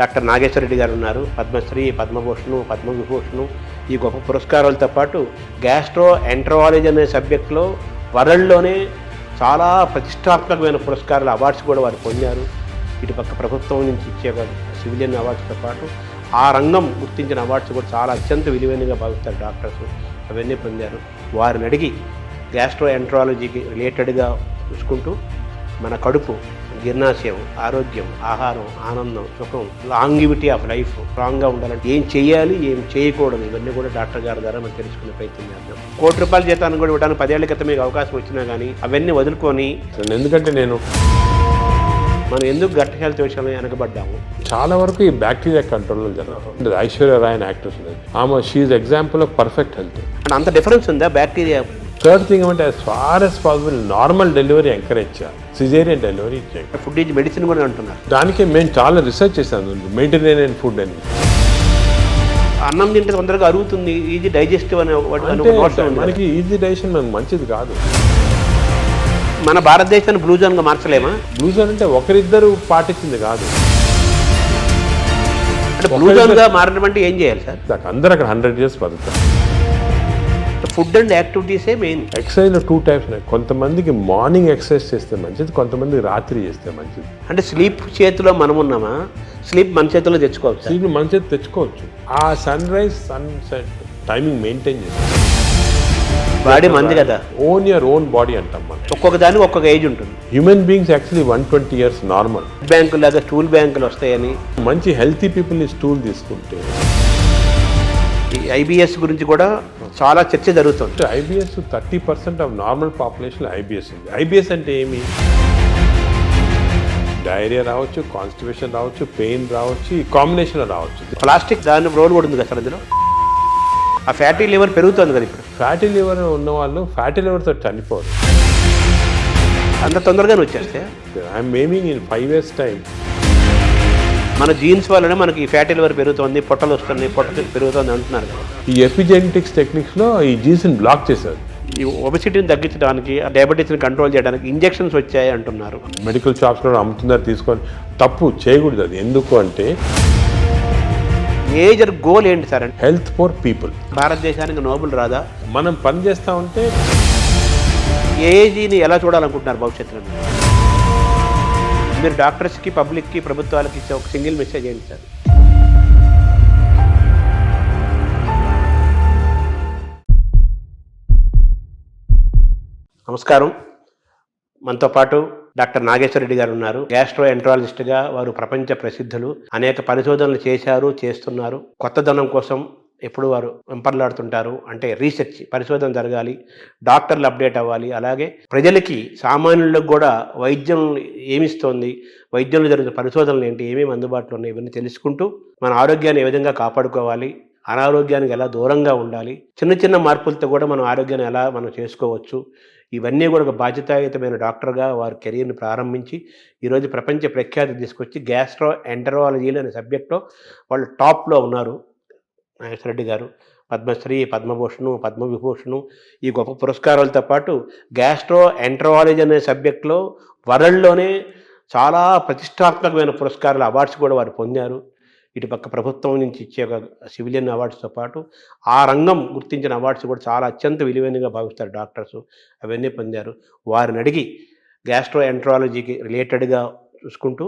Doctor Nageswara Reddy గారు ఉన్నారు. పద్మశ్రీ, పద్మభూషణ్, పద్మవిభూషణ్ ఈ గొప్ప పురస్కారాలతో పాటు గ్యాస్ట్రో ఎంటరాలజీ అనే సబ్జెక్ట్లో వరల్డ్లోనే చాలా ప్రతిష్టాత్మకమైన పురస్కారాలు అవార్డ్స్ కూడా వారు పొందారు. ఇటుపక్క ప్రభుత్వం నుంచి ఇచ్చే సివిలియన్ అవార్డ్స్తో పాటు ఆ రంగం గుర్తించిన అవార్డ్స్ కూడా చాలా అత్యంత విలువైనగా భావిస్తారు డాక్టర్స్. అవన్నీ పొందారు. వారిని అడిగి గ్యాస్ట్రో ఎంటరాలజీకి రిలేటెడ్గా చూసుకుంటూ మన కడుపు, జీర్ణాశయం, ఆరోగ్యం, ఆహారం, ఆనందం, సుఖం, లాంగివిటీ ఆఫ్ లైఫ్ స్ట్రాంగ్గా ఉండాలంటే ఏం చేయాలి, ఏం చేయకూడదు, ఇవన్నీ కూడా డాక్టర్ గారి ద్వారా మనం తెలుసుకునే ప్రయత్నం చేద్దాం. ₹1,00,00,000 జీతాన్ని కూడా ఇవ్వడానికి 10 ఏళ్ల క్రితం మీకు అవకాశం వచ్చినా కానీ అవన్నీ వదులుకొని, ఎందుకంటే మనం ఎందుకు గట్ హెల్త్ విషయంలో వెనకబడ్డాము. చాలా వరకు ఈ బ్యాక్టీరియా కంట్రోల్లో జరుగుతుంది. ఐశ్వర్య రాయ్ అని యాక్ట్రెస్ ఉంది, ఆమె she example of perfect health. అంత డిఫరెన్స్ ఉందా బ్యాక్టీరియా? థర్డ్ థింగ్ అంటే as far as possible normal delivery encourage చేయాలి, సిజేరియన్ డెలివరీ చేయాలి. ఫుడ్ ఈజ్ మెడిసిన్ కూడా అంటున్నారు. దానికి మేము చాలా రీసెర్చ్ చేశాను, మెడిటరేనియన్ ఫుడ్ అని. అన్నం తింటే తొందరగా అరుగుతుంది, ఈజీ డైజెస్టివ్ అనే మనకి ఈజీ డైజెషన్ మనకు మంచిది కాదు. మన భారతదేశాన్ని బ్లూ జోన్గా మార్చలేమా? బ్లూ జోన్ అంటే ఒకరిద్దరు పాటించింది కాదు. అంటే బ్లూ జోన్గా మారడం అంటే ఏం చేయాలి సార్? అందరూ అక్కడ 100 years బతుకుతారు. ఫుడ్ అండ్ యాక్టివిటీసే మెయిన్. ఎక్సర్సైజ్లో 2 types ఉన్నాయి. కొంతమందికి మార్నింగ్ ఎక్సర్సైజ్ చేస్తే మంచిది, కొంతమందికి రాత్రి చేస్తే మంచిది. అంటే స్లీప్ చేతిలో మనం ఉన్నామా, స్లీప్ మన చేతిలో తెచ్చుకోవచ్చు? స్లీప్ మన చేతి తెచ్చుకోవచ్చు. ఆ sunrise sunset timing maintain చేసి బాడీ మంది కదా, ఓన్ యువర్ ఓన్ బాడీ అంటాం మనం. ఒక్కొక్క దానికి ఒక్కొక్క ఏజ్ ఉంటుంది. Human beings actually 120 years normal. Bank లాగా స్టూల్ బ్యాంకులు వస్తాయని మంచి హెల్తీ పీపుల్ని స్టూల్ తీసుకుంటే. ఈ ఐబిఎస్ గురించి కూడా చాలా చర్చ జరుగుతుంది. IBS 30% of normal population IBS ఉంది. ఐబిఎస్ అంటే ఏమి? డైరియా రావచ్చు, కాన్స్టిపేషన్ రావచ్చు, పెయిన్ రావచ్చు, ఈ కాంబినేషన్లో రావచ్చు. ప్లాస్టిక్ దాని రోల్ కూడా ఉంది కదా సార్ అందులో. ఆ ఫ్యాటీ లివర్ పెరుగుతుంది కదా ఇప్పుడు. ఫ్యాటీ లివర్ ఉన్న వాళ్ళు ఫ్యాటీ లివర్తో చనిపోరు అంత తొందరగానే వచ్చేస్తే. I'm aiming in 5 years time. మన జీన్స్ వల్లనే మనకి ఈ ఫ్యాటీ లివర్ పెరుగుతుంది, పొట్టలు వస్తుంది, పొట్ట పెరుగుతుంది అంటున్నారు కదా. ఈ ఎపిజెనెటిక్స్ టెక్నిక్స్లో ఈ జీన్స్ని బ్లాక్ చేశారు. ఈ ఒబెసిటీని తగ్గించడానికి, డయాబెటీస్ని కంట్రోల్ చేయడానికి ఇంజెక్షన్స్ వచ్చాయి అంటున్నారు. మెడికల్ షాప్స్లో అమ్ముతున్నారు, తీసుకొని తప్పు చేయకూడదు. అది ఎందుకు అంటే మేజర్ గోల్ ఏంటి సార్ అంటే హెల్త్ ఫర్ పీపుల్. భారతదేశానికి నోబెల్ రాదా? మనం పని చేస్తూ ఉంటే ఏజీని ఎలా చూడాలనుకుంటున్నారు భవిష్యత్తులో? మీరు డాక్టర్స్కి, పబ్లిక్కి, ప్రభుత్వాలకి ఇచ్చే ఒక సింగిల్ మెసేజ్ ఏంటి సార్? నమస్కారం. మనతో పాటు డాక్టర్ నాగేశ్వర రెడ్డి గారు ఉన్నారు. గ్యాస్ట్రో ఎంటరాలజిస్ట్గా వారు ప్రపంచ ప్రసిద్ధులు. అనేక పరిశోధనలు చేశారు, చేస్తున్నారు. కొత్తదనం కోసం ఎప్పుడు వారు వెంపర్లాడుతుంటారు. అంటే రీసెర్చ్, పరిశోధన జరగాలి, డాక్టర్లు అప్డేట్ అవ్వాలి. అలాగే ప్రజలకి, సామాన్యులకు కూడా వైద్యం ఏమిస్తోంది, వైద్యంలో జరుగుతున్న పరిశోధనలు ఏంటి, ఏమేమి అందుబాటులో ఉన్నాయి, ఇవన్నీ తెలుసుకుంటూ మన ఆరోగ్యాన్ని ఏ విధంగా కాపాడుకోవాలి, అనారోగ్యానికి ఎలా దూరంగా ఉండాలి, చిన్న చిన్న మార్పులతో కూడా మన ఆరోగ్యాన్ని ఎలా మనం చేసుకోవచ్చు, ఇవన్నీ కూడా ఒక బాధ్యతాయుతమైన డాక్టర్గా వారి కెరీర్ని ప్రారంభించి ఈరోజు ప్రపంచ ప్రఖ్యాతి తీసుకొచ్చి గ్యాస్ట్రో ఎంటరాలజీలు అనే సబ్జెక్ట్లో వాళ్ళు టాప్లో ఉన్నారు. నాగేశ్వర రెడ్డి గారు పద్మశ్రీ, పద్మభూషణ్, పద్మవిభూషణ్ ఈ గొప్ప పురస్కారాలతో పాటు గ్యాస్ట్రో ఎంటరాలజీ అనే సబ్జెక్ట్లో వరల్డ్లోనే చాలా ప్రతిష్టాత్మకమైన పురస్కారాలు, అవార్డ్స్ కూడా వారు పొందారు. ఇటుపక్క ప్రభుత్వం నుంచి ఇచ్చే సివిలియన్ అవార్డ్స్తో పాటు ఆ రంగం గుర్తించిన అవార్డ్స్ కూడా చాలా అత్యంత విలువైనగా భావిస్తారు డాక్టర్స్. అవన్నీ పొందారు. వారిని అడిగి గ్యాస్ట్రో ఎంటరాలజీకి రిలేటెడ్గా చూసుకుంటూ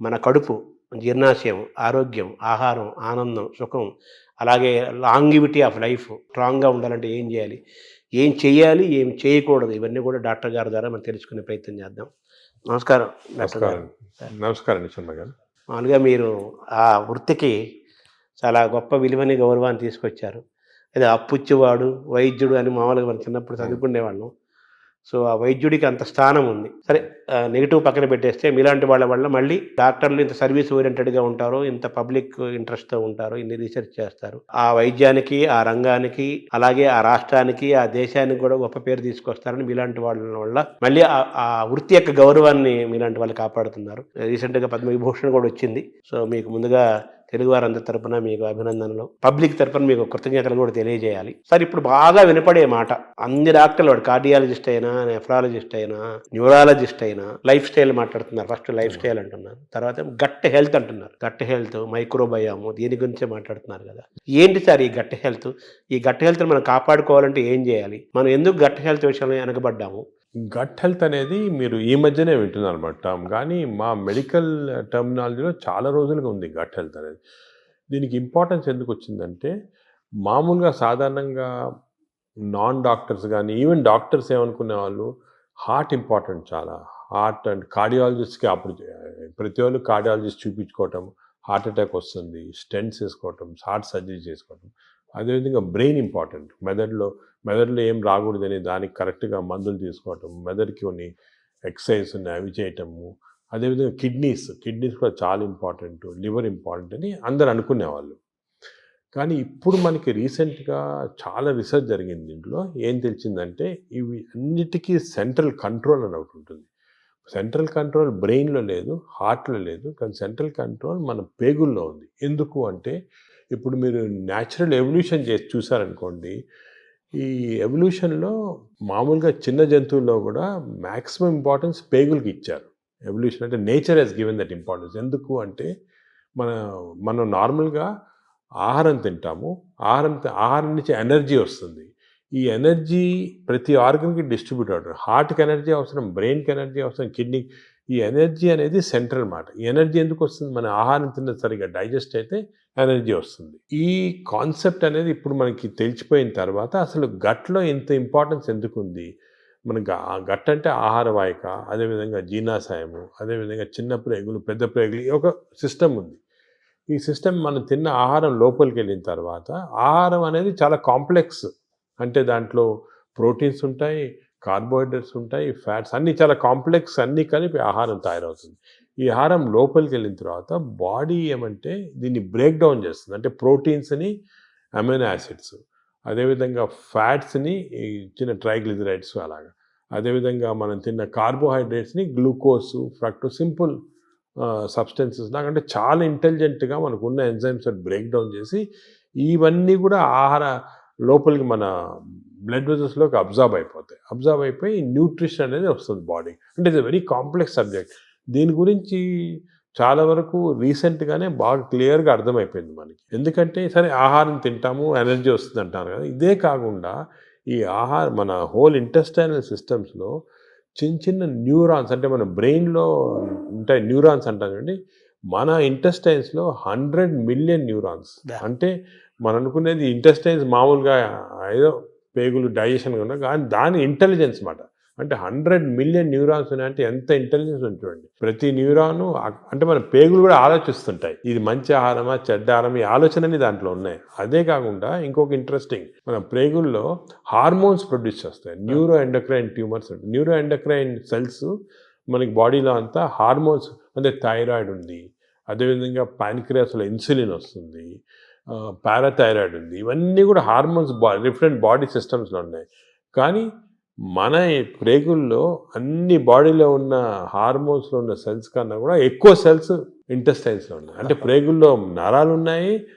మన కడుపు, జీర్ణాశయం, ఆరోగ్యం, ఆహారం, ఆనందం, సుఖం, అలాగే లాంగివిటీ ఆఫ్ లైఫ్ స్ట్రాంగ్గా ఉండాలంటే ఏం చేయాలి, ఏం చేయాలి, ఏం చేయకూడదు, ఇవన్నీ కూడా డాక్టర్ గారి ద్వారా మనం తెలుసుకునే ప్రయత్నం చేద్దాం. నమస్కారం డాక్టర్ గారు. నమస్కారం శర్మ గారు. మామూలుగా మీరు ఆ వృత్తికి చాలా గొప్ప విలువని, గౌరవాన్ని తీసుకొచ్చారు. అదే అప్పుచ్చేవాడు వైద్యుడు అని మామూలుగా మనం చిన్నప్పుడు చదువుకునేవాళ్ళం. సో ఆ వైద్యుడికి అంత స్థానం ఉంది. సరే, నెగిటివ్ పక్కన పెట్టేస్తే మీలాంటి వాళ్ళ వల్ల మళ్ళీ డాక్టర్లు ఇంత సర్వీస్ ఓరియంటెడ్గా ఉంటారు, ఇంత పబ్లిక్ ఇంట్రెస్ట్తో ఉంటారు, ఇన్ని రీసెర్చ్ చేస్తారు. ఆ వైద్యానికి, ఆ రంగానికి, అలాగే ఆ రాష్ట్రానికి, ఆ దేశానికి కూడా గొప్ప పేరు తీసుకొస్తారని మీలాంటి వాళ్ళ వల్ల మళ్ళీ ఆ వృత్తి యొక్క గౌరవాన్ని మీలాంటి వాళ్ళు కాపాడుతున్నారు. రీసెంట్గా పద్మవిభూషణ్ కూడా వచ్చింది. సో మీకు ముందుగా తెలుగు వారందరి తరపున మీకు అభినందనలు, పబ్లిక్ తరపున మీకు కృతజ్ఞతలు కూడా తెలియజేయాలి. సార్ ఇప్పుడు బాగా వినపడే మాట అన్ని డాక్టర్లు, వాడు కార్డియాలజిస్ట్ అయినా, నెఫ్రాలజిస్ట్ అయినా, న్యూరాలజిస్ట్ అయినా లైఫ్ స్టైల్ మాట్లాడుతున్నారు. ఫస్ట్ లైఫ్ స్టైల్ అంటున్నారు, తర్వాత గట్ హెల్త్ అంటున్నారు. గట్ హెల్త్, మైక్రోబయాము, దీని గురించే మాట్లాడుతున్నారు కదా. ఏంటి సార్ ఈ గట్ హెల్త్? ఈ గట్ హెల్త్ మనం కాపాడుకోవాలంటే ఏం చేయాలి? మనం ఎందుకు గట్ హెల్త్ విషయంలో వెనకబడ్డాము? గట్ హెల్త్ అనేది మీరు ఈ మధ్యనే వింటున్నారు అన్నమాట టర్మ్, కానీ మా మెడికల్ టర్మినాలజీలో చాలా రోజులుగా ఉంది గట్ హెల్త్ అనేది. దీనికి ఇంపార్టెన్స్ ఎందుకు వచ్చిందంటే, మామూలుగా సాధారణంగా నాన్ డాక్టర్స్ కానీ ఈవెన్ డాక్టర్స్ ఏమనుకునే వాళ్ళు హార్ట్ ఇంపార్టెంట్, చాలా హార్ట్ అండ్ కార్డియాలజిస్ట్కి అప్పుడు ప్రతి వాళ్ళు కార్డియాలజిస్ట్ చూపించుకోవటం, హార్ట్ అటాక్ వస్తుంది, స్టెంట్స్ వేసుకోవటం, హార్ట్ సర్జరీ చేసుకోవటం. అదేవిధంగా బ్రెయిన్ ఇంపార్టెంట్, మెదడులో ఏం రాకూడదని దానికి కరెక్ట్గా మందులు తీసుకోవటం, మెదడుకి కొన్ని ఎక్సర్సైజ్ ఉన్నాయి అవి చేయటము. అదేవిధంగా కిడ్నీస్ కూడా చాలా ఇంపార్టెంట్, లివర్ ఇంపార్టెంట్ అని అందరు అనుకునేవాళ్ళు. కానీ ఇప్పుడు మనకి రీసెంట్గా చాలా రీసెర్చ్ జరిగింది. దీంట్లో ఏం తెలిసిందంటే, ఇవి అన్నిటికీ సెంట్రల్ కంట్రోల్ అని ఒకటి ఉంటుంది. సెంట్రల్ కంట్రోల్ బ్రెయిన్లో లేదు, హార్ట్లో లేదు, కానీ సెంట్రల్ కంట్రోల్ మన పేగుల్లో ఉంది. ఎందుకు అంటే, ఇప్పుడు మీరు న్యాచురల్ ఎవల్యూషన్ చేసి చూసారనుకోండి, ఈ ఎవల్యూషన్లో మామూలుగా చిన్న జంతువుల్లో కూడా మ్యాక్సిమం ఇంపార్టెన్స్ పేగులకి ఇచ్చారు. ఎవల్యూషన్ అంటే nature has given that importance. ఎందుకు అంటే, మనం నార్మల్గా ఆహారం తింటాము, ఆహారం నుంచి ఎనర్జీ వస్తుంది. ఈ ఎనర్జీ ప్రతి ఆర్గన్కి డిస్ట్రిబ్యూట్ అవుతుంది. హార్ట్కి ఎనర్జీ అవసరం, బ్రెయిన్కి ఎనర్జీ అవసరం, కిడ్నీ. ఈ ఎనర్జీ అనేది సెంట్రల్ మాట. ఈ ఎనర్జీ ఎందుకు వస్తుంది? మన ఆహారం తిన్న సరిగా డైజెస్ట్ అయితే ఎనర్జీ వస్తుంది. ఈ కాన్సెప్ట్ అనేది ఇప్పుడు మనకి తెలిసిపోయిన తర్వాత అసలు గట్లో ఇంత ఇంపార్టెన్స్ ఎందుకు ఉంది? మనకు గట్ అంటే ఆహార వాహిక, అదేవిధంగా జీర్ణాశయము, అదేవిధంగా చిన్న ప్రేగులు, పెద్ద ప్రేగులు, ఒక సిస్టమ్ ఉంది. ఈ సిస్టమ్ మనం తిన్న ఆహారం లోపలికి వెళ్ళిన తర్వాత, ఆహారం అనేది చాలా కాంప్లెక్స్. అంటే దాంట్లో ప్రోటీన్స్ ఉంటాయి, కార్బోహైడ్రేట్స్ ఉంటాయి, ఫ్యాట్స్, అన్నీ చాలా కాంప్లెక్స్, అన్నీ కలిపి ఆహారం తయారవుతుంది. ఈ ఆహారం లోపలికి వెళ్ళిన తర్వాత బాడీ ఏమంటే దీన్ని బ్రేక్ డౌన్ చేస్తుంది. అంటే ప్రోటీన్స్ని అమైనో యాసిడ్స్, అదేవిధంగా ఫ్యాట్స్ని చిన్న ట్రైగ్లిజరైడ్స్ అలాగా, అదేవిధంగా మనం తిన్న కార్బోహైడ్రేట్స్ని గ్లూకోజ్, ఫ్రక్టోజ్, సింపుల్ సబ్స్టెన్సెస్ లాగా, అంటే చాలా ఇంటెలిజెంట్గా మనకున్న ఎంజైమ్స్ బ్రేక్ డౌన్ చేసి ఇవన్నీ కూడా ఆహార లోపలికి మన బ్లడ్ వెజల్స్లోకి అబ్జర్వ్ అయిపోయి న్యూట్రిషన్ అనేది వస్తుంది బాడీ. అంటే ఇట్స్ వెరీ కాంప్లెక్స్ సబ్జెక్ట్. దీని గురించి చాలా వరకు రీసెంట్గానే బాగా క్లియర్గా అర్థమైపోయింది మనకి. ఎందుకంటే సరే ఆహారం తింటాము, ఎనర్జీ వస్తుంది అంటారు కదా, ఇదే కాకుండా ఈ మన హోల్ ఇంటెస్టైనల్ సిస్టమ్స్లో చిన్న న్యూరాన్స్, అంటే మన బ్రెయిన్లో ఉంటాయి న్యూరాన్స్ అంటాం కండి, మన ఇంటెస్టైన్స్లో 100 మిలియన్ న్యూరాన్స్. అంటే మనం అనుకునేది ఇంటెస్టైన్స్ మామూలుగా ఏదో పేగులు డైజెషన్ ఉన్నా, కానీ దాని ఇంటెలిజెన్స్ మాట. అంటే 100 మిలియన్ న్యూరాన్స్ ఉన్నాయంటే ఎంత ఇంటెలిజెన్స్ ఉంటుంది. ప్రతి న్యూరాను అంటే మన పేగులు కూడా ఆలోచిస్తుంటాయి, ఇది మంచి ఆహారమా చెడ్డ ఆహారం, ఈ ఆలోచనని దాంట్లో ఉన్నాయి. అదే కాకుండా ఇంకొక ఇంట్రెస్టింగ్, మన పేగుల్లో హార్మోన్స్ ప్రొడ్యూస్ చేస్తాయి. Neuro endocrine tumours, neuro endocrine cells మనకి బాడీలో అంతా హార్మోన్స్, అంటే థైరాయిడ్ ఉంది, అదేవిధంగా ప్యాన్క్రియాస్లో ఇన్సులిన్ వస్తుంది, పారాథైరాయిడ్ ఉంది. ఇవన్నీ కూడా హార్మోన్స్ డిఫరెంట్ బాడీ సిస్టమ్స్లో ఉన్నాయి. కానీ మన ప్రేగుల్లో అన్ని బాడీలో ఉన్న హార్మోన్స్లో ఉన్న సెల్స్ కన్నా కూడా ఎక్కువ సెల్స్ ఇంటెస్టైన్స్లో ఉన్నాయి. అంటే ప్రేగుల్లో నరాలు ఉన్నాయి,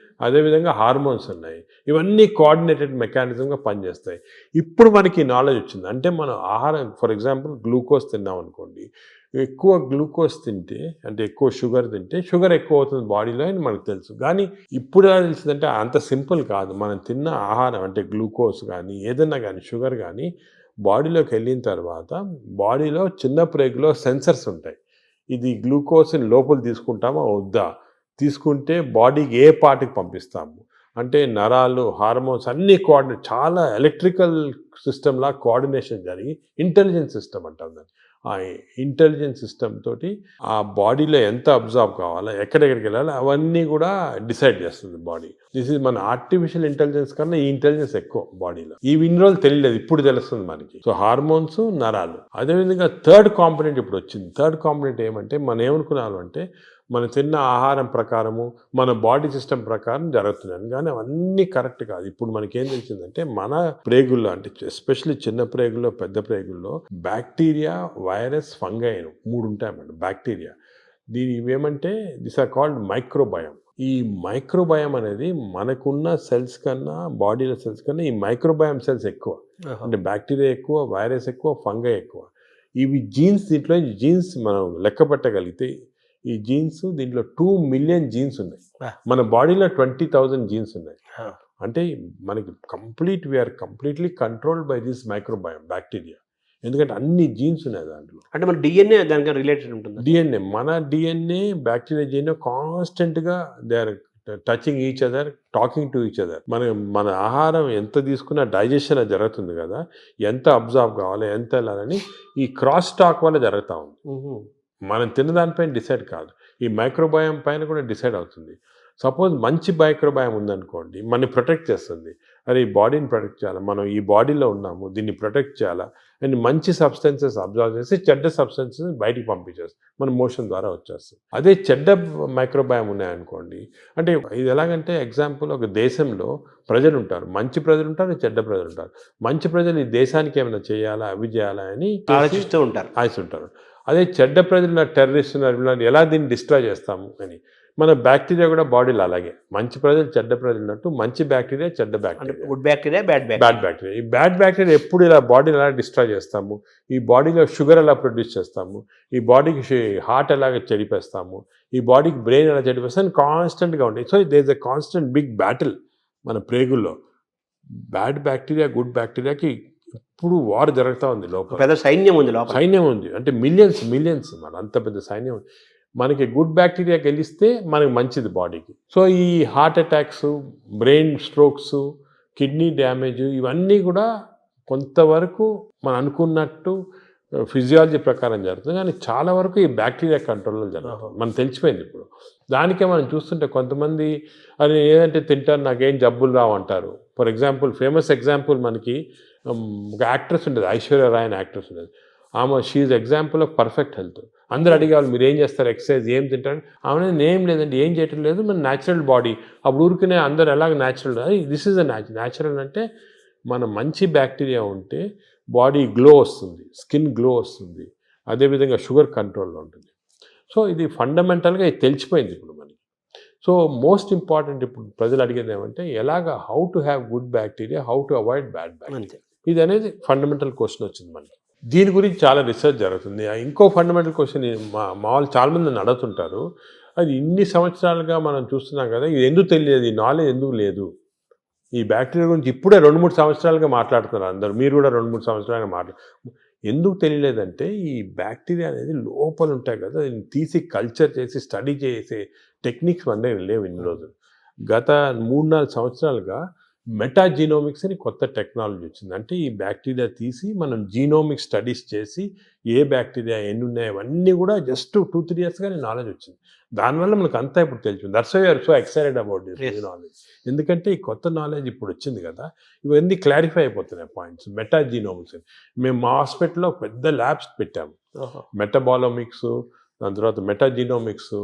అదేవిధంగా హార్మోన్స్ ఉన్నాయి. ఇవన్నీ కోఆర్డినేటెడ్ మెకానిజంగా పనిచేస్తాయి. ఇప్పుడు మనకి నాలెడ్జ్ వచ్చింది. అంటే మనం ఆహారం, ఫర్ ఎగ్జాంపుల్ గ్లూకోజ్ తిన్నాం అనుకోండి, ఎక్కువ గ్లూకోజ్ తింటే, అంటే ఎక్కువ షుగర్ తింటే షుగర్ ఎక్కువ అవుతుంది బాడీలో అని మనకు తెలుసు. కానీ ఇప్పుడు ఎలా తెలిసిందంటే అంత సింపుల్ కాదు. మనం తిన్న ఆహారం, అంటే గ్లూకోజ్ కానీ ఏదన్నా కానీ షుగర్ కానీ బాడీలోకి వెళ్ళిన తర్వాత బాడీలో చిన్న ప్రేగులో సెన్సర్స్ ఉంటాయి. ఇది గ్లూకోజ్ని లోపల తీసుకుంటామా వద్దా, తీసుకుంటే బాడీకి ఏ పార్ట్కి పంపిస్తాము, అంటే నరాలు, హార్మోన్స్ అన్నీ కోఆర్డినేట్, చాలా ఎలక్ట్రికల్ సిస్టమ్లా కోఆర్డినేషన్ జరిగి ఇంటెలిజెన్స్ సిస్టమ్ అంటాం దాన్ని. ఆ ఇంటెలిజెన్స్ సిస్టమ్ తోటి ఆ బాడీలో ఎంత అబ్జర్వ్ కావాలా, ఎక్కడెక్కడికి వెళ్ళాలి, అవన్నీ కూడా డిసైడ్ చేస్తుంది బాడీ. దిస్ ఈజ్ మన ఆర్టిఫిషియల్ ఇంటెలిజెన్స్ కన్నా ఈ ఇంటెలిజెన్స్ ఎక్కువ బాడీలో. ఇన్ని రోజులు తెలియలేదు, ఇప్పుడు తెలుస్తుంది మనకి. సో హార్మోన్స్, నరాలు. అదేవిధంగా థర్డ్ కాంపోనెంట్ ఇప్పుడు వచ్చింది. థర్డ్ కాంపోనెంట్ ఏమంటే, మనం ఏమనుకున్నాము అంటే మనం తిన్న ఆహారం ప్రకారము మన బాడీ సిస్టమ్ ప్రకారం జరుగుతున్నాయి, కానీ అవన్నీ కరెక్ట్ కాదు. ఇప్పుడు మనకేం తెలిసిందంటే మన ప్రేగుల్లో, అంటే ఎస్పెషల్లీ చిన్న ప్రేగుల్లో, పెద్ద ప్రేగుల్లో బ్యాక్టీరియా, వైరస్, ఫంగై 3 ఉంటాయి అన్నమాట. బ్యాక్టీరియా ఇవేమంటే దిస్ ఆర్ కాల్డ్ మైక్రోబయం. ఈ మైక్రోబయం అనేది మనకున్న సెల్స్ కన్నా, బాడీలో సెల్స్ కన్నా ఈ మైక్రోబయం సెల్స్ ఎక్కువ. అంటే బ్యాక్టీరియా ఎక్కువ, వైరస్ ఎక్కువ, ఫంగై ఎక్కువ. ఇవి జీన్స్, దీంట్లో జీన్స్ మనం లెక్క పెట్టగలిగితే ఈ జీన్స్ దీంట్లో 2 మిలియన్ జీన్స్ ఉన్నాయి. మన బాడీలో 20,000 జీన్స్ ఉన్నాయి. అంటే మనకి we are completely controlled by this microbiome bacteria. ఎందుకంటే అన్ని జీన్స్ ఉన్నాయి దాంట్లో. అంటే మన డిఎన్ఏ దానికి రిలేటెడ్ ఉంటుంది. డిఎన్ఏ, మన డిఎన్ఏ బ్యాక్టీరియా డిఎన్ఏ కాన్స్టెంట్గా they are touching each other, talking to each other. మన ఆహారం ఎంత తీసుకున్నా డైజెషన్ జరుగుతుంది కదా, ఎంత అబ్జర్వ్ కావాలి, ఎంత వెళ్ళాలని ఈ క్రాస్ టాక్ వల్ల జరుగుతూ ఉంది. మనం తిన్నదానిపైన డిసైడ్ కాదు, ఈ మైక్రోబయం పైన కూడా డిసైడ్ అవుతుంది. సపోజ్ మంచి మైక్రోబయం ఉందనుకోండి, మనని ప్రొటెక్ట్ చేస్తుంది. అరే ఈ బాడీని ప్రొటెక్ట్ చేయాలి, మనం ఈ బాడీలో ఉన్నాము, దీన్ని ప్రొటెక్ట్ చేయాలా అండ్ మంచి సబ్స్టెన్సెస్ అబ్జర్వ్ చేసి చెడ్డ సబ్స్టెన్సెస్ బయటికి పంపించేస్తుంది, మన మోషన్ ద్వారా వచ్చేస్తుంది. అదే చెడ్డ మైక్రోబయం ఉన్నాయనుకోండి, అంటే ఇది ఎలాగంటే ఎగ్జాంపుల్, ఒక దేశంలో ప్రజలు ఉంటారు, మంచి ప్రజలు ఉంటారు, చెడ్డ ప్రజలు ఉంటారు. మంచి ప్రజలు ఈ దేశానికి ఏమైనా చేయాలా, అవి చేయాలా అని ఆలోచిస్తూ ఉంటారు. అదే చెడ్డ ప్రజలు టెర్రరిస్ట్ ఎలా దీన్ని డిస్ట్రాయ్ చేస్తాము అని. మన బ్యాక్టీరియా కూడా బాడీలో అలాగే, మంచి ప్రజలు చెడ్డ ప్రజలు ఉన్నట్టు మంచి బ్యాక్టీరియా చెడ్డ bacteria, good bacteria bad bacteria. ఈ బ్యాడ్ బ్యాక్టీరియా ఎప్పుడు ఇలా బాడీని ఎలా డిస్ట్రాయ్ చేస్తాము, ఈ బాడీలో షుగర్ ఎలా ప్రొడ్యూస్ చేస్తాము, ఈ బాడీకి హార్ట్ ఎలాగ చెడిపేస్తాము, ఈ బాడీకి బ్రెయిన్ ఎలా చెడిపేస్తాము కాన్స్టెంట్గా ఉంటాయి. So there is a constant big battle మన ప్రేగుల్లో. బ్యాడ్ బ్యాక్టీరియా గుడ్ బ్యాక్టీరియాకి ఇప్పుడు వార్ జరుగుతూ ఉంది. లోపల పెద్ద సైన్యం ఉంది. అంటే మిలియన్స్ మన అంత పెద్ద సైన్యం. మనకి గుడ్ బ్యాక్టీరియా గెలిస్తే మనకి మంచిది బాడీకి. సో ఈ heart attacks, brain strokes, kidney damage ఇవన్నీ కూడా కొంతవరకు మనం అనుకున్నట్టు ఫిజియాలజీ ప్రకారం జరుగుతుంది, కానీ చాలా వరకు ఈ బ్యాక్టీరియా కంట్రోల్లో జరుగుతుంది. మనకు తెలిసిపోయింది ఇప్పుడు. దానికే మనం చూస్తుంటే కొంతమంది అది ఏదంటే తింటారు, నాకేం జబ్బులు రావు అంటారు. ఫర్ ఎగ్జాంపుల్, ఫేమస్ ఎగ్జాంపుల్ మనకి ఒక యాక్ట్రెస్ ఉంటుంది, ఐశ్వర్య రాయ్ అని యాక్ట్రెస్ ఉంటుంది. ఆమె she example of perfect health. అందరూ అడిగేవాళ్ళు మీరు ఏం చేస్తారు, ఎక్సర్సైజ్ ఏం తింటారు, ఆమె ఏం లేదండి, ఏం చేయటం లేదు, మన న్యాచురల్ బాడీ. అప్పుడు ఊరికనే అందరు ఎలాగ natural, this is a natural. అంటే మన మంచి బ్యాక్టీరియా ఉంటే బాడీ గ్లో వస్తుంది, స్కిన్ గ్లో వస్తుంది, అదేవిధంగా షుగర్ కంట్రోల్లో ఉంటుంది. సో ఇది ఫండమెంటల్గా ఇది తెలిసిపోయింది ఇప్పుడు మనకి. సో మోస్ట్ ఇంపార్టెంట్ ఇప్పుడు ప్రజలు అడిగేది ఏమంటే ఎలాగ how to have good bacteria, how to avoid bad bacteria, ఇది అనేది ఫండమెంటల్ క్వశ్చన్ వచ్చింది మనకి. దీని గురించి చాలా రీసెర్చ్ జరుగుతుంది. ఇంకో ఫండమెంటల్ క్వశ్చన్ మా వాళ్ళు చాలామంది నన్ను అడుగుతుంటారు, అది ఇన్ని సంవత్సరాలుగా మనం చూస్తున్నాం కదా, ఇది ఎందుకు తెలియదు, ఈ నాలెడ్జ్ ఎందుకు లేదు? ఈ బ్యాక్టీరియా గురించి ఇప్పుడే 2-3 సంవత్సరాలుగా మాట్లాడుతున్నారు అందరూ, మీరు కూడా 2-3 సంవత్సరాలుగా ఎందుకు తెలియలేదంటే ఈ బ్యాక్టీరియా అనేది లోపల ఉంటాయి కదా, దీన్ని తీసి కల్చర్ చేసి స్టడీ చేసే టెక్నిక్స్ మన దగ్గర లేవు ఇన్ని రోజులు. గత 3-4 సంవత్సరాలుగా మెటాజీనోమిక్స్ అని కొత్త టెక్నాలజీ వచ్చింది. అంటే ఈ బ్యాక్టీరియా తీసి మనం జీనోమిక్ స్టడీస్ చేసి ఏ బ్యాక్టీరియా ఎన్ని ఉన్నాయి అవన్నీ కూడా జస్ట్ 2-3 ఇయర్స్గానే నాలెడ్జ్ వచ్చింది. దానివల్ల మనకు అంతా ఇప్పుడు తెలిసింది. That's why you're so excited about this knowledge. ఎందుకంటే ఈ కొత్త నాలెడ్జ్ ఇప్పుడు వచ్చింది కదా, ఇవన్నీ క్లారిఫై అయిపోతున్నాయి పాయింట్స్. మెటాజీనోమిక్స్ అని మేము మా హాస్పిటల్లో పెద్ద ల్యాబ్స్ పెట్టాము. మెటబాలోమిక్స్, దాని తర్వాత మెటాజీనోమిక్స్,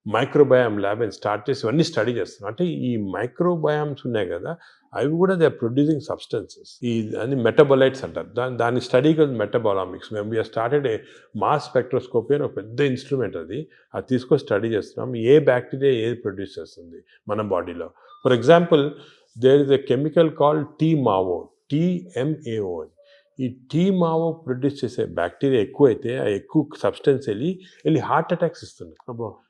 మైక్రోబయామ్ ల్యాబ్ అని స్టార్ట్ చేసి ఇవన్నీ స్టడీ చేస్తున్నాం. అంటే ఈ మైక్రోబయామ్స్ ఉన్నాయి కదా, అవి కూడా దే ఆర్ ప్రొడ్యూసింగ్ సబ్స్టెన్సెస్, ఈ అని మెటబొలైట్స్ అంటారు. దాని స్టడీకి మెటబాలామిక్స్. మేము we are started a mass spectroscopy అని ఒక పెద్ద ఇన్స్ట్రుమెంట్, అది తీసుకొని స్టడీ చేస్తున్నాం. ఏ బ్యాక్టీరియా ఏది ప్రొడ్యూస్ చేస్తుంది మన బాడీలో. For example, there is a chemical called TMAO, TMAO. ఈ TMAO ప్రొడ్యూస్ చేసే బ్యాక్టీరియా ఎక్కువైతే ఆ ఎక్కువ సబ్స్టెన్స్ వెళ్ళి హార్ట్ అటాక్స్ ఇస్తుంది.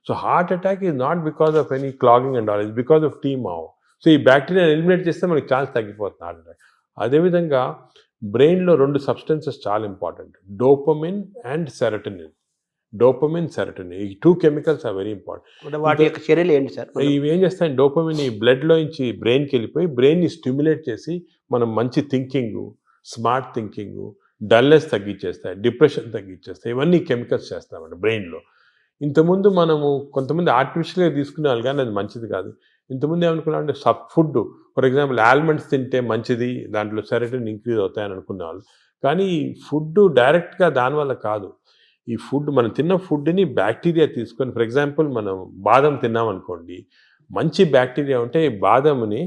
So heart attack is not because of any clogging and all, is because of TMAO. So ఈ bacteria eliminate చేస్తే మనకి ఛాన్స్ తగ్గిపోతుంది హార్ట్ అటాక్. అదేవిధంగా బ్రెయిన్లో 2 సబ్స్టెన్సెస్ చాలా ఇంపార్టెంట్, డోపమిన్ అండ్ సెరటోనిన్. ఈ 2 కెమికల్స్ ఆర్ వెరీ ఇంపార్టెంట్. వాటి యొక్క చర్యలు ఏంటి సార్? ఇవి ఏం చేస్తాయి, డోపమిన్ ఈ బ్లడ్లో నుంచి బ్రెయిన్కి వెళ్ళిపోయి బ్రెయిన్ని స్టిమ్యులేట్ చేసి మనం మంచి థింకింగ్, స్మార్ట్ థింకింగ్, డల్నెస్ తగ్గించేస్తాయి, డిప్రెషన్ తగ్గించేస్తాయి. ఇవన్నీ కెమికల్స్ చేస్తామండి బ్రెయిన్లో. ఇంతకుముందు మనము కొంతమంది ఆర్టిఫిషియల్గా తీసుకునే వాళ్ళు, కానీ అది మంచిది కాదు. ఇంతకుముందు ఏమనుకున్నామంటే ఫుడ్, ఫర్ ఎగ్జాంపుల్ ఆల్మండ్స్ తింటే మంచిది, దాంట్లో సెరటోనిన్ ఇంక్రీజ్ అవుతాయని అనుకునేవాళ్ళు. కానీ ఫుడ్ డైరెక్ట్గా దానివల్ల కాదు. ఈ ఫుడ్, మనం తిన్న ఫుడ్ని బ్యాక్టీరియా తీసుకొని, ఫర్ ఎగ్జాంపుల్ మనం బాదం తిన్నామనుకోండి, మంచి బ్యాక్టీరియా ఉంటే ఈ బాదంని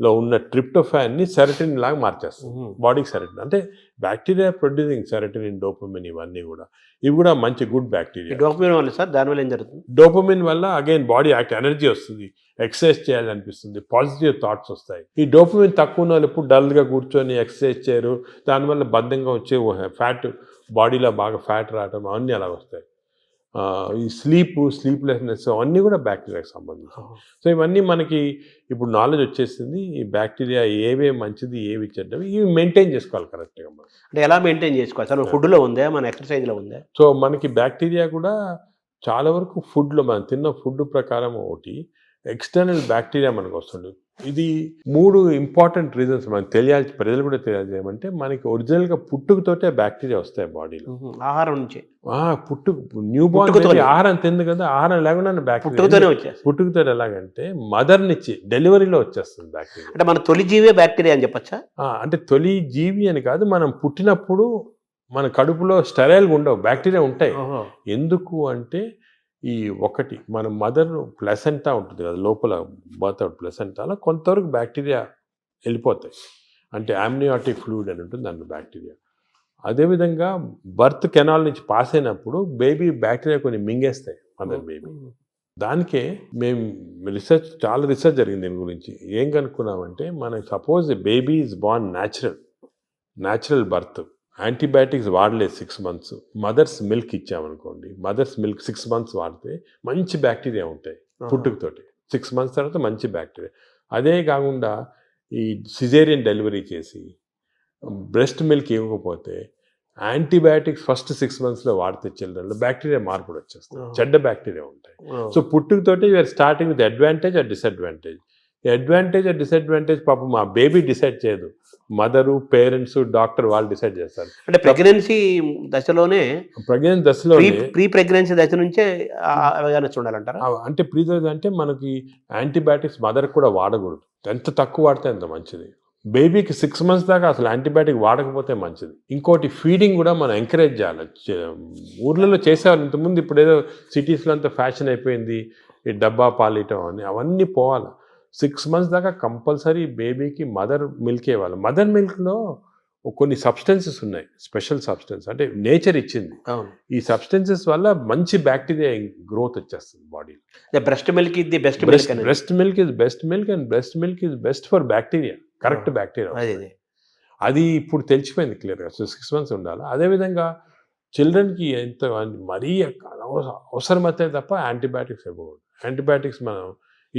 లో ఉన్న ట్రిప్టోఫాన్ని సెరటిన్ లాగా మార్చేస్తుంది బాడీకి. సెరటిన్ అంటే బ్యాక్టీరియా ప్రొడ్యూసింగ్ సెరటిన్, డోపమిన్, ఇవన్నీ కూడా ఇవి కూడా మంచి గుడ్ బ్యాక్టీరియా. డోపమిన్ వల్ల సార్ దానివల్ల ఏం జరుగుతుంది? డోపమిన్ వల్ల అగైన్ బాడీ యాక్ట్, ఎనర్జీ వస్తుంది, ఎక్సర్సైజ్ చేయాలనిపిస్తుంది, పాజిటివ్ థాట్స్ వస్తాయి. ఈ డోపమిన్ తక్కువ ఉన్న వాళ్ళు ఎప్పుడు డల్గా కూర్చొని ఎక్సర్సైజ్ చేయరు, దానివల్ల బద్ధంగా వచ్చే ఫ్యాట్, బాడీలో బాగా ఫ్యాట్ రావడం అవన్నీ అలా వస్తాయి. ఈ స్లీప్లెస్నెస్ అవన్నీ కూడా బ్యాక్టీరియాకి సంబంధించి. సో ఇవన్నీ మనకి ఇప్పుడు నాలెడ్జ్ వచ్చేసింది. ఈ బ్యాక్టీరియా ఏవే మంచిది, ఏవి చెడ్డవి, ఇవి మెయింటైన్ చేసుకోవాలి కరెక్ట్గా మనం. అంటే ఎలా మెయింటైన్ చేసుకోవాలి సార్? ఫుడ్లో ఉందా, మన ఎక్సర్సైజ్లో ఉందా? సో మనకి బ్యాక్టీరియా కూడా చాలా వరకు ఫుడ్లో, మనం తిన్న ఫుడ్ ప్రకారం ఒకటి, ఎక్స్టర్నల్ బ్యాక్టీరియా మనకు వస్తుంది. ఇది 3 ఇంపార్టెంట్ రీజన్స్ మనకు తెలియాలి, ప్రజలు కూడా తెలియాలి. ఏమంటే మనకి ఒరిజినల్గా పుట్టుకతోటే బ్యాక్టీరియా వస్తాయి బాడీలో, ఆహారం నుంచి. న్యూ బార్న్ ఆహారం తింది కదా, ఆహారం లేకుండా బ్యాక్టీరియా పుట్టుకతో. ఎలాగంటే మదర్ నుంచి డెలివరీలో వచ్చేస్తుంది బ్యాక్టీరియా. అంటే మన తొలి జీవే బ్యాక్టీరియా అని చెప్పచ్చా? అంటే తొలి జీవి అని కాదు, మనం పుట్టినప్పుడు మన కడుపులో స్టెరైల్గా ఉండవు, బ్యాక్టీరియా ఉంటాయి. ఎందుకు అంటే ఈ ఒకటి మన మదర్ ప్లసెంటా ఉంటుంది కదా, లోపల బర్త్ అవుట్ ప్లసెంటాలో కొంతవరకు బ్యాక్టీరియా వెళ్ళిపోతాయి. అంటే ఆమ్నియాటిక్ ఫ్లూయిడ్ అని ఉంటుంది దాంట్లో బ్యాక్టీరియా. అదేవిధంగా బర్త్ కెనాల్ నుంచి పాస్ అయినప్పుడు బేబీ బ్యాక్టీరియా కొన్ని మింగేస్తాయి మదర్ బేబీ. దానికే మేము చాలా రీసెర్చ్ జరిగింది దీని గురించి. ఏం కనుక్కున్నామంటే, మనకి suppose baby is born natural birth, antibiotics వాడలేదు 6 months, మదర్స్ మిల్క్ ఇచ్చామనుకోండి, మదర్స్ మిల్క్ 6 months వాడితే మంచి బ్యాక్టీరియా ఉంటాయి పుట్టుకతోటి. 6 months తర్వాత మంచి బ్యాక్టీరియా. అదే కాకుండా ఈ సిజేరియన్ డెలివరీ చేసి బ్రెస్ట్ మిల్క్ ఇవ్వకపోతే యాంటీబయాటిక్స్ ఫస్ట్ 6 monthsలో వాడితే చిల్డ్రన్లో బ్యాక్టీరియా మార్పులు వచ్చేస్తాయి, చెడ్డ బ్యాక్టీరియా ఉంటాయి. సో పుట్టుకతోటి we're starting with advantage or disadvantage. Advantage or disadvantage పాపం మా బేబీ డిసైడ్ చేయదు, మదరు, పేరెంట్స్, డాక్టర్ వాళ్ళు డిసైడ్ చేస్తారు. అంటే ప్రెగ్నెన్సీ దశలోనే ప్రీ ప్రెగ్నెన్సీ దశ నుంచే చూడాలంటారా? అంటే ప్రీ అంటే మనకి యాంటీబయాటిక్స్ మదర్ కూడా వాడకూడదు, ఎంత తక్కువ వాడితే అంత మంచిది. బేబీకి 6 months దాకా అసలు యాంటీబయాటిక్ వాడకపోతే మంచిది. ఇంకోటి ఫీడింగ్ కూడా మనం ఎంకరేజ్ చేయాలి. ఊర్లలో చేసేవాళ్ళు ఇంతకుముందు, ఇప్పుడు ఏదో సిటీస్లో అంతా ఫ్యాషన్ అయిపోయింది ఈ డబ్బా పాలియటం అని, అవన్నీ పోవాలి. 6 months దాకా కంపల్సరీ బేబీకి మదర్ మిల్క్ ఇవ్వాలి. మదర్ మిల్క్లో కొన్ని సబ్స్టెన్సెస్ ఉన్నాయి, స్పెషల్ సబ్స్టెన్స్, అంటే నేచర్ ఇచ్చింది. ఈ సబ్స్టెన్సెస్ వల్ల మంచి బ్యాక్టీరియా గ్రోత్ వచ్చేస్తుంది బాడీలో. బ్రెస్ట్ మిల్క్ ఇది best breast milk is best milk and breast milk is best for bacteria, correct bacteria. అది ఇప్పుడు తెలిసిపోయింది క్లియర్గా. సో 6 months ఉండాలి. అదేవిధంగా చిల్డ్రన్కి ఎంత మరీ అవసరమైతే తప్ప యాంటీబయాటిక్స్ ఇవ్వకూడదు. యాంటీబయాటిక్స్ మనం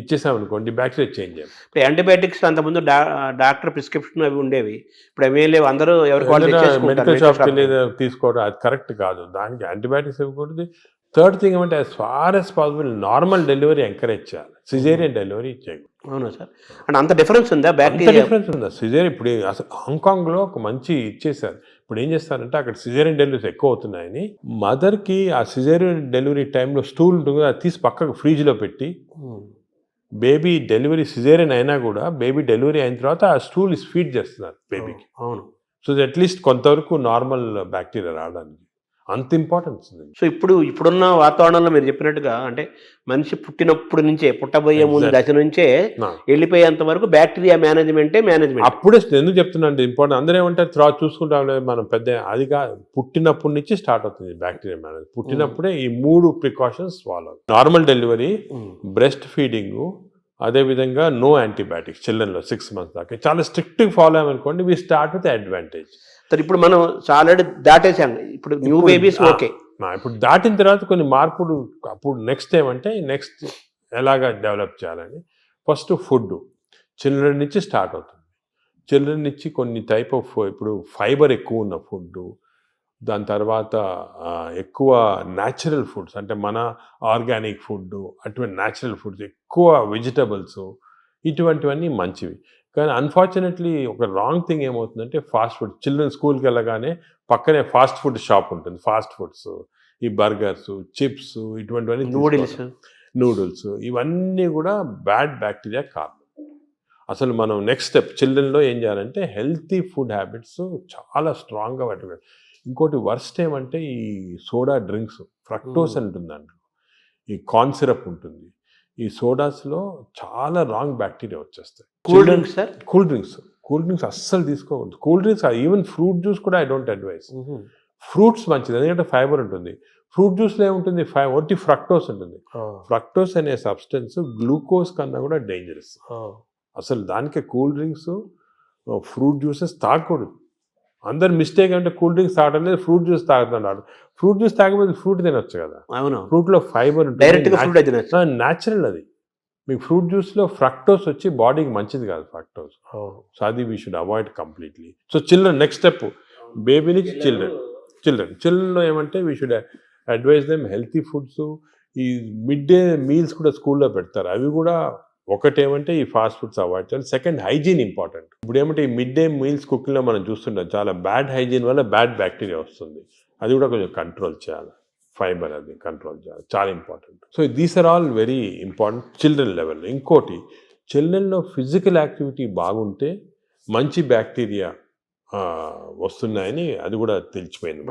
ఇచ్చేసామనుకోండి బ్యాక్టీరియా చేంజ్ అయ్యాం. ఇప్పుడు యాంటీబయాటిక్స్ అంతకుముందు డాక్టర్ ప్రిస్క్రిప్షన్ అవి ఉండేవి, ఇప్పుడు అవి లేవు, అందరూ మెడికల్ షాప్కి వెళ్ళి తీసుకోవడం అది కరెక్ట్ కాదు. దానికి యాంటీబయాటిక్స్ ఇవ్వకూడదు. థర్డ్ థింగ్ ఏమంటే, as far as possible normal delivery encourage చేయాలి, సిజేరియన్ డెలివరీ చేయకూడదు. అవునా సార్? అంటే అంత డిఫరెన్స్ ఉందా? బ్యాక్టీరియా డిఫరెన్స్ ఉందా? సిజేరియన్ ఇప్పుడు అసలు హాంకాంగ్లో ఒక మంచి ఇచ్చేసారు. ఇప్పుడు ఏం చేస్తారంటే, అక్కడ సిజేరియన్ డెలివరీస్ ఎక్కువ అవుతున్నాయని మదర్కి ఆ సిజేరియన్ డెలివరీ టైంలో స్టూల్ ఉంటుంది, అది తీసి పక్కకు ఫ్రిడ్జ్లో పెట్టి, బేబీ డెలివరీ సిజేరియన్ అయినా కూడా బేబీ డెలివరీ అయిన తర్వాత ఆ స్టూల్ ఫీడ్ చేస్తున్నారు బేబీకి. అవును. సో అట్లీస్ట్ కొంతవరకు నార్మల్ బ్యాక్టీరియా రావడానికి అంత ఇంపార్టెన్స్ ఉంది. సో ఇప్పుడున్న వాతావరణంలో మీరు చెప్పినట్టుగా, అంటే మనిషి పుట్టినప్పుడు నుంచే, పుట్టబోయే ముందు దశ నుంచే వెళ్ళిపోయేంత వరకు బ్యాక్టీరియా మేనేజ్మెంట్. అప్పుడే ఎందుకు చెప్తున్నా ఇంపార్టెంట్, అందరూ ఏమంటారు తర్వాత చూసుకుంటాం మనం పెద్ద, అది కాదు, పుట్టినప్పటి నుంచి స్టార్ట్ అవుతుంది బ్యాక్టీరియా మేనేజ్. పుట్టినప్పుడే ఈ 3 precautions follow: normal delivery, breast feeding, అదేవిధంగా నో యాంటీబయాటిక్స్ చిల్డ్రన్లో 6 months దాకా. చాలా స్ట్రిక్ట్గా ఫాలో అయ్యామనుకోండి, వీ స్టార్ట్ విత్ అడ్వాంటేజ్. ఇప్పుడు మనం ఆల్రెడీ దాటేసాం, ఇప్పుడు న్యూ బేబీస్ ఓకే. ఇప్పుడు దాటిన తర్వాత కొన్ని మార్పులు, అప్పుడు నెక్స్ట్ ఏమంటే నెక్స్ట్ ఎలాగా డెవలప్ చేయాలని, ఫస్ట్ ఫుడ్ చిల్డ్రన్ నుంచి స్టార్ట్ అవుతుంది. చిల్డ్రన్ నుంచి కొన్ని టైప్ ఆఫ్, ఇప్పుడు ఫైబర్ ఎక్కువ ఉన్న ఫుడ్, దాని తర్వాత ఎక్కువ న్యాచురల్ ఫుడ్స్, అంటే మన ఆర్గానిక్ ఫుడ్, అటువంటి న్యాచురల్ ఫుడ్స్, ఎక్కువ వెజిటబుల్స్, ఇటువంటివన్నీ మంచివి. కానీ అన్ఫార్చునేట్లీ ఒక రాంగ్ థింగ్ ఏమవుతుందంటే, ఫాస్ట్ ఫుడ్. చిల్డ్రన్ స్కూల్కి వెళ్ళగానే పక్కనే ఫాస్ట్ ఫుడ్ షాప్ ఉంటుంది, ఫాస్ట్ ఫుడ్స్, ఈ బర్గర్స్, చిప్స్, ఇటువంటివన్నీ, నూడిల్స్, ఇవన్నీ కూడా బ్యాడ్ బ్యాక్టీరియా కారణం. అసలు మనం నెక్స్ట్ స్టెప్ చిల్డ్రన్లో ఏం చేయాలంటే, హెల్తీ ఫుడ్ హ్యాబిట్స్ చాలా స్ట్రాంగ్గా పెట్టాలి. ఇంకోటి వర్స్ట్ ఏమంటే, ఈ సోడా డ్రింక్స్, ఫ్రక్టోస్ అని ఉంటుంది దాంట్లో, ఈ కార్న్ సిరప్ ఉంటుంది, ఈ సోడాస్లో చాలా రాంగ్ బ్యాక్టీరియా వచ్చేస్తాయి. Cool drinks sir? Cool drinks అస్సలు తీసుకోకూడదు. Cool drinks even fruit juice కూడా ఐ డోంట్ అడ్వైస్. ఫ్రూట్స్ మంచిది, ఎందుకంటే ఫైబర్ ఉంటుంది. ఫ్రూట్ జ్యూస్లో ఏముంటుంది, ఒట్టి ఫ్రక్టోస్ ఉంటుంది. ఫ్రక్టోస్ అనే సబ్స్టెన్స్ గ్లూకోజ్ కన్నా కూడా డేంజరస్. అసలు దానికే కూల్ డ్రింక్స్, ఫ్రూట్ జ్యూసెస్ తాగకూడదు. అందరు మిస్టేక్ అంటే కూల్ డ్రింక్స్ తాగడం లేదు, ఫ్రూట్ జ్యూస్ తాగుతున్నాడు. ఫ్రూట్ జ్యూస్ తాగకపోతే ఫ్రూట్ తినొచ్చు కదా. అవును, ఫ్రూట్లో ఫైబర్ ఉంటుంది, న్యాచురల్ అది. మీకు ఫ్రూట్ జ్యూస్లో ఫ్రక్టోస్ వచ్చి బాడీకి మంచిది కాదు ఫ్రక్టోస్. సో అది we should avoid completely. So children next step, baby నుంచి చిల్డ్రన్లో ఏమంటే we should advise them healthy foods. ఈ మిడ్ డే మీల్స్ కూడా స్కూల్లో పెడతారు, అవి కూడా ఒకటేమంటే ఈ ఫాస్ట్ ఫుడ్స్ అవాయిడ్ చేయాలి. Second, hygiene important. ఇప్పుడు ఏమంటే ఈ మిడ్ డే మీల్స్ కుకింగ్లో మనం చూస్తుంటాం, చాలా బ్యాడ్ హైజీన్ వల్ల బ్యాడ్ బ్యాక్టీరియా వస్తుంది. అది కూడా కొంచెం కంట్రోల్ చేయాలి. ఫైబర్ అది కంట్రోల్ చేయాలి, చాలా important. So these are all very important children లెవెల్లో. ఇంకోటి, చిల్డ్రన్లో ఫిజికల్ యాక్టివిటీ బాగుంటే మంచి బ్యాక్టీరియా వస్తున్నాయని అది కూడా తెలిసిపోయింది.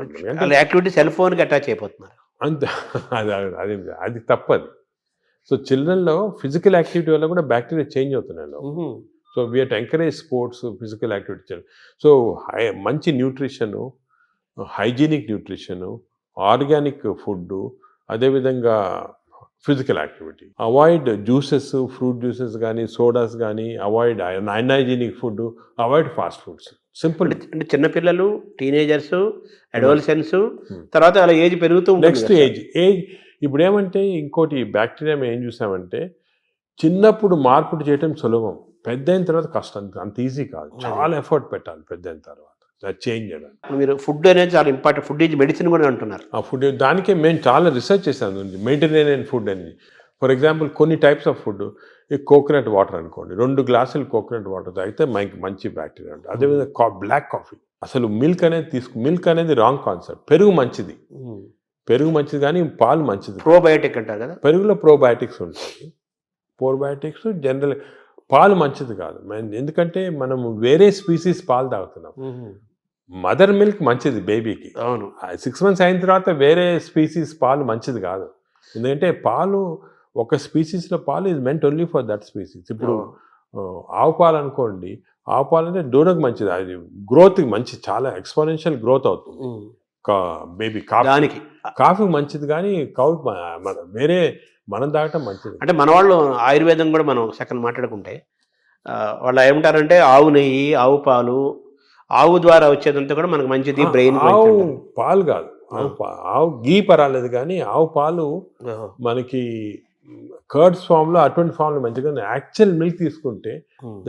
యాక్టివిటీ సెల్ ఫోన్కి అటాచ్ అయిపోతున్నారు అంతే, అది తప్పది. సో చిల్డ్రన్లో ఫిజికల్ యాక్టివిటీ వల్ల కూడా బ్యాక్టీరియా చేంజ్ అవుతున్నాయి. So we have to encourage sports, physical activity. So మంచి nutrition, hygienic nutrition, organic food, అదేవిధంగా physical activity. Avoid juices, fruit juices కానీ సోడాస్ కానీ, avoid unhygienic food, avoid fast foods. Simple. అంటే చిన్నపిల్లలు, teenagers, adolescence, తర్వాత అలా age పెరుగుతూ next age ఇప్పుడు ఏమంటే ఇంకోటి బ్యాక్టీరియా ఏం చూసామంటే, చిన్నప్పుడు మార్పులు చేయటం సులభం, పెద్ద అయిన తర్వాత కష్టం. అంత ఈజీ కాదు, చాలా ఎఫర్ట్ పెట్టాలి పెద్ద అయిన తర్వాత చేంజ్ చేయడానికి. మీరు ఫుడ్ అనేది చాలా ఇంపార్టెంట్, ఫుడ్ ఈజ్ మెడిసిన్ కూడా అంటున్నారు. ఆ ఫుడ్ దానికే మేము చాలా రీసెర్చ్ చేసాము, మెడిటరేనియన్ ఫుడ్ అని. ఫర్ ఎగ్జాంపుల్ కొన్ని టైప్స్ ఆఫ్ ఫుడ్, ఈ కోకోనట్ వాటర్ అనుకోండి, 2 గ్లాసులు కోకోనట్ వాటర్ తాగితే మంచి బ్యాక్టీరియా ఉంటుంది. అదేవిధంగా బ్లాక్ కాఫీ, అసలు మిల్క్ అనేది రాంగ్ కాన్సెప్ట్. పెరుగు మంచిది కానీ పాలు మంచిది. ప్రోబయోటిక్ అంటారు కదా, పెరుగులో ప్రోబయోటిక్స్ ఉంటాయి. ప్రోబయోటిక్స్ జనరల్, పాలు మంచిది కాదు. ఎందుకంటే మనం వేరే స్పీసీస్ పాలు తాగుతున్నాం. మదర్ మిల్క్ మంచిది బేబీకి. అవును, 6 months అయిన తర్వాత వేరే స్పీసీస్ పాలు మంచిది కాదు. ఎందుకంటే పాలు, ఒక స్పీసీస్లో పాలు is meant only for that species. ఇప్పుడు ఆవు పాలు అనుకోండి, ఆవు పాలు అంటే దూడకు మంచిది, అది గ్రోత్కి మంచిది, చాలా ఎక్స్పోనెన్షియల్ గ్రోత్ అవుతుంది బేబీ. కాఫీ మంచిది కానీ వేరే మనం తాగటం మంచిది. అంటే మన వాళ్ళు ఆయుర్వేదం కూడా మనం సెకండ్ మాట్లాడుకుంటే వాళ్ళు ఏమంటారంటే ఆవు నెయ్యి, ఆవు పాలు, ఆవు ద్వారా వచ్చేదంతా కూడా మనకు మంచిది, బ్రెయిన్. ఆవు పాలు కాదు, ఆవు గీ పర్వాలేదు కానీ ఆవు పాలు మనకి కర్డ్స్ ఫామ్లో, అటువంటి ఫామ్లో మంచిగా. యాక్చువల్ మిల్క్ తీసుకుంటే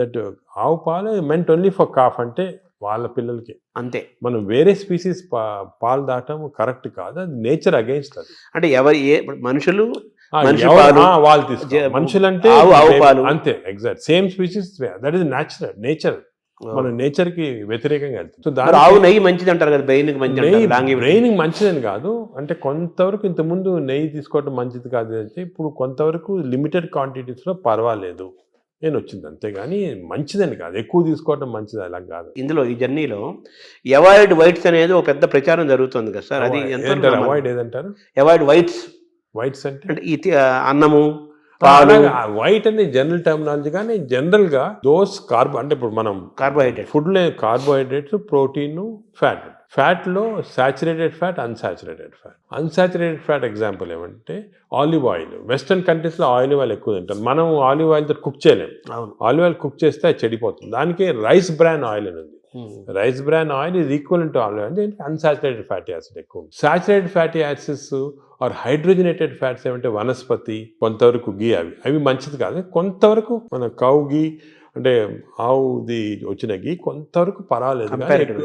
దట్ ఆవు పాలు మెంట్ ఓన్లీ ఫర్ కాఫ్, అంటే వాళ్ళ పిల్లలకి అంతే. మనం వేరే స్పీసీస్ పాలు దాటం కరెక్ట్ కాదు, అది నేచర్ అగైన్స్ట్. అది అంటే మనుషులు వాళ్ళు తీసుకోవాలి, మనుషులంటే అంతే, exact same species, that is nature. మన నేచర్ కి వ్యతిరేకంగా వెళ్తుంది. ఆవు నెయ్యి మంచిది అంటారు కదా, బ్రెయిన్ మంచిదని కాదు, అంటే కొంతవరకు ఇంతకుముందు నెయ్యి తీసుకోవడం మంచిది కాదు అంటే, ఇప్పుడు కొంతవరకు లిమిటెడ్ క్వాంటిటీస్ లో పర్వాలేదు నేను వచ్చింది, అంతేగాని మంచిదని కాదు, ఎక్కువ తీసుకోవడం మంచిది అలా కాదు. ఇందులో ఈ జర్నీలో అవాయిడ్ వైట్స్ అనేది ఒక పెద్ద ప్రచారం జరుగుతుంది కదా సార్, అది అవాయిడ్ ఏదంటారు? అవాయిడ్ వైట్స్ అంటే అన్నము, వైట్ అనేది జనరల్ టర్మినాలజీ, కానీ జనరల్ గా దోస్ అంటే ఇప్పుడు మనం ఫుడ్ లో కార్బోహైడ్రేట్స్, ప్రోటీన్, ఫ్యాట్ లో saturated fat, unsaturated fat example ఏమంటే ఆలివ్ ఆయిల్. వెస్టర్న్ కంట్రీస్ లో ఆలివ్ ఆయిల్ ఎక్కువ తింటాం, మనం ఆలివ్ ఆయిల్ తో కుక్ చేయలేము. ఆలివ్ ఆయిల్ కుక్ చేస్తే అది చెడిపోతుంది. దానికి రైస్ బ్రాన్ ఆయిల్ అని ఉంది. Rice bran oil is equal to olive oil, దీనికి అన్సాచురేటెడ్ ఫ్యాటీ యాసిడ్ ఎక్కువ. Saturated fatty acids are hydrogenated fats ఏమంటే వనస్పతి, కొంతవరకు గీ, అవి మంచిది కాదు. కొంతవరకు మన కౌ గీ అంటే ఆవుది వచ్చిన గీ కొంతవరకు పర్వాలేదు,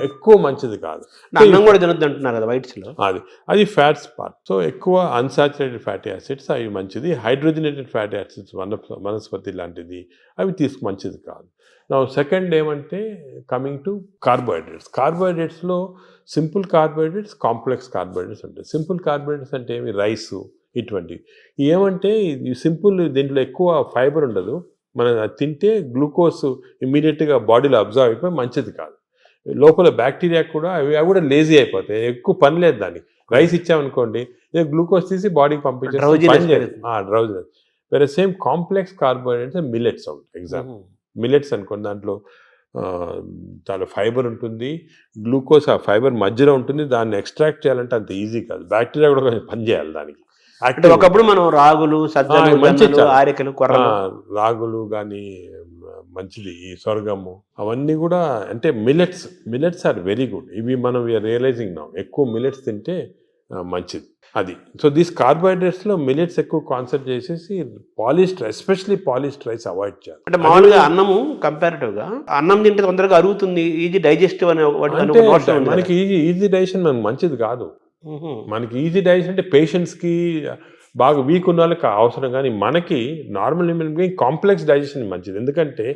ఎక్కువ మంచిది కాదు. అన్నం కూడా తినొద్దు అంటున్నారు కదా వైట్స్ లో, అది ఫ్యాట్స్ పార్ట్. సో ఎక్కువ అన్సాచురేటెడ్ ఫ్యాటీ యాసిడ్స్ అవి మంచిది. హైడ్రోజనేటెడ్ ఫ్యాటీ యాసిడ్స్ వనస్పతి లాంటిది అవి మంచిది కాదు. నా సెకండ్ ఏమంటే కమింగ్ టు కార్బోహైడ్రేట్స్లో సింపుల్ కార్బోహైడ్రేట్స్, కాంప్లెక్స్ కార్బోహైడ్రేట్స్ ఉంటాయి. సింపుల్ కార్బోహైడ్రేట్స్ అంటే ఏమి, రైసు ఇటువంటివి. ఏమంటే సింపుల్, దీంట్లో ఎక్కువ ఫైబర్ ఉండదు, మనం తింటే గ్లూకోజ్ ఇమ్మీడియట్గా బాడీలో అబ్జర్వ్ అయిపోయి మంచిది కాదు. లోపల బ్యాక్టీరియా కూడా అవి కూడా లేజీ అయిపోతాయి, ఎక్కువ పని లేదు దానికి. రైస్ ఇచ్చామనుకోండి, గ్లూకోజ్ తీసి బాడీకి పంపించే డ్రౌజినెస్. వేరే same complex carbohydrates millets out example. Millets అనుకోండి, దాంట్లో చాలా ఫైబర్ ఉంటుంది, గ్లూకోజ్ ఆ ఫైబర్ మధ్యలో ఉంటుంది, దాన్ని ఎక్స్ట్రాక్ట్ చేయాలంటే అంత ఈజీ కాదు, బ్యాక్టీరియా కూడా కొంచెం పనిచేయాలి దానికి. అంటే ఒకప్పుడు మనం రాగులు, సజ్జలు, మంచి జొన్నలు, ఆరికలు, కొర్రలు, రాగులు కానీ మంచిది, ఈ సొరగము అవన్నీ కూడా అంటే మిల్లెట్స్ ఆర్ వెరీ గుడ్. ఇవి మనం రియలైజింగ్ నా ఎక్కువ మిల్లెట్స్ తింటే మంచిది అది. సో దీస్ కార్బోహైడ్రేట్స్లో మిల్లెట్స్ ఎక్కువ కాన్సన్ట్రేట్ చేసేసి polished, especially polished rice avoid చేయాలి. అంటే మామూలుగా అన్నము కంపారిటివ్ గా అన్నం తింటే తొందరగా అరుగుతుంది, ఈజీ డైజెస్టివ్ అనే మనకి ఈజీ డైజెషన్ మనకు మంచిది కాదు. మనకి ఈజీ డైజెషన్ అంటే పేషెంట్స్కి బాగా వీక్ ఉన్న వాళ్ళకి అవసరం, కానీ మనకి నార్మల్ కాంప్లెక్స్ డైజెషన్ మంచిది. ఎందుకంటే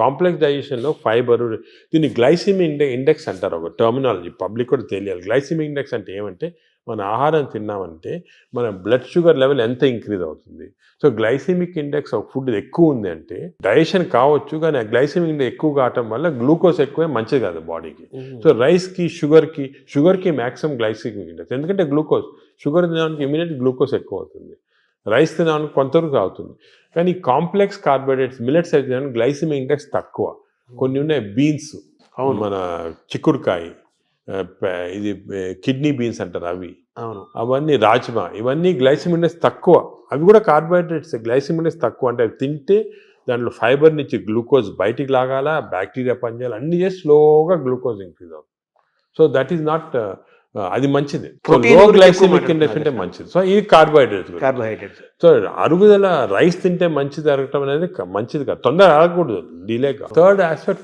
కాంప్లెక్స్ డైజెషన్లో ఫైబర్, దీన్ని గ్లైసిమిక్ ఇండెక్స్ అంటారు, ఒక టర్మినాలజీ పబ్లిక్ కూడా తెలియాలి. గ్లైసిమిక్ ఇండెక్స్ అంటే ఏమంటే మన ఆహారం తిన్నామంటే మన బ్లడ్ షుగర్ లెవెల్ ఎంత ఇంక్రీజ్ అవుతుంది. సో గ్లైసిమిక్ ఇండెక్స్ ఒక ఫుడ్ ఎక్కువ ఉంది అంటే డైజెషన్ కావచ్చు, కానీ ఆ గ్లైసిమిక్ ఇండెక్స్ ఎక్కువ కావటం వల్ల గ్లూకోజ్ ఎక్కువే మంచిది కాదు బాడీకి. సో రైస్కి, షుగర్కి మ్యాక్సిమం గ్లైసిమిక్ ఇండెక్స్, ఎందుకంటే షుగర్ తినడానికి ఇమీడియట్ గ్లూకోజ్ ఎక్కువ అవుతుంది, రైస్ తినడానికి కొంతవరకు అవుతుంది. కానీ కాంప్లెక్స్ కార్బోహైడ్రేట్స్ మిల్లెట్స్ అయితే గ్లైసిమిక్ ఇండెక్స్ తక్కువ. కొన్ని ఉన్నాయి బీన్స్, మన చిక్కుడుకాయ, ఇది కిడ్నీ బీన్స్ అంటారు అవి, అవన్నీ రాజ్మా, ఇవన్నీ గ్లైసిమిక్ ఇండెక్స్ తక్కువ. అవి కూడా కార్బోహైడ్రేట్స్, గ్లైసిమిక్ ఇండెక్స్ తక్కువ. అంటే అవి తింటే దాంట్లో ఫైబర్ నుంచి గ్లూకోజ్ బయటికి లాగాల, బ్యాక్టీరియా పనిచేయాలి, అన్ని చేసి స్లోగా గ్లూకోజ్ ఇంక్రీజ్ అవుతుంది. సో దట్ ఈస్ నాట్, అది మంచిది. లో గ్లైసిమిక్ ఇండెక్స్ అంటే మంచిది. సో ఇది కార్బోహైడ్రేట్స్. సో అరుగుదల రైస్ తింటే మంచిది అరగటం అనేది మంచిది కాదు, తొందరగా అరగకూడదు, డిలేగా. థర్డ్ ఆస్పెక్ట్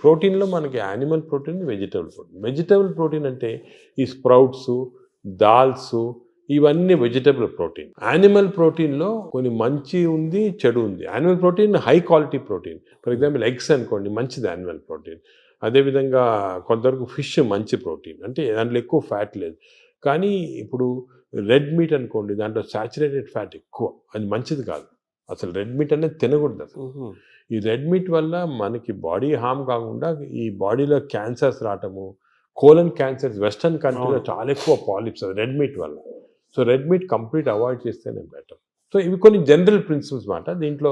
ప్రోటీన్లో మనకి యానిమల్ ప్రోటీన్, వెజిటబుల్ ప్రోటీన్ అంటే ఈ స్ప్రౌట్స్, దాల్స్, ఇవన్నీ వెజిటబుల్ ప్రోటీన్. యానిమల్ ప్రోటీన్లో కొన్ని మంచి ఉంది, చెడు ఉంది. Animal protein high quality protein, for example eggs అనుకోండి, మంచిది యానిమల్ ప్రోటీన్. అదేవిధంగా కొంతవరకు ఫిష్ మంచి ప్రోటీన్, అంటే దాంట్లో ఎక్కువ ఫ్యాట్ లేదు. కానీ ఇప్పుడు రెడ్ మీట్ అనుకోండి, దాంట్లో సాచురేటెడ్ ఫ్యాట్ ఎక్కువ, అది మంచిది కాదు. అసలు రెడ్ మీట్ అనేది తినకూడదు అసలు. ఈ రెడ్ మీట్ వల్ల మనకి బాడీ హార్మ్ కాకుండా ఈ బాడీలో క్యాన్సర్స్ రావటము, కోలన్ క్యాన్సర్స్ వెస్టర్న్ కంట్రీలో చాలా ఎక్కువ పాలిప్స్ అది రెడ్ మీట్ వల్ల. So red meat complete avoid చేస్తేనే బెటర్. సో ఇవి కొన్ని జనరల్ ప్రిన్సిపల్స్ మాట. దీంట్లో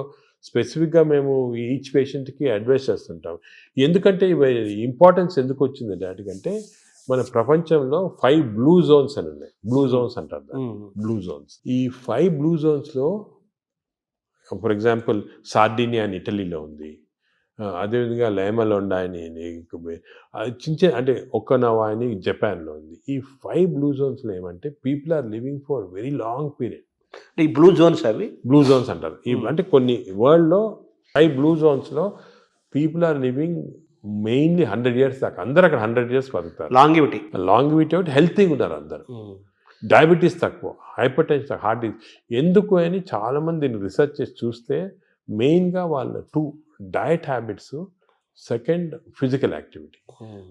స్పెసిఫిక్గా మేము ఈచ్ పేషెంట్కి అడ్వైస్ చేస్తుంటాం. ఎందుకంటే ఇవి ఇంపార్టెన్స్ ఎందుకు వచ్చింది వాటికంటే, మన ప్రపంచంలో 5 బ్లూ జోన్స్ అని ఉన్నాయి. బ్లూ జోన్స్ అంటారు, బ్లూ జోన్స్. ఈ 5 బ్లూ జోన్స్లో ఫర్ ఎగ్జాంపుల్ సార్డినియా అని ఇటలీలో ఉంది, అదేవిధంగా లైమలోండా అని చిన్న అంటే ఒక్కనవా అని జపాన్లో ఉంది. ఈ 5 బ్లూ జోన్స్లో ఏమంటే people are living for very long period. ఈ బ్లూ జోన్స్, అవి బ్లూ జోన్స్ అంటారు. అంటే కొన్ని వరల్డ్లో 5 బ్లూ జోన్స్లో people are living mainly 100 years దాకా. అందరు అక్కడ 100 years బతుకుతారు. లాంగివిటీ ఒకటి, హెల్తీగా ఉన్నారు అందరు. డయాబెటీస్ తక్కువ, హైపర్ టెన్షన్, హార్ట్ డిసీజ్. ఎందుకు అని చాలామంది దీన్ని రీసెర్చ్ చేసి చూస్తే మెయిన్గా వాళ్ళ 2 diet habits, second physical activity.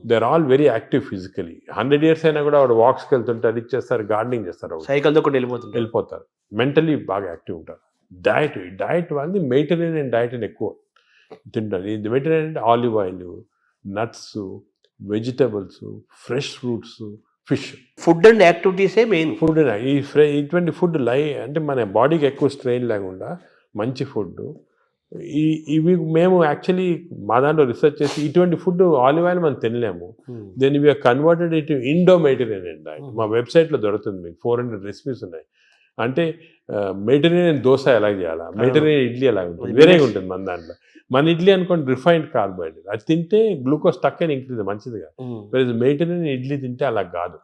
They are all very active physically. 100 years అయినా కూడా వాడు వాక్స్కి వెళ్తుంటారు, అది చేస్తారు, గార్డెనింగ్ చేస్తారు, సైకిల్తో కూడా వెళ్ళిపోతారు. మెంటలీ బాగా యాక్టివ్ ఉంటారు. డయట్ వాళ్ళది మెడిటరేనియన్ డయట్ అని ఎక్కువ తింటారు. ఇది మెడిటరేనియన్ అంటే olive oil, nuts, vegetables, fresh fruits, fish. Food and యాక్టివిటీసే మెయిన్. ఫుడ్ ఇటువంటి ఫుడ్ అంటే మన బాడీకి ఎక్కువ స్ట్రెయిన్ లేకుండా మంచి ఫుడ్. ఇవి మేము యాక్చువల్లీ మా దాంట్లో రీసెర్చ్ చేసి ఇటువంటి ఫుడ్ ఆలివ్ ఆయిల్ మనం తినలేము. Then we are converted it Indo Mediterranean diet. మా వెబ్సైట్లో దొరుకుతుంది, మీకు 400 రెసిపీస్ ఉన్నాయి. అంటే మెడిటరేనియన్ దోశ ఎలా చేయాలా, మెడిటరేనియన్ ఇడ్లీ ఎలా ఉంటుంది, వేరేగా ఉంటుంది మన దాంట్లో. మన ఇడ్లీ అనుకోండి రిఫైన్డ్ కార్బోహైడ్రేట్, అది తింటే గ్లూకోజ్ తక్కువ ఇంక్రీజ్ మంచిదిగా. మెడిటరేనియన్ ఇడ్లీ తింటే అలా కాదు,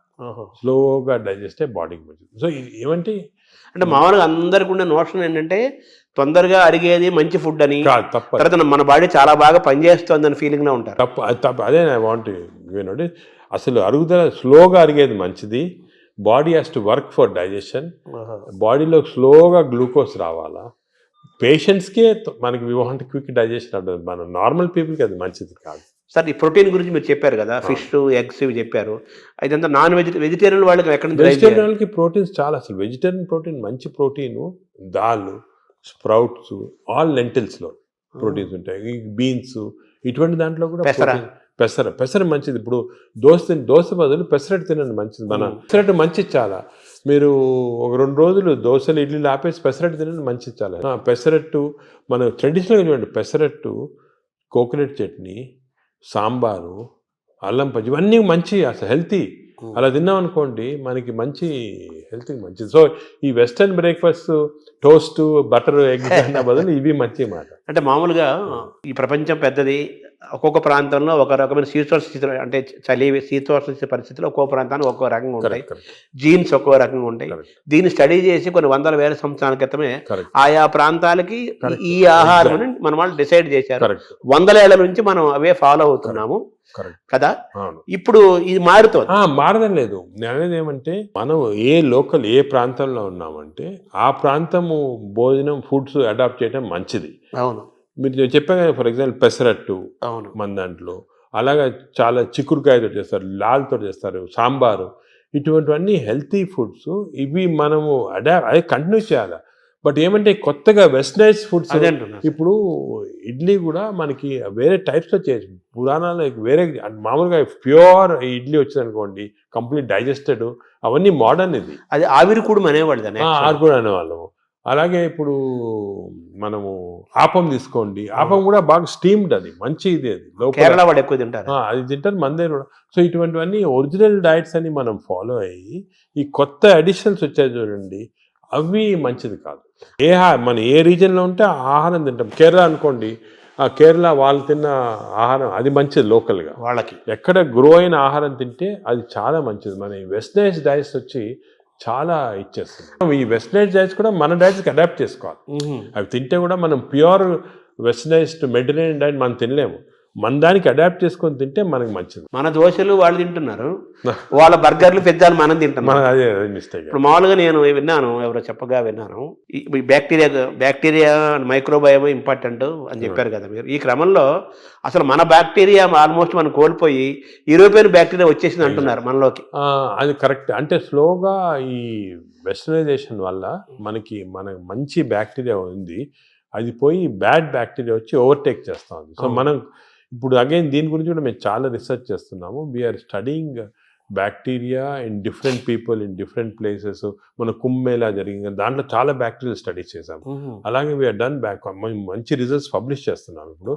స్లోగా డైజెస్ట్ అయ్యి బాడీకి మంచిది. సో ఏమంటే అంటే మామూలుగా అందరికి ఉండే నోషన్ ఏంటంటే తొందరగా అరిగేది మంచి ఫుడ్ అని, తర్వాత మన బాడీ చాలా బాగా పనిచేస్తుంది అని ఫీలింగ్ లో ఉంటారు. తప్పు అదే ఐ వాంట్ యూనోటి. అసలు అరుగుదల స్లోగా అరిగేది మంచిది. Body has to work for digestion. బాడీలో స్లోగా గ్లూకోజ్ రావాలా. పేషెంట్స్కే మనకి వి వాంట్ క్విక్ డైజెషన్ ఉంటుంది, మన నార్మల్ పీపుల్కి అది మంచిది కాదు. సార్ ఈ ప్రోటీన్ గురించి మీరు చెప్పారు కదా, ఫిష్, ఎగ్స్ ఇవి చెప్పారు. ఇదంతా వెజిటేరియన్ వాళ్ళకి ఎక్కడ నుంచి? వెజిటేరియన్ వాళ్ళకి ప్రోటీన్స్ చాలా, అసలు వెజిటేరియన్ ప్రోటీన్ మంచి ప్రోటీను, దాల్, స్ప్రౌట్స్, ఆల్ లెంటిల్స్లో ప్రోటీన్స్ ఉంటాయి. బీన్స్, ఇటువంటి దాంట్లో కూడా పెసర మంచిది. ఇప్పుడు దోశ బదులు పెసరట్టు తినండి, మంచిది. మన పెసరట్టు మంచిది చాలా. మీరు ఒక 2 రోజులు దోశలు ఇడ్లీలు ఆపేసి పెసరట్టు తినండి, మంచిది చాలా. పెసరట్టు మన ట్రెడిషనల్గా చూడండి, పెసరట్టు, కోకోనట్ చట్నీ, సాంబారు, అల్లం పచ్చి, ఇవన్నీ మంచి అసలు హెల్తీ. అలా తిన్నాం అనుకోండి మనకి మంచి హెల్త్కి మంచిది. సో ఈ western breakfast toast butter egg అన్న బదులు ఇవి మంచి మాట. అంటే మామూలుగా ఈ ప్రపంచం పెద్దది, ఒక్కొక్క ప్రాంతంలో ఒక రకమైన శీతోష్ణ స్థితిలో, అంటే చలి శీతోష్ణ పరిస్థితుల్లో ఒక్కో ప్రాంతానికి ఒక్కో రకంగా ఉంటాయి, జీన్స్ ఒక్కో రకంగా ఉంటాయి. దీన్ని స్టడీ చేసి కొన్ని వందల వేల సంవత్సరాల క్రితమే ఆయా ప్రాంతాలకి ఈ ఆహారం మన వాళ్ళు డిసైడ్ చేశారు. 100 ఏళ్ల నుంచి మనం అవే ఫాలో అవుతున్నాము కదా. ఇప్పుడు ఇది మారుతుంది. మారడం లేదు. నేను అనేది ఏమంటే మనం ఏ ప్రాంతంలో ఉన్నామంటే ఆ ప్రాంతము భోజనం ఫుడ్స్ అడాప్ట్ చేయడం మంచిది. అవును, మీరు చెప్పాను కదా, ఫర్ ఎగ్జాంపుల్ పెసరట్టు మన దాంట్లో, అలాగా చాలా చిక్కుడుకాయతో చేస్తారు, లాల్తో చేస్తారు, సాంబారు, ఇటువంటివన్నీ హెల్తీ ఫుడ్స్. ఇవి మనము అదే కంటిన్యూ చేయాలి. బట్ ఏమంటే కొత్తగా వెస్టర్నైజ్ ఫుడ్స్, ఇప్పుడు ఇడ్లీ కూడా మనకి వేరే టైప్స్లో చేయొచ్చు. పురాణాలు వేరే మామూలుగా ప్యూర్ ఇడ్లీ వచ్చింది అనుకోండి, కంప్లీట్ డైజెస్టెడ్, అవన్నీ మోడర్న్. ఇది అది ఆవిరికూడు అనేవాళ్ళు, ఆవిరికూడు అనేవాళ్ళము. అలాగే ఇప్పుడు మనము ఆపం తీసుకోండి, ఆపం కూడా బాగా స్టీమ్డ్, అది మంచి ఇది, అది కేరళ వాళ్ళు ఎక్కువ తింటారు, అది తింటారు మన దగ్గర కూడా. సో ఇటువంటివన్నీ ఒరిజినల్ డైట్స్ అని మనం ఫాలో అయ్యి ఈ కొత్త అడిషన్స్ వచ్చాయి చూడండి, అవి మంచిది కాదు. మన ఏ రీజన్లో ఉంటే ఆ ఆహారం తింటాం. కేరళ అనుకోండి, ఆ కేరళ వాళ్ళు తిన్న ఆహారం అది మంచిది, లోకల్గా వాళ్ళకి ఎక్కడ గ్రో అయిన ఆహారం తింటే అది చాలా మంచిది. మన ఈ వెస్టర్నైజ్ డైట్స్ వచ్చి చాలా ఇచ్చేస్తుంది. ఈ వెస్టర్నైజ్ డైట్స్ కూడా మన డైట్స్కి అడాప్ట్ చేసుకోవాలి. అవి తింటే కూడా మనం ప్యూర్ వెస్టర్నైజ్డ్ మెడిటరేనియన్ డైట్ మనం తినలేము. మన దానికి అడాప్ట్ చేసుకొని తింటే మనకి మంచిది. మన దోశలు వాళ్ళు తింటున్నారు, వాళ్ళ బర్గర్లు పిజ్జాలు మనం తింటున్నాం. అదే మిస్టేక్. ఇప్పుడు మామూలుగా నేను విన్నాను, ఎవరో చెప్పగా విన్నాను, ఈ బ్యాక్టీరియా మైక్రోబయోమ్ ఇంపార్టెంట్ అని చెప్పారు కదా మీరు. ఈ క్రమంలో అసలు మన బ్యాక్టీరియా ఆల్మోస్ట్ మనం కోల్పోయి యూరోపియన్ బ్యాక్టీరియా వచ్చేసింది అంటున్నారు మనలోకి. అది కరెక్ట్. అంటే స్లోగా ఈ వెస్టర్నైజేషన్ వల్ల మనకి మంచి బ్యాక్టీరియా ఉంది, అది పోయి బ్యాడ్ బ్యాక్టీరియా వచ్చి ఓవర్టేక్ చేస్తూ ఉంది. సో మనం ఇప్పుడు అగైన్ దీని గురించి కూడా మేము చాలా రీసెర్చ్ చేస్తున్నాము. We are studying bacteria in different people in different places. మన కుంభమేళా జరిగింది, దాంట్లో చాలా బ్యాక్టీరియల్ స్టడీస్ చేసాము. అలాగే వీఆర్ డన్ మంచి రిజల్ట్స్ పబ్లిష్ చేస్తున్నాము. ఇప్పుడు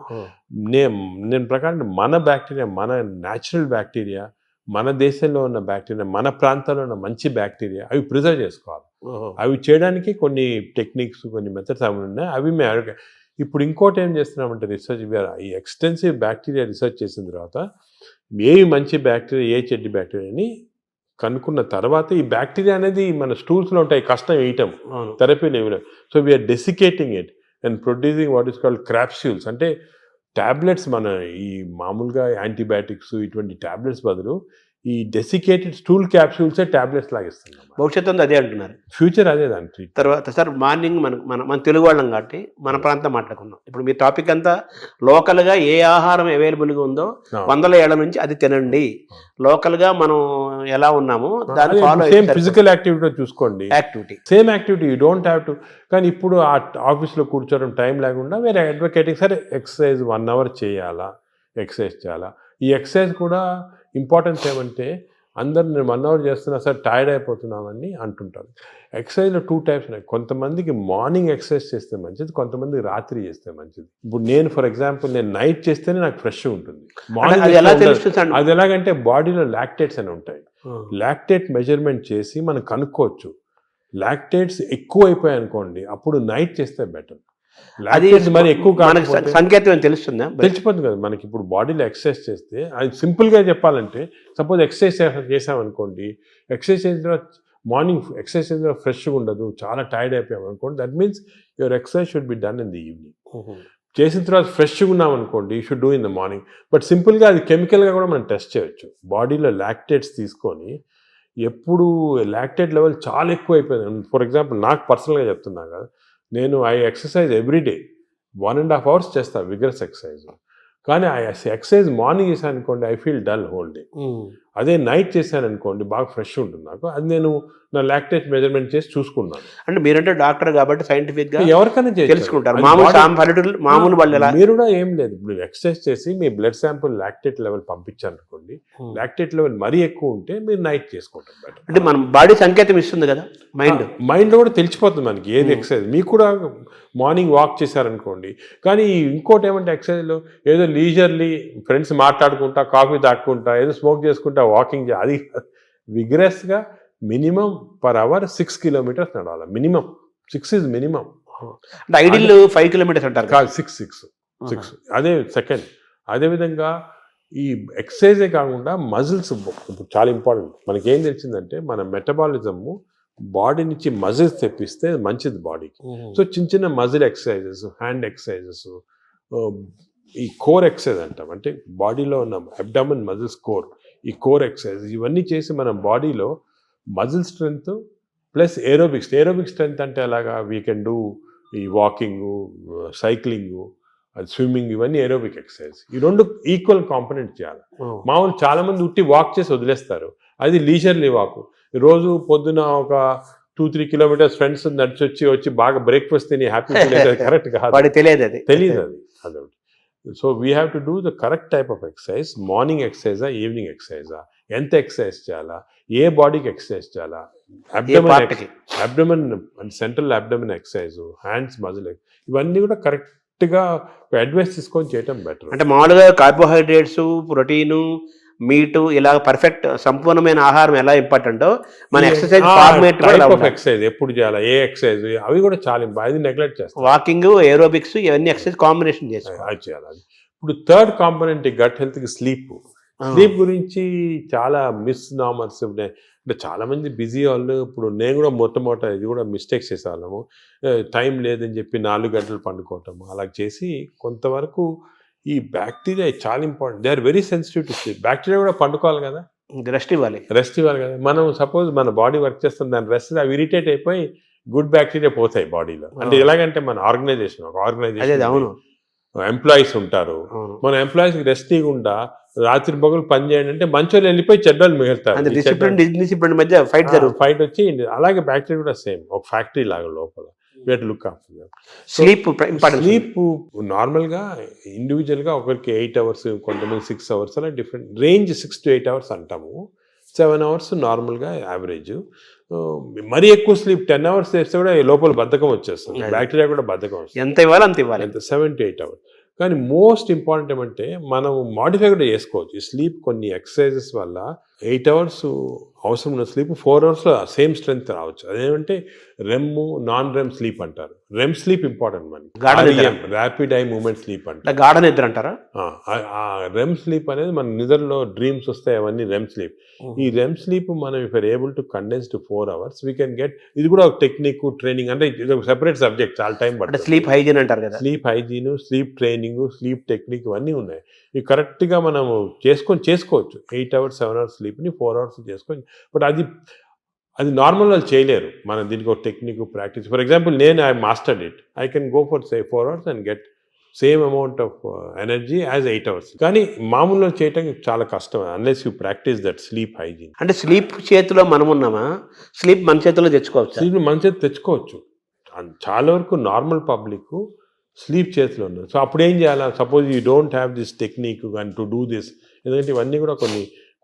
నేను ప్రకారం మన బ్యాక్టీరియా, మన న్యాచురల్ బ్యాక్టీరియా, మన దేశంలో ఉన్న బ్యాక్టీరియా, మన ప్రాంతాల్లో ఉన్న మంచి బ్యాక్టీరియా, అవి ప్రిజర్వ్ చేసుకోవాలి. అవి చేయడానికి కొన్ని టెక్నిక్స్, కొన్ని మెథడ్స్ అవి ఉన్నాయి. అవి మేము ఇప్పుడు ఇంకోటి ఏం చేస్తున్నామంటే రీసెర్చ్, ఈ ఎక్స్టెన్సివ్ బ్యాక్టీరియా రీసెర్చ్ చేసిన తర్వాత ఏవి మంచి బ్యాక్టీరియా, ఏ చెడ్డి బ్యాక్టీరియా అని కనుక్కున్న తర్వాత ఈ బ్యాక్టీరియా అనేది మన స్టూల్స్లో ఉంటాయి, కష్టం వేయటం, థెరపీలు ఇవ్వడం. So we're desiccating it and producing what is called capsules. అంటే ట్యాబ్లెట్స్, మన ఈ మామూలుగా యాంటీబయాటిక్స్ ఇటువంటి ట్యాబ్లెట్స్ బదులు ఈ డెసికేటెడ్ స్టూల్ క్యాప్సూల్సే ట్యాబ్లెట్స్ లాగా ఇస్తున్నాం. భవిష్యత్తు అదే అంటున్నారు, ఫ్యూచర్ అదే దానికి. తర్వాత సార్ మార్నింగ్ మన తెలుగు వాళ్ళం కాబట్టి మన ప్రాంతం మాట్లాడుకున్నాం. ఇప్పుడు మీ టాపిక్ అంతా లోకల్గా ఏ ఆహారం అవైలబుల్గా ఉందో 100 ఏళ్ల నుంచి అది తినండి. లోకల్గా మనం ఎలా ఉన్నామో దాన్ని ఫాలో. సేమ్ ఫిజికల్ యాక్టివిటీ చూసుకోండి, same activity, you don't have to. కానీ ఇప్పుడు ఆ ఆఫీస్లో కూర్చోవడం టైం లేకుండా వేరే అడ్వకేటింగ్, సరే ఎక్సర్సైజ్ 1 అవర్ చేయాలా, ఎక్సర్సైజ్ చేయాలా. ఈ ఎక్సర్సైజ్ కూడా ఇంపార్టెన్స్ ఏమంటే అందరు నేను 1 అవర్ చేస్తున్నా సార్ టైర్డ్ అయిపోతున్నామని అంటుంటారు. ఎక్సర్సైజ్లో 2 టైప్స్ ఉన్నాయి. కొంతమందికి మార్నింగ్ ఎక్సర్సైజ్ చేస్తే మంచిది, కొంతమందికి రాత్రి చేస్తే మంచిది. ఇప్పుడు నేను ఫర్ ఎగ్జాంపుల్ నేను నైట్ చేస్తేనే నాకు ఫ్రెష్గా ఉంటుంది. మార్నింగ్ అది ఎలాగంటే బాడీలో లాక్టేట్స్ అని ఉంటాయి. లాక్టేట్ మెజర్మెంట్ చేసి మనం కనుక్కోవచ్చు. లాక్టేట్స్ ఎక్కువ అయిపోయాయి అనుకోండి, అప్పుడు నైట్ చేస్తే బెటర్. అది మరి ఎక్కువ సంకేతం తెలుస్తుందా? తెలిసిపోతుంది కదా మనకి. ఇప్పుడు బాడీలో ఎక్సర్సైజ్ చేస్తే, అది సింపుల్గా చెప్పాలంటే, సపోజ్ ఎక్సర్సైజ్ చేసామనుకోండి, ఎక్సర్సైజ్ చేసిన తర్వాత మార్నింగ్ ఎక్సర్సైజ్ చేసిన తర్వాత ఫ్రెష్గా ఉండదు, చాలా టైర్డ్ అయిపోయాం అనుకోండి, that means your exercise should be done in the evening. చేసిన తర్వాత ఫ్రెష్గా ఉన్నాం అనుకోండి, you should do in the morning. But సింపుల్గా అది కెమికల్గా కూడా మనం టెస్ట్ చేయొచ్చు. బాడీలో లాక్టేట్స్ తీసుకొని, ఎప్పుడు లాక్టేట్ లెవెల్ చాలా ఎక్కువ అయిపోయింది, ఫర్ ఎగ్జాంపుల్ నాకు పర్సనల్గా చెప్తున్నా కదా, నేను ఐ ఎక్సర్సైజ్ ఎవ్రీడే 1.5 hours చేస్తాను విగరస్ ఎక్సర్సైజ్. కానీ ఆ ఎక్సర్సైజ్ మార్నింగ్ చేశాను అనుకోండి, I feel dull whole day. అదే నైట్ చేశాను అనుకోండి బాగా ఫ్రెష్ ఉంటుంది నాకు. అది నేను నా లాక్టేజ్ మెజర్మెంట్ చేసి చూసుకున్నాను. అంటే మీరంటే డాక్టర్ కాబట్టి సైంటిఫిక్ గా ఎవరికైనా తెలుసుకుంటారు. మామూలు పల్లెటూరు మామూలు వాళ్ళు ఎలా మీరు కూడా ఏం లేదు, ఇప్పుడు ఎక్సర్సైజ్ చేసి మీ బ్లడ్ శాంపుల్ లాక్టేట్ లెవెల్ పంపించారనుకోండి, లాక్టేట్ లెవెల్ మరీ ఎక్కువ ఉంటే మీరు నైట్ చేసుకోవటం బెటర్. అంటే మన బాడీ సంకేతం ఇస్తుంది కదా మైండ్ లో కూడా తెలిసిపోతుంది మనకి ఏది ఎక్సర్సైజ్. మీకు కూడా మార్నింగ్ వాక్ చేశారనుకోండి, కానీ ఇంకోటి ఏమంటే ఎక్సర్సైజ్లో ఏదో లీజర్లీ ఫ్రెండ్స్ మాట్లాడుకుంటా కాఫీ తాక్కుంటా ఏదో స్మోక్ చేసుకుంటా వాకింగ్ అది విగ్రెస్గా మినిమం పర్ అవర్ 6 kilometers నడవాలి. Minimum 6 is minimum. అంటే ఐడియల్ 5 kilometers అంటారు కాదు, 6. అదే సెకండ్. అదేవిధంగా ఈ ఎక్సర్సైజే కాకుండా మజిల్స్ చాలా ఇంపార్టెంట్. మనకి ఏం తెలిసిందంటే మన మెటబాలిజము బాడీ నుంచి మజిల్స్ తెప్పిస్తే మంచిది బాడీకి. సో చిన్న చిన్న మజిల్ ఎక్సర్సైజెస్, హ్యాండ్ ఎక్సర్సైజెస్, ఈ కోర్ ఎక్సర్సైజ్ అంటాం, అంటే బాడీలో ఉన్న అబ్డామిన్ మజిల్స్ కోర్, ఈ కోర్ ఎక్సర్సైజ్ ఇవన్నీ చేసి మన బాడీలో muscle strength plus aerobics. Aerobic strength అంటే అలాగా వీ కెన్ డూ ఈ వాకింగ్, సైక్లింగ్, స్విమ్మింగ్, ఇవన్నీ ఏరోబిక్ ఎక్సర్సైజ్. ఈ రెండు ఈక్వల్ కాంపనెంట్ చేయాలి. మామూలు చాలా మంది ఉట్టి వాక్ చేసి వదిలేస్తారు, అది లీజర్లీ వాక్. రోజు పొద్దున ఒక 2-3 kilometers ఫ్రెండ్స్ వచ్చి బాగా బ్రేక్ఫాస్ట్ తిని హ్యాపీ కరెక్ట్ కాదు, తెలియదు అది. So we have to do the correct type of exercise. Morning ఎక్సర్సైజా, ఈవినింగ్ ఎక్సర్సైజా, ఎంత ఎక్సర్సైజ్ చేయాలా, ఏ బాడీకి ఎక్సర్సైజ్ చేయాలా, abdomen central abdomen exercise, hands muscle, ఇవన్నీ కూడా కరెక్ట్గా అడ్వైస్ తీసుకొని చేయటం బెటర్. అంటే మామూలుగా కార్బోహైడ్రేట్స్, ప్రోటీను, మీటు ఇలా పర్ఫెక్ట్ సంపూర్ణమైన ఆహారం ఎలా ఇంపార్టెంటో మన ఎక్సర్సైజ్ ఫార్మేట్ ఎక్సర్సైజ్ ఎప్పుడు చేయాలా, ఏ ఎక్సర్సైజ్, అవి కూడా చాలా అది నెగ్లెక్ట్ చేస్తాం. వాకింగ్, ఏరోబిక్స్ ఇవన్నీ ఎక్సర్సైజ్ కాంబినేషన్ చేయాలి. ఇప్పుడు థర్డ్ కాంపోనెంట్ గట్ హెల్త్కి స్లీప్. స్లీప్ గురించి చాలా మిస్నామర్స్ ఉన్నాయి. అంటే చాలామంది బిజీ వాళ్ళు, ఇప్పుడు నేను కూడా మొట్టమొదట ఇది కూడా మిస్టేక్స్ చేసేవాళ్ళము. టైం లేదని చెప్పి 4 గంటలు పండుకోవటము అలా చేసి కొంతవరకు ఈ బ్యాక్టీరియా చాలా important. They are very sensitive to sleep. Bacteria కూడా పండుకోవాలి కదా, రెస్ట్ ఇవ్వాలి కదా. మనం సపోజ్ మన బాడీ వర్క్ చేస్తుంది, దాని రెస్ట్ అవి ఇరిటేట్ అయిపోయి గుడ్ బ్యాక్టీరియా పోతాయి బాడీలో. అంటే ఎలాగంటే మన ఆర్గనైజేషన్ ఎంప్లాయీస్ ఉంటారు, మన ఎంప్లాయీస్కి రెస్ట్ ఇవ్వకుండా రాత్రి పగలు పని చేయండి అంటే మంచోళ్ళు వెళ్ళిపోయి చెడ్డోళ్ళు మిగులుతారు, మధ్య ఫైట్ వచ్చి. అలాగే బ్యాక్టీరియా కూడా సేమ్ ఒక ఫ్యాక్టరీ లాగా లోపల. Look after sleep. స్లీప్ నార్మల్గా ఇండివిజువల్గా ఒకరికి 8 hours, కొంతమంది 6 hours, అలా డిఫరెంట్ రేంజ్. 6 to 8 hours అంటాము, 7 hours నార్మల్గా యావరేజ్. మరీ ఎక్కువ స్లీప్ 10 hours చేస్తే కూడా లోపల బద్ధకం వచ్చేస్తుంది, బ్యాక్టీరియా కూడా బద్ధకం వస్తుంది. ఎంత ఇవ్వాలి అంత ఇవ్వాలి, 7 to 8 hours. కానీ మోస్ట్ ఇంపార్టెంట్ ఏమంటే మనం మాడిఫై కూడా చేసుకోవచ్చు ఈ స్లీప్. కొన్ని ఎక్సర్సైజెస్ వల్ల 8 hours అవసరం ఉన్న స్లీప్ 4 hours సేమ్ స్ట్రెంగ్త్ రావచ్చు. అదేమంటే రెమ్, నాన్ రెమ్ స్లీప్ అంటారు. రెమ్ స్లీప్ ఇంపార్టెంట్ మనకి, ర్యాపిడ్ ఐ మూమెంట్ స్లీప్ అంటారు, గాఢ నిద్ర అంటారా. రెమ్ స్లీప్ అనేది మన నిద్రలో డ్రీమ్స్ వస్తాయి, అవన్నీ రెమ్ స్లీప్. ఈ రెమ్ స్లీప్ మనం if are able to condense to 4 hours we can get. ఇది కూడా ఒక టెక్నిక్, ట్రైనింగ్, అంటే ఇది ఒక సెపరేట్ సబ్జెక్ట్, చాలా టైం పడుతుంది. స్లీప్ హైజీన్ అంటారు కదా, sleep hygiene, sleep training, sleep technique ఇవన్నీ ఉన్నాయి. ఇవి కరెక్ట్గా మనం చేసుకోవచ్చు. 8 hours 7 hours స్లీప్ని 4 hours చేసుకోవచ్చు. బట్ అది నార్మల్ వాళ్ళు చేయలేరు. మనం దీనికి ఒక టెక్నిక్, ప్రాక్టీస్. ఫర్ ఎగ్జాంపుల్ నేను I mastered it, I can go for 4 hours and get same amount of energy as 8 hours. కానీ మామూలుగా చేయటం చాలా కష్టం unless you practice that sleep hygiene. అంటే స్లీప్ చేతిలో మనం ఉన్నామా, స్లీప్ మన చేతిలో తెచ్చుకోవచ్చు. స్లీప్ మన చేతిలో తెచ్చుకోవచ్చు. చాలా వరకు నార్మల్ పబ్లిక్ స్లీప్ చేతిలో ఉన్నారు. సో అప్పుడు ఏం చేయాలా, suppose you don't have this technique and to do this, ఎందుకంటే ఇవన్నీ కూడా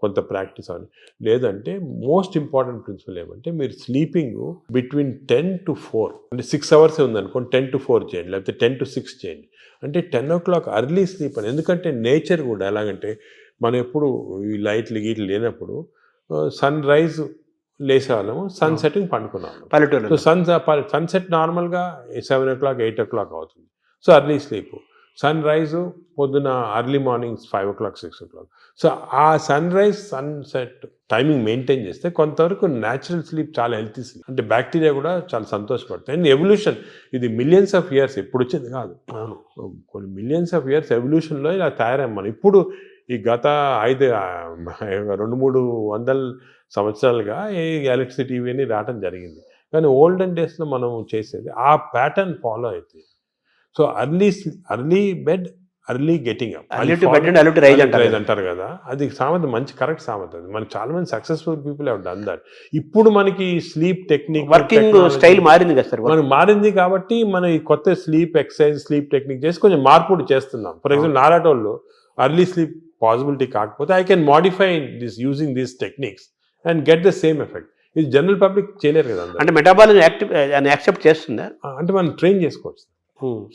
కొంత ప్రాక్టీస్ అవ్వాలి. లేదంటే మోస్ట్ ఇంపార్టెంట్ ప్రిన్సిపల్ ఏమంటే మీరు స్లీపింగ్ బిట్వీన్ 10 to 4, అంటే 6 hours ఉందనుకోండి, 10 to 4 చేయండి, లేకపోతే 10 to 6 చేయండి. అంటే 10 o'clock అర్లీ స్లీప్ అని. ఎందుకంటే నేచర్ కూడా ఎలాగంటే మనం ఎప్పుడు ఈ లైట్లు గీట్లు లేనప్పుడు సన్ రైజ్ లేసేవాళ్ళము, సన్ సెట్టింగ్ పండుకున్నాము పల్లెటూరు. సో సన్సెట్ నార్మల్గా 7 o'clock 8 o'clock అవుతుంది. So early sleep. Sunrise పొద్దున early morning 5 o'clock 6 o'clock. So ఆ sunrise sunset timing maintain చేస్తే కొంతవరకు న్యాచురల్ స్లీప్ చాలా హెల్తీ స్లీప్. అంటే బ్యాక్టీరియా కూడా చాలా సంతోషపడతాయి. అండ్ ఎవల్యూషన్ ఇది మిలియన్స్ ఆఫ్ ఇయర్స్ ఎప్పుడు వచ్చింది కాదు, కొన్ని మిలియన్స్ ఆఫ్ ఇయర్స్ ఎవల్యూషన్లో ఇలా తయారయ్యాం మనం. ఇప్పుడు ఈ గత 200-300 సంవత్సరాలుగా ఈ ఎలక్ట్రిసిటీ ఇవన్నీ రావడం జరిగింది. కానీ ఓల్డెన్ డేస్లో మనం చేసేది ఆ ప్యాటర్న్ ఫాలో అవుతుంది. So early bed, early getting up, Early to bed and early to rise అంటారు కదా. అంటారు కదా, అది సామెత మంచి కరెక్ట్ సామెత. అది మనకి చాలా మంది successful people have done that. ఇప్పుడు మనకి స్లీప్ టెక్నిక్, వర్కింగ్ స్టైల్ మారింది కదా సార్. మనకు మారింది కాబట్టి మనం ఈ కొత్త స్లీప్ ఎక్సర్సైజ్, స్లీప్ టెక్నిక్ చేసి కొంచెం మార్పులు చేస్తున్నాం. ఫర్ ఎగ్జాంపుల్ నాలాటోళ్ళు అర్లీ స్లీప్ పాసిబిలిటీ కాకపోతే I can modify this using these techniques and get the same effect. ఇది జనరల్ పబ్లిక్ చేయలేరు కదా. అంటే మెటాబాలిజం యాక్సెప్ట్ చేస్తుందా? అంటే మనం ట్రైన్ చేసుకోవచ్చు.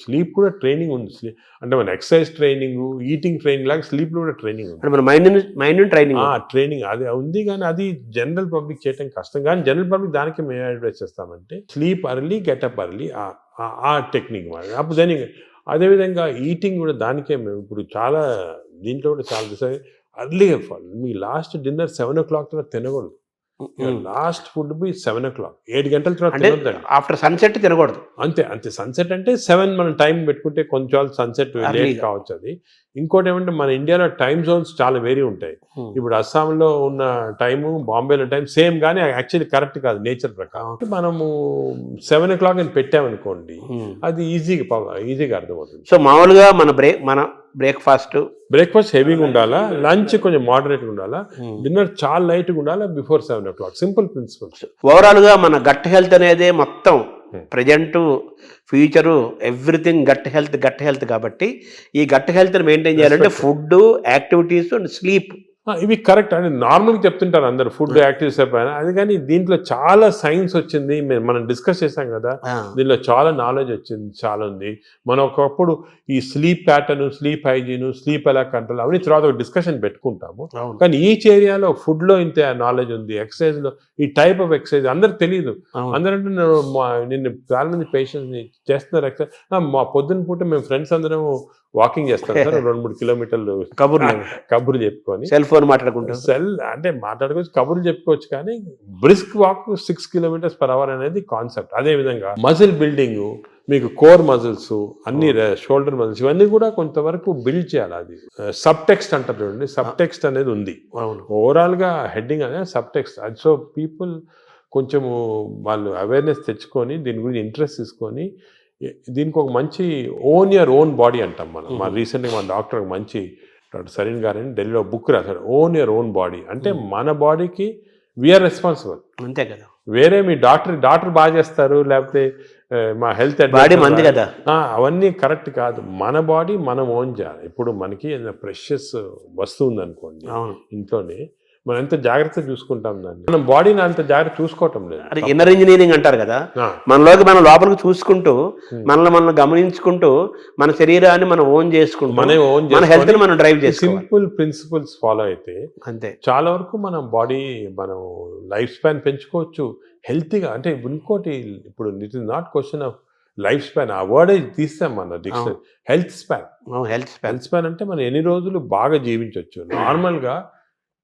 స్లీప్ కూడా ట్రైనింగ్ ఉంది. అంటే మన ఎక్సర్సైజ్ ట్రైనింగ్, ఈటింగ్ ట్రైనింగ్ లాగా స్లీప్ లో కూడా ట్రైనింగ్ ఉంది. అంటే మన మైండ్ ట్రైనింగ్ ట్రైనింగ్ అది ఉంది, కానీ అది జనరల్ పబ్లిక్ చేయడం కష్టం. కానీ జనరల్ పబ్లిక్ దానికి మేము అడ్వైస్ చేస్తామంటే స్లీప్ అర్లీ, గెటప్ అర్లీ, ఆ టెక్నిక్ మరి. అప్పుడు దానికి అదేవిధంగా ఈటింగ్ కూడా దానికే మేము ఇప్పుడు చాలా దీంట్లో కూడా చాలా అర్లీగా మీ లాస్ట్ డిన్నర్ 7 o'clock తర్వాత తినకూడదు. లాస్ట్ ఫుడ్ బి 7 o'clock, 7 గంటల తర్వాత తినొద్దండి. ఆఫ్టర్ సన్సెట్ తినకూడదు. అంతే సన్సెట్ అంటే 7 మనం టైం పెట్టుకుంటే కొంచెం సన్సెట్ లేట్ కావచ్చు. అది ఇంకోటి ఏమంటే మన ఇండియాలో టైం జోన్స్ చాలా వేరీ ఉంటాయి. ఇప్పుడు అస్సాంలో ఉన్న టైము, బాంబేలో టైం సేమ్, కానీ యాక్చువల్లీ కరెక్ట్ కాదు నేచర్ ప్రకారం. మనము 7 o'clock అని పెట్టామనుకోండి, అది ఈజీగా అర్థమవుతుంది. సో మామూలుగా మన బ్రేక్ఫాస్ట్ హెవీగా ఉండాలా, లంచ్ కొంచెం మోడరేట్గా ఉండాలా, డిన్నర్ చాలా లైట్గా ఉండాలా before 7 o'clock. Simple principles. Overall గా మన గట్ హెల్త్ అనేది మొత్తం present, future, everything gut health కాబట్టి ఈ గట్ హెల్త్ మెయింటైన్ చేయాలంటే ఫుడ్, యాక్టివిటీస్ అండ్ స్లీప్ ఇవి కరెక్ట్ అని నార్మల్గా చెప్తుంటారు అందరు, ఫుడ్ యాక్టివ్స్ అయిపోయినా. అది కానీ దీంట్లో చాలా సైన్స్ వచ్చింది, మనం డిస్కస్ చేసాం కదా, దీనిలో చాలా నాలెడ్జ్ వచ్చింది, చాలా ఉంది. మనం ఒకప్పుడు ఈ sleep pattern, sleep hygiene, sleep ఎలా కంట్రోల్ అవన్నీ తర్వాత ఒక డిస్కషన్ పెట్టుకుంటాము. కానీ ఈచ్ ఏరియాలో ఫుడ్లో ఇంత నాలెడ్జ్ ఉంది, ఎక్సర్సైజ్లో ఈ టైప్ ఆఫ్ ఎక్సర్సైజ్ అందరికి తెలియదు. అందరంటే నిన్ను చాలా మంది పేషెంట్స్ని చేస్తున్నారు ఎక్సర్సైజ్. మా పొద్దున్న పూట మేము ఫ్రెండ్స్ అందరం వాకింగ్ చేస్తాం సార్, 2-3 కిలోమీటర్లు కబుర్లు చెప్పుకొని, సెల్ ఫోన్ మాట్లాడుకుంటాం. అంటే మాట్లాడుకోవచ్చు, కబుర్లు చెప్పుకోవచ్చు. కానీ బ్రిస్క్ వాక్ 6 km/h అనేది కాన్సెప్ట్. అదే విధంగా మజిల్ బిల్డింగ్, మీకు కోర్ మజిల్స్, అన్ని షోల్డర్ మజిల్స్, ఇవన్నీ కూడా కొంతవరకు బిల్డ్ చేయాలి. అది సబ్ టెక్స్ట్ అంటారు చూడండి, సబ్ టెక్స్ట్ అనేది ఉంది. ఓవరాల్ గా హెడ్డింగ్ అనేది సబ్ టెక్స్ట్. సో పీపుల్ కొంచెము వాళ్ళు అవేర్నెస్ తెచ్చుకొని దీని గురించి ఇంట్రెస్ట్ తీసుకొని దీనికి ఒక మంచి ఓన్ బాడీ అంటాం మనం. మా రీసెంట్గా మన డాక్టర్ మంచి డాక్టర్ సరీన్ గారని ఢిల్లీలో బుక్ రాశారు, ఓన్ బాడీ. అంటే మన బాడీకి వీఆర్ రెస్పాన్సిబుల్. అంతే కదా. వేరే మీ డాక్టర్ బాగా చేస్తారు, లేకపోతే మా హెల్త్ బాడీ మంది కదా, అవన్నీ కరెక్ట్ కాదు. మన బాడీ మనం ఓన్ చేయాలి. ఇప్పుడు మనకి ప్రెషియస్ వస్తువు ఉందనుకోండి ఇంట్లోనే, మనం ఎంత జాగ్రత్త చూసుకుంటాం దాన్ని, మనం బాడీని అంత జాగ్రత్త చూసుకోవటం లేదు. అది ఇన్నర్ ఇంజనీరింగ్ అంటారు కదా. మనలోకి మనం లోపలికి చూసుకుంటూ, మనల్ని గమనించుకుంటూ, మన శరీరాన్ని మనం ఓన్ చేసుకుంటూ, మన హెల్త్ ని మనం డ్రైవ్ చేసి సింపుల్ ప్రిన్సిపల్స్ ఫాలో అయితే అంతే చాలా వరకు మనం బాడీ, మనం లైఫ్ స్పాన్ పెంచుకోవచ్చు హెల్తీగా. అంటే ఇంకోటి, ఇప్పుడు it is not question of life span, ఆ వర్డ్ తీస్తాం మన డిక్షనరీ. హెల్త్ స్పాన్ అంటే మనం ఎన్ని రోజులు బాగా జీవించవచ్చు. నార్మల్గా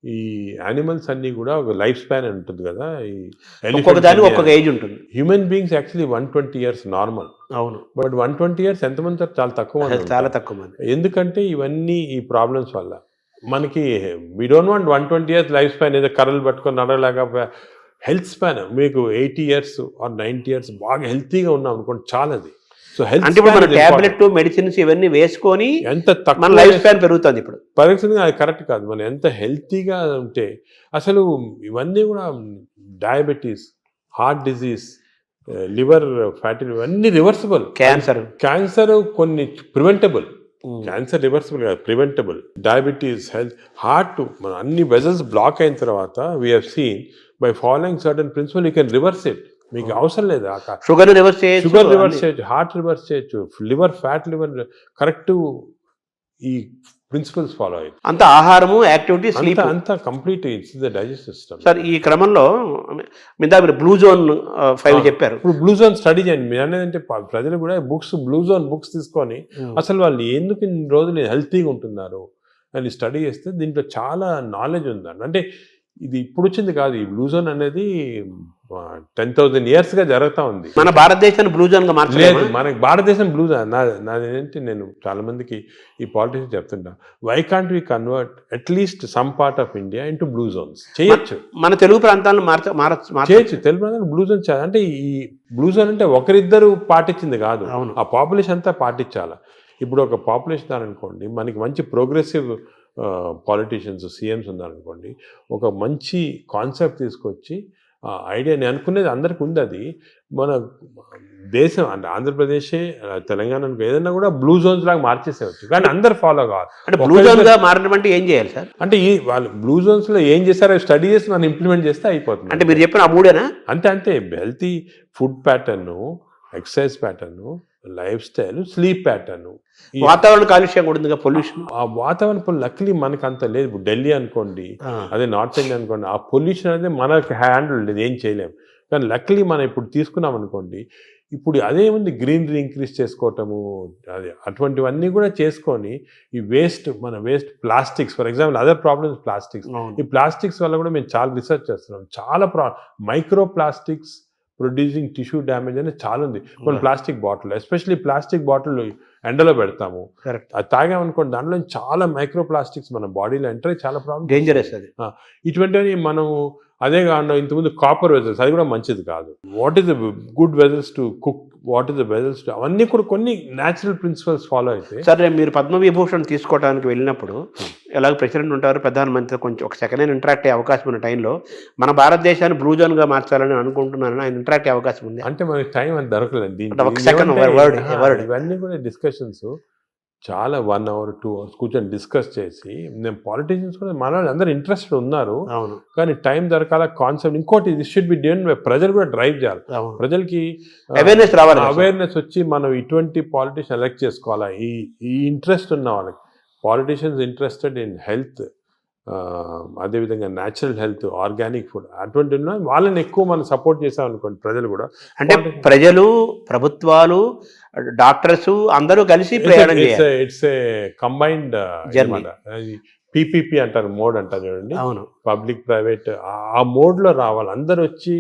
ఈ యానిమల్స్ అన్ని కూడా ఒక లైఫ్ స్పాన్ అని ఉంటుంది కదా, ఒక్కొక్క ఏజ్ ఉంటుంది. Human beings actually 120 years normal. అవును. బట్ 120 years ఎంతమంది చాలా తక్కువ మంది. ఎందుకంటే ఇవన్నీ ఈ ప్రాబ్లమ్స్ వల్ల మనకి we don't want 120 years life span, ఏదో కర్రలు పట్టుకొని నడవలేక. హెల్త్ స్పాన్ మీకు 80 years or 90 years బాగా హెల్తీగా ఉన్నాం అనుకోండి, చాలా. అది సో హెల్త్ అంటే మన టాబ్లెట్, మెడిసిన్స్ ఇవన్నీ వేసుకొని ఎంత తక్కువ లైఫ్ స్పాన్ పెరుగుతుంది. ఇప్పుడు పరిస్థితి అది కరెక్ట్ కాదు. మనం ఎంత హెల్తీగా ఉంటే, అసలు ఇవన్నీ కూడా diabetes, heart disease, liver fatty, ఇవన్నీ రివర్సిబుల్. క్యాన్సర్ కొన్ని ప్రివెంటబుల్, క్యాన్సర్ రివర్సిబుల్ కాదు, ప్రివెంటబుల్. డయాబెటీస్, హెల్త్, హార్ట్, మన అన్ని వెజల్స్ బ్లాక్ అయిన తర్వాత we have seen by following certain principal you can reverse it. మీకు అవసరం లేదు. షుగర్ రివర్స్ చేయొచ్చు, హార్ట్ రివర్స్ చేయొచ్చు, లివర్ ఫ్యాట్, లివర్ కరెక్ట్. ఈ ప్రిన్సిపల్స్ ఫాలో అయ్యి అంత ఆహారము, యాక్టివిటీ, స్లీప్ అంతా complete it's the digestive system. Sir ఈ క్రమంలో మీరు బ్లూ జోన్ 5 చెప్పారు. ఇప్పుడు బ్లూ జోన్ స్టడీ చేయండి. మీరు అనేదంటే ప్రజలు కూడా బ్లూ జోన్ బుక్స్ తీసుకొని అసలు వాళ్ళు ఎందుకు ఇన్ని రోజులు హెల్తీగా ఉంటున్నారు అని స్టడీ చేస్తే దీంట్లో చాలా నాలెడ్జ్ ఉందండి. అంటే ఇది ఇప్పుడు వచ్చింది కాదు, ఈ బ్లూ జోన్ అనేది 10,000 years గా జరుగుతూ ఉంది. మన భారతదేశాన్ని బ్లూ జోన్ గా మార్చలేదు. మనకి భారతదేశం బ్లూ జోన్. నాదేంటి, నేను చాలా మందికి ఈ పాలిటిక్స్ చెప్తుంటా, why can't we convert at least some part of India into blue zones? చేయొచ్చు. మన తెలుగు ప్రాంతాలను చేయొచ్చు. తెలుగు ప్రాంతాలు బ్లూ జోన్. అంటే ఈ బ్లూ జోన్ అంటే ఒకరిద్దరు పాటించింది కాదు, ఆ పాపులేషన్ అంతా పాటించాలి. ఇప్పుడు ఒక పాపులేషన్ అనుకోండి, మనకి మంచి ప్రోగ్రెసివ్ పాలిటీషియన్స్ సీఎంస్ ఉన్నారనుకోండి, ఒక మంచి కాన్సెప్ట్ తీసుకొచ్చి ఐడియా, నేను అనుకునేది అందరికి ఉంది, అది మన దేశం అంటే ఆంధ్రప్రదేశే తెలంగాణ ఏదైనా కూడా బ్లూ జోన్స్ లాగా మార్చేసేవచ్చు, కానీ అందరు ఫాలో కావాలి. అంటే బ్లూ జోన్గా మారడం అంటే ఏం చేయాలి సార్? అంటే ఈ వాళ్ళు బ్లూ జోన్స్లో ఏం చేస్తారో స్టడీ చేసి మనం ఇంప్లిమెంట్ చేస్తే అయిపోతుంది. అంటే మీరు చెప్పిన ఆ మూడేనా? అంతే healthy food pattern, exercise pattern, life style, sleep pattern, వాతావరణ కాలుష్యం కూడా ఉంది, పొల్యూషన్. ఆ వాతావరణ లక్లీ మనకు అంత లేదు. ఇప్పుడు ఢిల్లీ అనుకోండి, అదే నార్త్ ఇండియా అనుకోండి, ఆ పొల్యూషన్ అనేది మనకు హ్యాండిల్ లేదు, ఏం చేయలేము. కానీ లక్లీ మనం ఇప్పుడు తీసుకున్నాం అనుకోండి, ఇప్పుడు అదేముంది, గ్రీనరీ ఇంక్రీజ్ చేసుకోవటము, అది అటువంటివన్నీ కూడా చేసుకొని ఈ మన waste plastics, for example other problems plastics. ఈ ప్లాస్టిక్స్ వల్ల కూడా మేము చాలా రీసెర్చ్ చేస్తున్నాం. చాలా micro plastics producing tissue damage అనేది చాలా ఉంది. కొన్ని plastic bottle, especially plastic bottle ఎండలో పెడతాము, అది తాగామనుకోండి, దాంట్లో చాలా మైక్రో ప్లాస్టిక్స్ మన బాడీలో ఎంటర్ అయ్యి చాలా ప్రాబ్లమ్, డేంజరస్ అది. ఇటువంటివి మనము అదే కాకుండా ఇంతకుముందు కాపర్ వెజల్స్, అది కూడా మంచిది కాదు. What is the good vessels to cook, what is the vessels to, అవన్నీ కూడా కొన్ని న్యాచురల్ ప్రిన్సిపల్స్ ఫాలో అయితే. సరే, మీరు పద్మవిభూషణ్ తీసుకోవడానికి వెళ్ళినప్పుడు ఎలాగో ప్రెసిడెంట్ ఉంటారు, ప్రధానమంత్రి, కొంచెం ఒక సెకండ్ హ్యాండ్ ఇంటరాక్ట్ అయ్యే అవకాశం ఉన్న టైంలో మన భారతదేశాన్ని బ్లూ జోన్గా మార్చాలని అనుకుంటున్నాను, ఆయన ఇంటరాక్ట్ అయ్యే అవకాశం ఉంది అంటే మనకి టైం అని దొరకలేదు. ఇవన్నీ కూడా డిస్కషన్స్ చాలా 1 hour 2 hours కూర్చొని డిస్కస్ చేసి, నేను పాలిటీషియన్స్ కూడా మన వాళ్ళు అందరూ ఇంట్రెస్టెడ్ ఉన్నారు, కానీ టైం దొరకాల కాన్సెప్ట్. ఇంకోటి, this should be done by ప్రజలు కూడా డ్రైవ్ చేయాలి, ప్రజలకి అవేర్నెస్ రావాలి, అవేర్నెస్ వచ్చి మనం ఇటువంటి పాలిటీషియన్ ఎలక్ట్ చేసుకోవాలా. ఈ ఇంట్రెస్ట్ ఉన్న వాళ్ళకి, పాలిటీషియన్స్ ఇంట్రెస్టెడ్ ఇన్ హెల్త్, అదేవిధంగా న్యాచురల్ హెల్త్, ఆర్గానిక్ ఫుడ్, అటువంటి వాళ్ళని ఎక్కువ మనం సపోర్ట్ చేసాం అనుకోండి, ప్రజలు కూడా. అంటే ప్రజలు, ప్రభుత్వాలు, డాక్టర్స్ అందరూ కలిసి ప్రయాణం చేయాలి. ఇట్స్ ఏ కంబైన్డ్ పీపీపీ అంటారు, మోడ్ అంటారు చూడండి, పబ్లిక్ ప్రైవేట్, ఆ మోడ్లో రావాలి అందరు వచ్చి.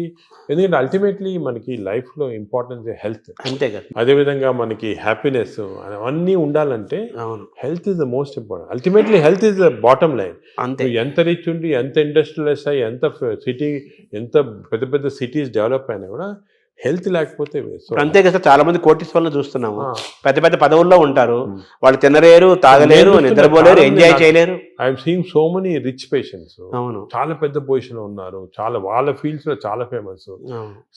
ఎందుకంటే అల్టిమేట్లీ మనకి లైఫ్లో ఇంపార్టెన్స్ హెల్త్, అంతే కదా. అదేవిధంగా మనకి హ్యాపీనెస్ అవన్నీ ఉండాలంటే health is the most important. Ultimately health is the bottom line. అంతే, ఎంత రిచ్ ఉండి, ఎంత ఇండస్ట్రియలైజ్ అయ్యి, ఎంత సిటీ, ఎంత పెద్ద పెద్ద సిటీస్ డెవలప్ అయినా కూడా హెల్త్ లేకపోతే అంతే కదా. చాలా మంది కోటీశ్వరులను చూస్తున్నాము, పెద్ద పెద్ద పదవుల్లో ఉంటారు, వాళ్ళు తినలేరు, తాగలేరు, నిద్రపోలేరు, ఎంజాయ్ చేయలేరు. I'm seeing so many rich patients, చాలా పెద్ద పొజిషన్ లో ఉన్నారు, చాలా వాళ్ళ ఫీల్డ్స్ లో చాలా ఫేమస్.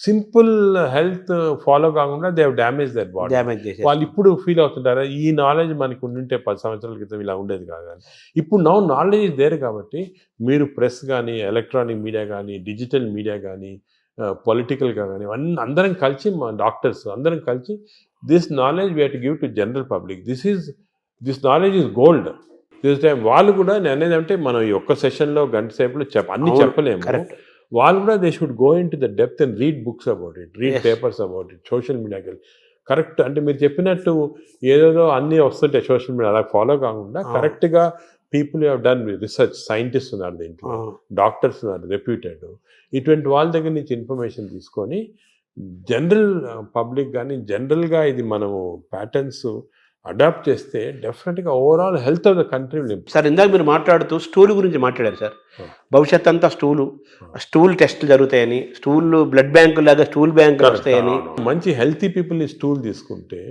సింపుల్ హెల్త్ ఫాలో కాకుండా they have damage their body. వాళ్ళు ఇప్పుడు ఫీల్ అవుతుంటారు, ఈ నాలెడ్జ్ మనకి ఉండుంటే 10 సంవత్సరాల క్రితం ఇలా ఉండేది కాదు. కానీ ఇప్పుడు నాలెడ్జ్ ఇస్ దేర్ కాబట్టి, మీరు ప్రెస్ కానీ, ఎలక్ట్రానిక్ మీడియా కానీ, డిజిటల్ మీడియా కానీ, పొలిటికల్గా కానీ, అందరం కలిసి, మా డాక్టర్స్ అందరం కలిసి, this knowledge we have to give to general public. This knowledge is gold. This time వాళ్ళు కూడా, నేను అనేది అంటే, మనం ఈ ఒక్క సెషన్లో గంట సేపులో అన్ని చెప్పలేము. వాళ్ళు కూడా they should go in to the depth and read books about it, read papers about it, social మీడియాకి వెళ్ళి కరెక్ట్. అంటే మీరు చెప్పినట్టు ఏదేదో అన్నీ వస్తుంటాయి సోషల్ మీడియా, అలా ఫాలో కాకుండా కరెక్ట్గా people have done research, scientist ఉన్నారు దీంట్లో, డాక్టర్స్ ఉన్నారు రెప్యూటెడ్, ఇటువంటి వాళ్ళ దగ్గర నుంచి ఇన్ఫర్మేషన్ తీసుకొని జనరల్ పబ్లిక్ కానీ, జనరల్గా ఇది మనము ప్యాటర్న్స్ అడాప్ట్ చేస్తే డెఫినెట్గా overall health of the country will improve. Sir, ఇందాక మీరు మాట్లాడుతూ స్టూల్ గురించి మాట్లాడారు సార్. భవిష్యత్ అంతా స్టూల్ టెస్టులు జరుగుతాయని, బ్లడ్ బ్యాంకు లాగా స్టూల్ బ్యాంకులు వస్తాయని. మంచి హెల్తీ పీపుల్ని స్టూల్ తీసుకుంటే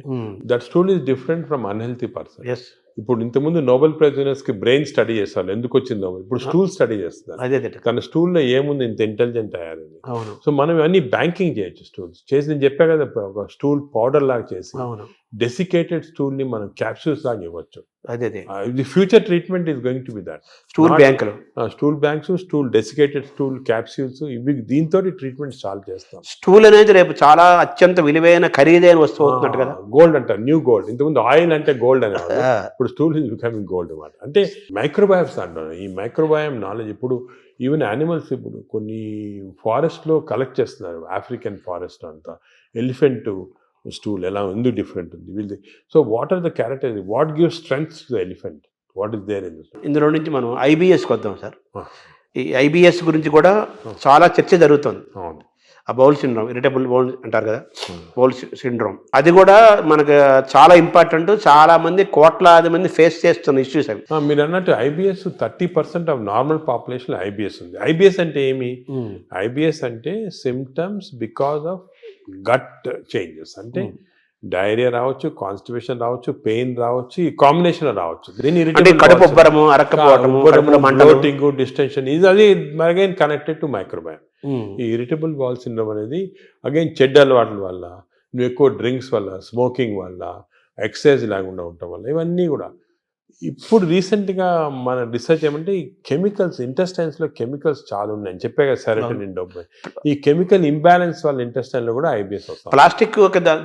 that stool is different from unhealthy person. ఇప్పుడు ఇంతకుముందు నోబెల్ ప్రైజ్ విన్నర్స్కి బ్రెయిన్ స్టడీ చేస్తారు, ఎందుకు వచ్చింది నోబెల్, ఇప్పుడు స్టూల్ స్టడీ చేస్తున్నారు, తన స్టూల్లో ఏముంది ఇంత ఇంటెలిజెంట్ అయ్యారని. సో మనం అన్ని బ్యాంకింగ్ చేయొచ్చు, స్టూల్స్ చేసి, నేను చెప్పా కదా, ఒక స్టూల్ పౌడర్ లాగా చేసి డెసికేటెడ్ స్టూల్ ని మనం క్యాప్సూల్స్ లాగా ఇవ్వచ్చు. The future treatment is going to be that. Stool banks, stool desiccated stool capsules, ఇవి దీంతో ట్రీట్మెంట్ స్టార్ట్ చేస్తాం. స్టూల్ అనేది రేపు చాలా అత్యంత విలువైన, ఖరీదైన వస్తువు అవుతున్నట్టు కదా. గోల్డ్ అంటారు, న్యూ గోల్డ్. ఇంతకుముందు ఆయిల్ అంటే గోల్డ్ అనేవాళ్ళు, ఇప్పుడు స్టూల్ ఈజ్ బికమింగ్ గోల్డ్ అన్నమాట. అంటే మైక్రోబయామ్స్ అంటారు, ఈ మైక్రోబయామ్ నాలెడ్జ్ ఇప్పుడు ఈవెన్ యానిమల్స్, ఇప్పుడు కొన్ని ఫారెస్ట్లో కలెక్ట్ చేస్తున్నారు, ఆఫ్రికన్ ఫారెస్ట్ అంతా, ఎలిఫెంట్ స్టూల్ ఎలా ఎందుకు డిఫరెంట్ ఉంది వీళ్ళది. So what are the characters, what give strength to the elephant, what is there in this. ఇందులో నుంచి మనం ఐబిఎస్కి వద్దాం సార్. ఈ ఐబిఎస్ గురించి కూడా చాలా చర్చ జరుగుతుంది. ఆ బౌల్ సిండ్రోమ్, ఇరిటబుల్ బౌల్ అంటారు కదా, బౌల్ సిండ్రోమ్, అది కూడా మనకు చాలా ఇంపార్టెంట్. చాలా మంది, కోట్లాది మంది ఫేస్ చేస్తున్న ఇష్యూస్ అవి. మీరు అన్నట్టు IBS 30% of normal population IBS ఉంది. ఐబిఎస్ అంటే ఏమి? ఐబిఎస్ అంటే symptoms because of gut changes. అంటే డయేరియా రావచ్చు, కాన్స్టిపేషన్ రావచ్చు, పెయిన్ రావచ్చు, ఈ కాంబినేషన్ రావచ్చు. దీని అంటే కడుపు ఉబ్బరము, అరక్కపోవటము, కడుపులో మంటలు, బ్లోటింగ్, డిస్టెన్షన్, ఇది అది అగైన్ కనెక్టెడ్ టు మైక్రోబయామ్. ఈ ఇరిటబుల్ బౌల్ సిండ్రోమ్ అనేది అగైన్ చెడ్డ అలవాట్ల వల్ల, నువ్వు ఎక్కువ డ్రింక్స్ వల్ల, స్మోకింగ్ వల్ల, ఎక్సర్సైజ్ లేకుండా ఉండటం వల్ల, ఇవన్నీ కూడా. ఇప్పుడు రీసెంట్గా మన రీసెర్చ్ ఏమంటే ఈ కెమికల్స్, ఇంటెస్టైన్స్లో కెమికల్స్ చాలా ఉన్నాయి. చెప్పే కదా సెరోటోనిన్, డోపమైన్. ఈ కెమికల్ ఇంబ్యాలెన్స్ వల్ల ఇంటెస్టైన్లో కూడా ఐబిఎస్ వస్తుంది. ప్లాస్టిక్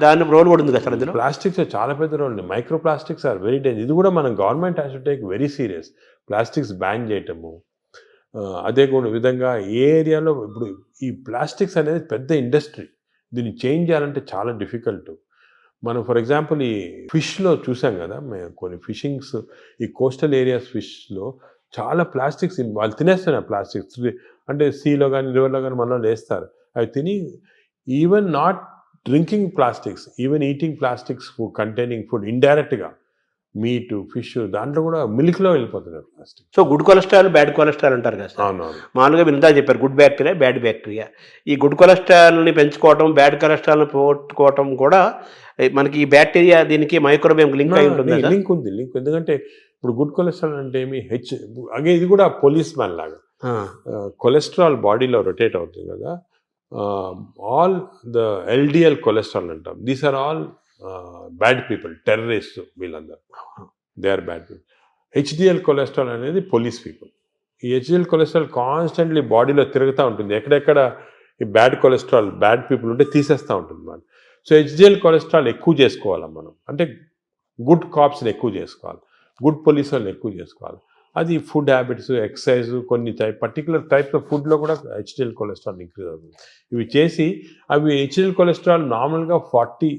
దాని రోల్ కూడా ఉంది కదా సార్ అందులో. ప్లాస్టిక్స్ చాలా పెద్ద రోల్ ఉంది. Micro plastics are very danger. ఇది కూడా మనం government has to take very serious. Plastics ban చేయటము, అదే కూడా విధంగా ఏ ఏరియాలో ఇప్పుడు ఈ ప్లాస్టిక్స్ అనేది పెద్ద ఇండస్ట్రీ. దీన్ని చేంజ్ చేయాలంటే చాలా డిఫికల్ట్. మనం ఫర్ ఎగ్జాంపుల్ ఈ ఫిష్లో చూసాం కదా, మేము కొన్ని ఫిషింగ్స్, ఈ కోస్టల్ ఏరియాస్ ఫిష్లో చాలా ప్లాస్టిక్స్ వాళ్ళు తినేస్తున్నారు. ప్లాస్టిక్స్ అంటే సీలో కానీ రివర్లో కానీ మనలో వేస్తారు. అవి తిని even not drinking plastics, even eating plastics containing food ఇండైరెక్ట్గా, మీటు, ఫిష్, దాంట్లో కూడా మిల్క్లో వెళ్ళిపోతున్నారు plastic. So good cholesterol, bad cholesterol అంటారు కదా సార్. అవునవును. మామూలుగా మీరు ఇందా చెప్పారు గుడ్ బ్యాక్టీరియా, బ్యాడ్ బ్యాక్టీరియా. ఈ గుడ్ కొలెస్ట్రాల్ని పెంచుకోవటం, బ్యాడ్ కొలెస్ట్రాల్ని పోగొట్టుకోవటం కూడా మనకి ఈ బ్యాక్టీరియా దీనికి మైక్రోబయామ్ లింక్ అయి ఉంటుంది. లింక్ ఉంది. ఎందుకంటే ఇప్పుడు గుడ్ కొలెస్ట్రాల్ అంటే ఏమి అగే ఇది కూడా పోలీస్ మ్యాన్ లాగా. కొలెస్ట్రాల్ బాడీలో రొటేట్ అవుతుంది కదా, ఆల్ ద ఎల్డిఎల్ కొలెస్ట్రాల్ అంటాం. These are all bad people, terrorist, వీళ్ళందరూ they are bad people. HDL cholesterol అనేది పోలీస్ పీపుల్. ఈ హెచ్డిఎల్ కొలెస్ట్రాల్ కాన్స్టెంట్లీ బాడీలో తిరుగుతూ ఉంటుంది. ఎక్కడెక్కడ ఈ బ్యాడ్ కొలెస్ట్రాల్, బ్యాడ్ పీపుల్ ఉంటే తీసేస్తూ ఉంటుంది మనం. సో హెచ్డిఎల్ కొలెస్ట్రాల్ ఎక్కువ చేసుకోవాలి మనం, అంటే గుడ్ కాప్స్ని ఎక్కువ చేసుకోవాలి, గుడ్ పోలీస్ వాళ్ళని ఎక్కువ చేసుకోవాలి. అది ఫుడ్ హ్యాబిట్స్, ఎక్సర్సైజ్, కొన్ని పర్టికులర్ టైప్స్ ఆఫ్ ఫుడ్లో కూడా హెచ్డిఎల్ కొలెస్ట్రాల్ ఇంక్రీజ్ అవుతుంది. ఇవి చేసి అవి హెచ్డిఎల్ కొలెస్ట్రాల్ నార్మల్గా 40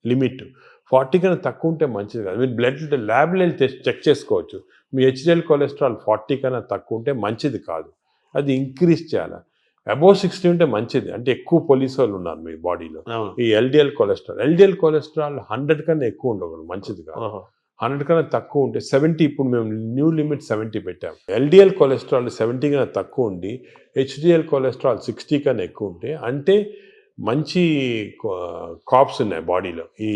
లిమిట్, 40 కన్నా తక్కువ ఉంటే మంచిది కాదు. మీరు బ్లడ్ ల్యాబ్లో చెక్ చేసుకోవచ్చు. మీ హెచ్డిఎల్ కొలెస్ట్రాల్ 40 కన్నా తక్కువ ఉంటే మంచిది కాదు, అది ఇంక్రీజ్ చేయాలి. అబోవ్ 60 ఉంటే మంచిది, అంటే ఎక్కువ పోలీస్ వాళ్ళు ఉన్నారు మీ బాడీలో. ఈ ఎల్డిఎల్ కొలెస్ట్రాల్ 100 కన్నా ఎక్కువ ఉండకూడదు, మంచిది కాదు. 100 కన్నా తక్కువ ఉంటే 70, ఇప్పుడు మేము న్యూ లిమిట్ 70 పెట్టాము. ఎల్డిఎల్ కొలెస్ట్రాల్ 70 కన్నా తక్కువ ఉండి హెచ్డిఎల్ కొలెస్ట్రాల్ 60 కన్నా ఎక్కువ ఉంటే అంటే మంచి కాప్స్ ఉన్నాయి బాడీలో, ఈ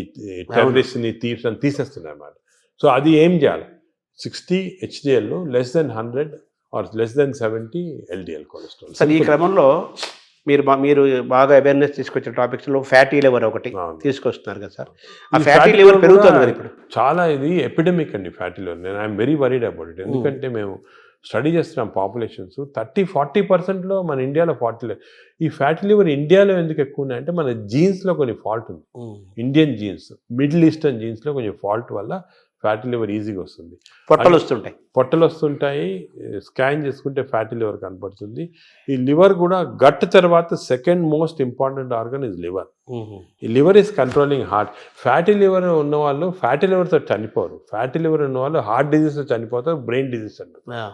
టెర్రరిస్ట్ని, థీవ్స్ అని తీసేస్తున్నాయి అన్నమాట. సో అది ఏం చేయాలి, 60 HDL, less than 100 or less than 70 LDL cholesterol. Sir ఈ క్రమంలో మీరు బాగా అవేర్నెస్ తీసుకొచ్చిన టాపిక్స్లో ఫ్యాటీ లివర్ ఒకటి తీసుకొస్తున్నారు కదా సార్. ఆ ఫ్యాటీ లివర్ పెరుగుతుంది కదా ఇప్పుడు చాలా. ఇది ఎపిడమిక్ అండి ఫ్యాటీ లివర్. నేను I'm very worried about it. ఎందుకంటే మేము స్టడీ చేస్తున్నాం పాపులేషన్స్ 30-40%లో మన ఇండియాలో ఈ ఫ్యాటీ లివర్ ఇండియాలో ఎందుకు ఎక్కువ ఉన్నాయంటే మన జీన్స్లో కొన్ని ఫాల్ట్ ఉంది. ఇండియన్ జీన్స్, మిడిల్ ఈస్టర్న్ జీన్స్లో కొంచెం ఫాల్ట్ వల్ల ఫ్యాటీ లివర్ ఈజీగా వస్తుంది. పొట్టలు వస్తుంటాయి. స్కాన్ చేసుకుంటే ఫ్యాటీ లివర్ కనపడుతుంది. ఈ లివర్ కూడా గట్ తర్వాత second most important organ is liver. ఈ liver is controlling heart. Fatty liver ఉన్న వాళ్ళు ఫ్యాటీ లివర్తో చనిపోరు. ఫ్యాటీ లివర్ ఉన్న వాళ్ళు హార్ట్ డిజీజ్తో చనిపోతారు, బ్రెయిన్ డిజీజ్ అంటారు.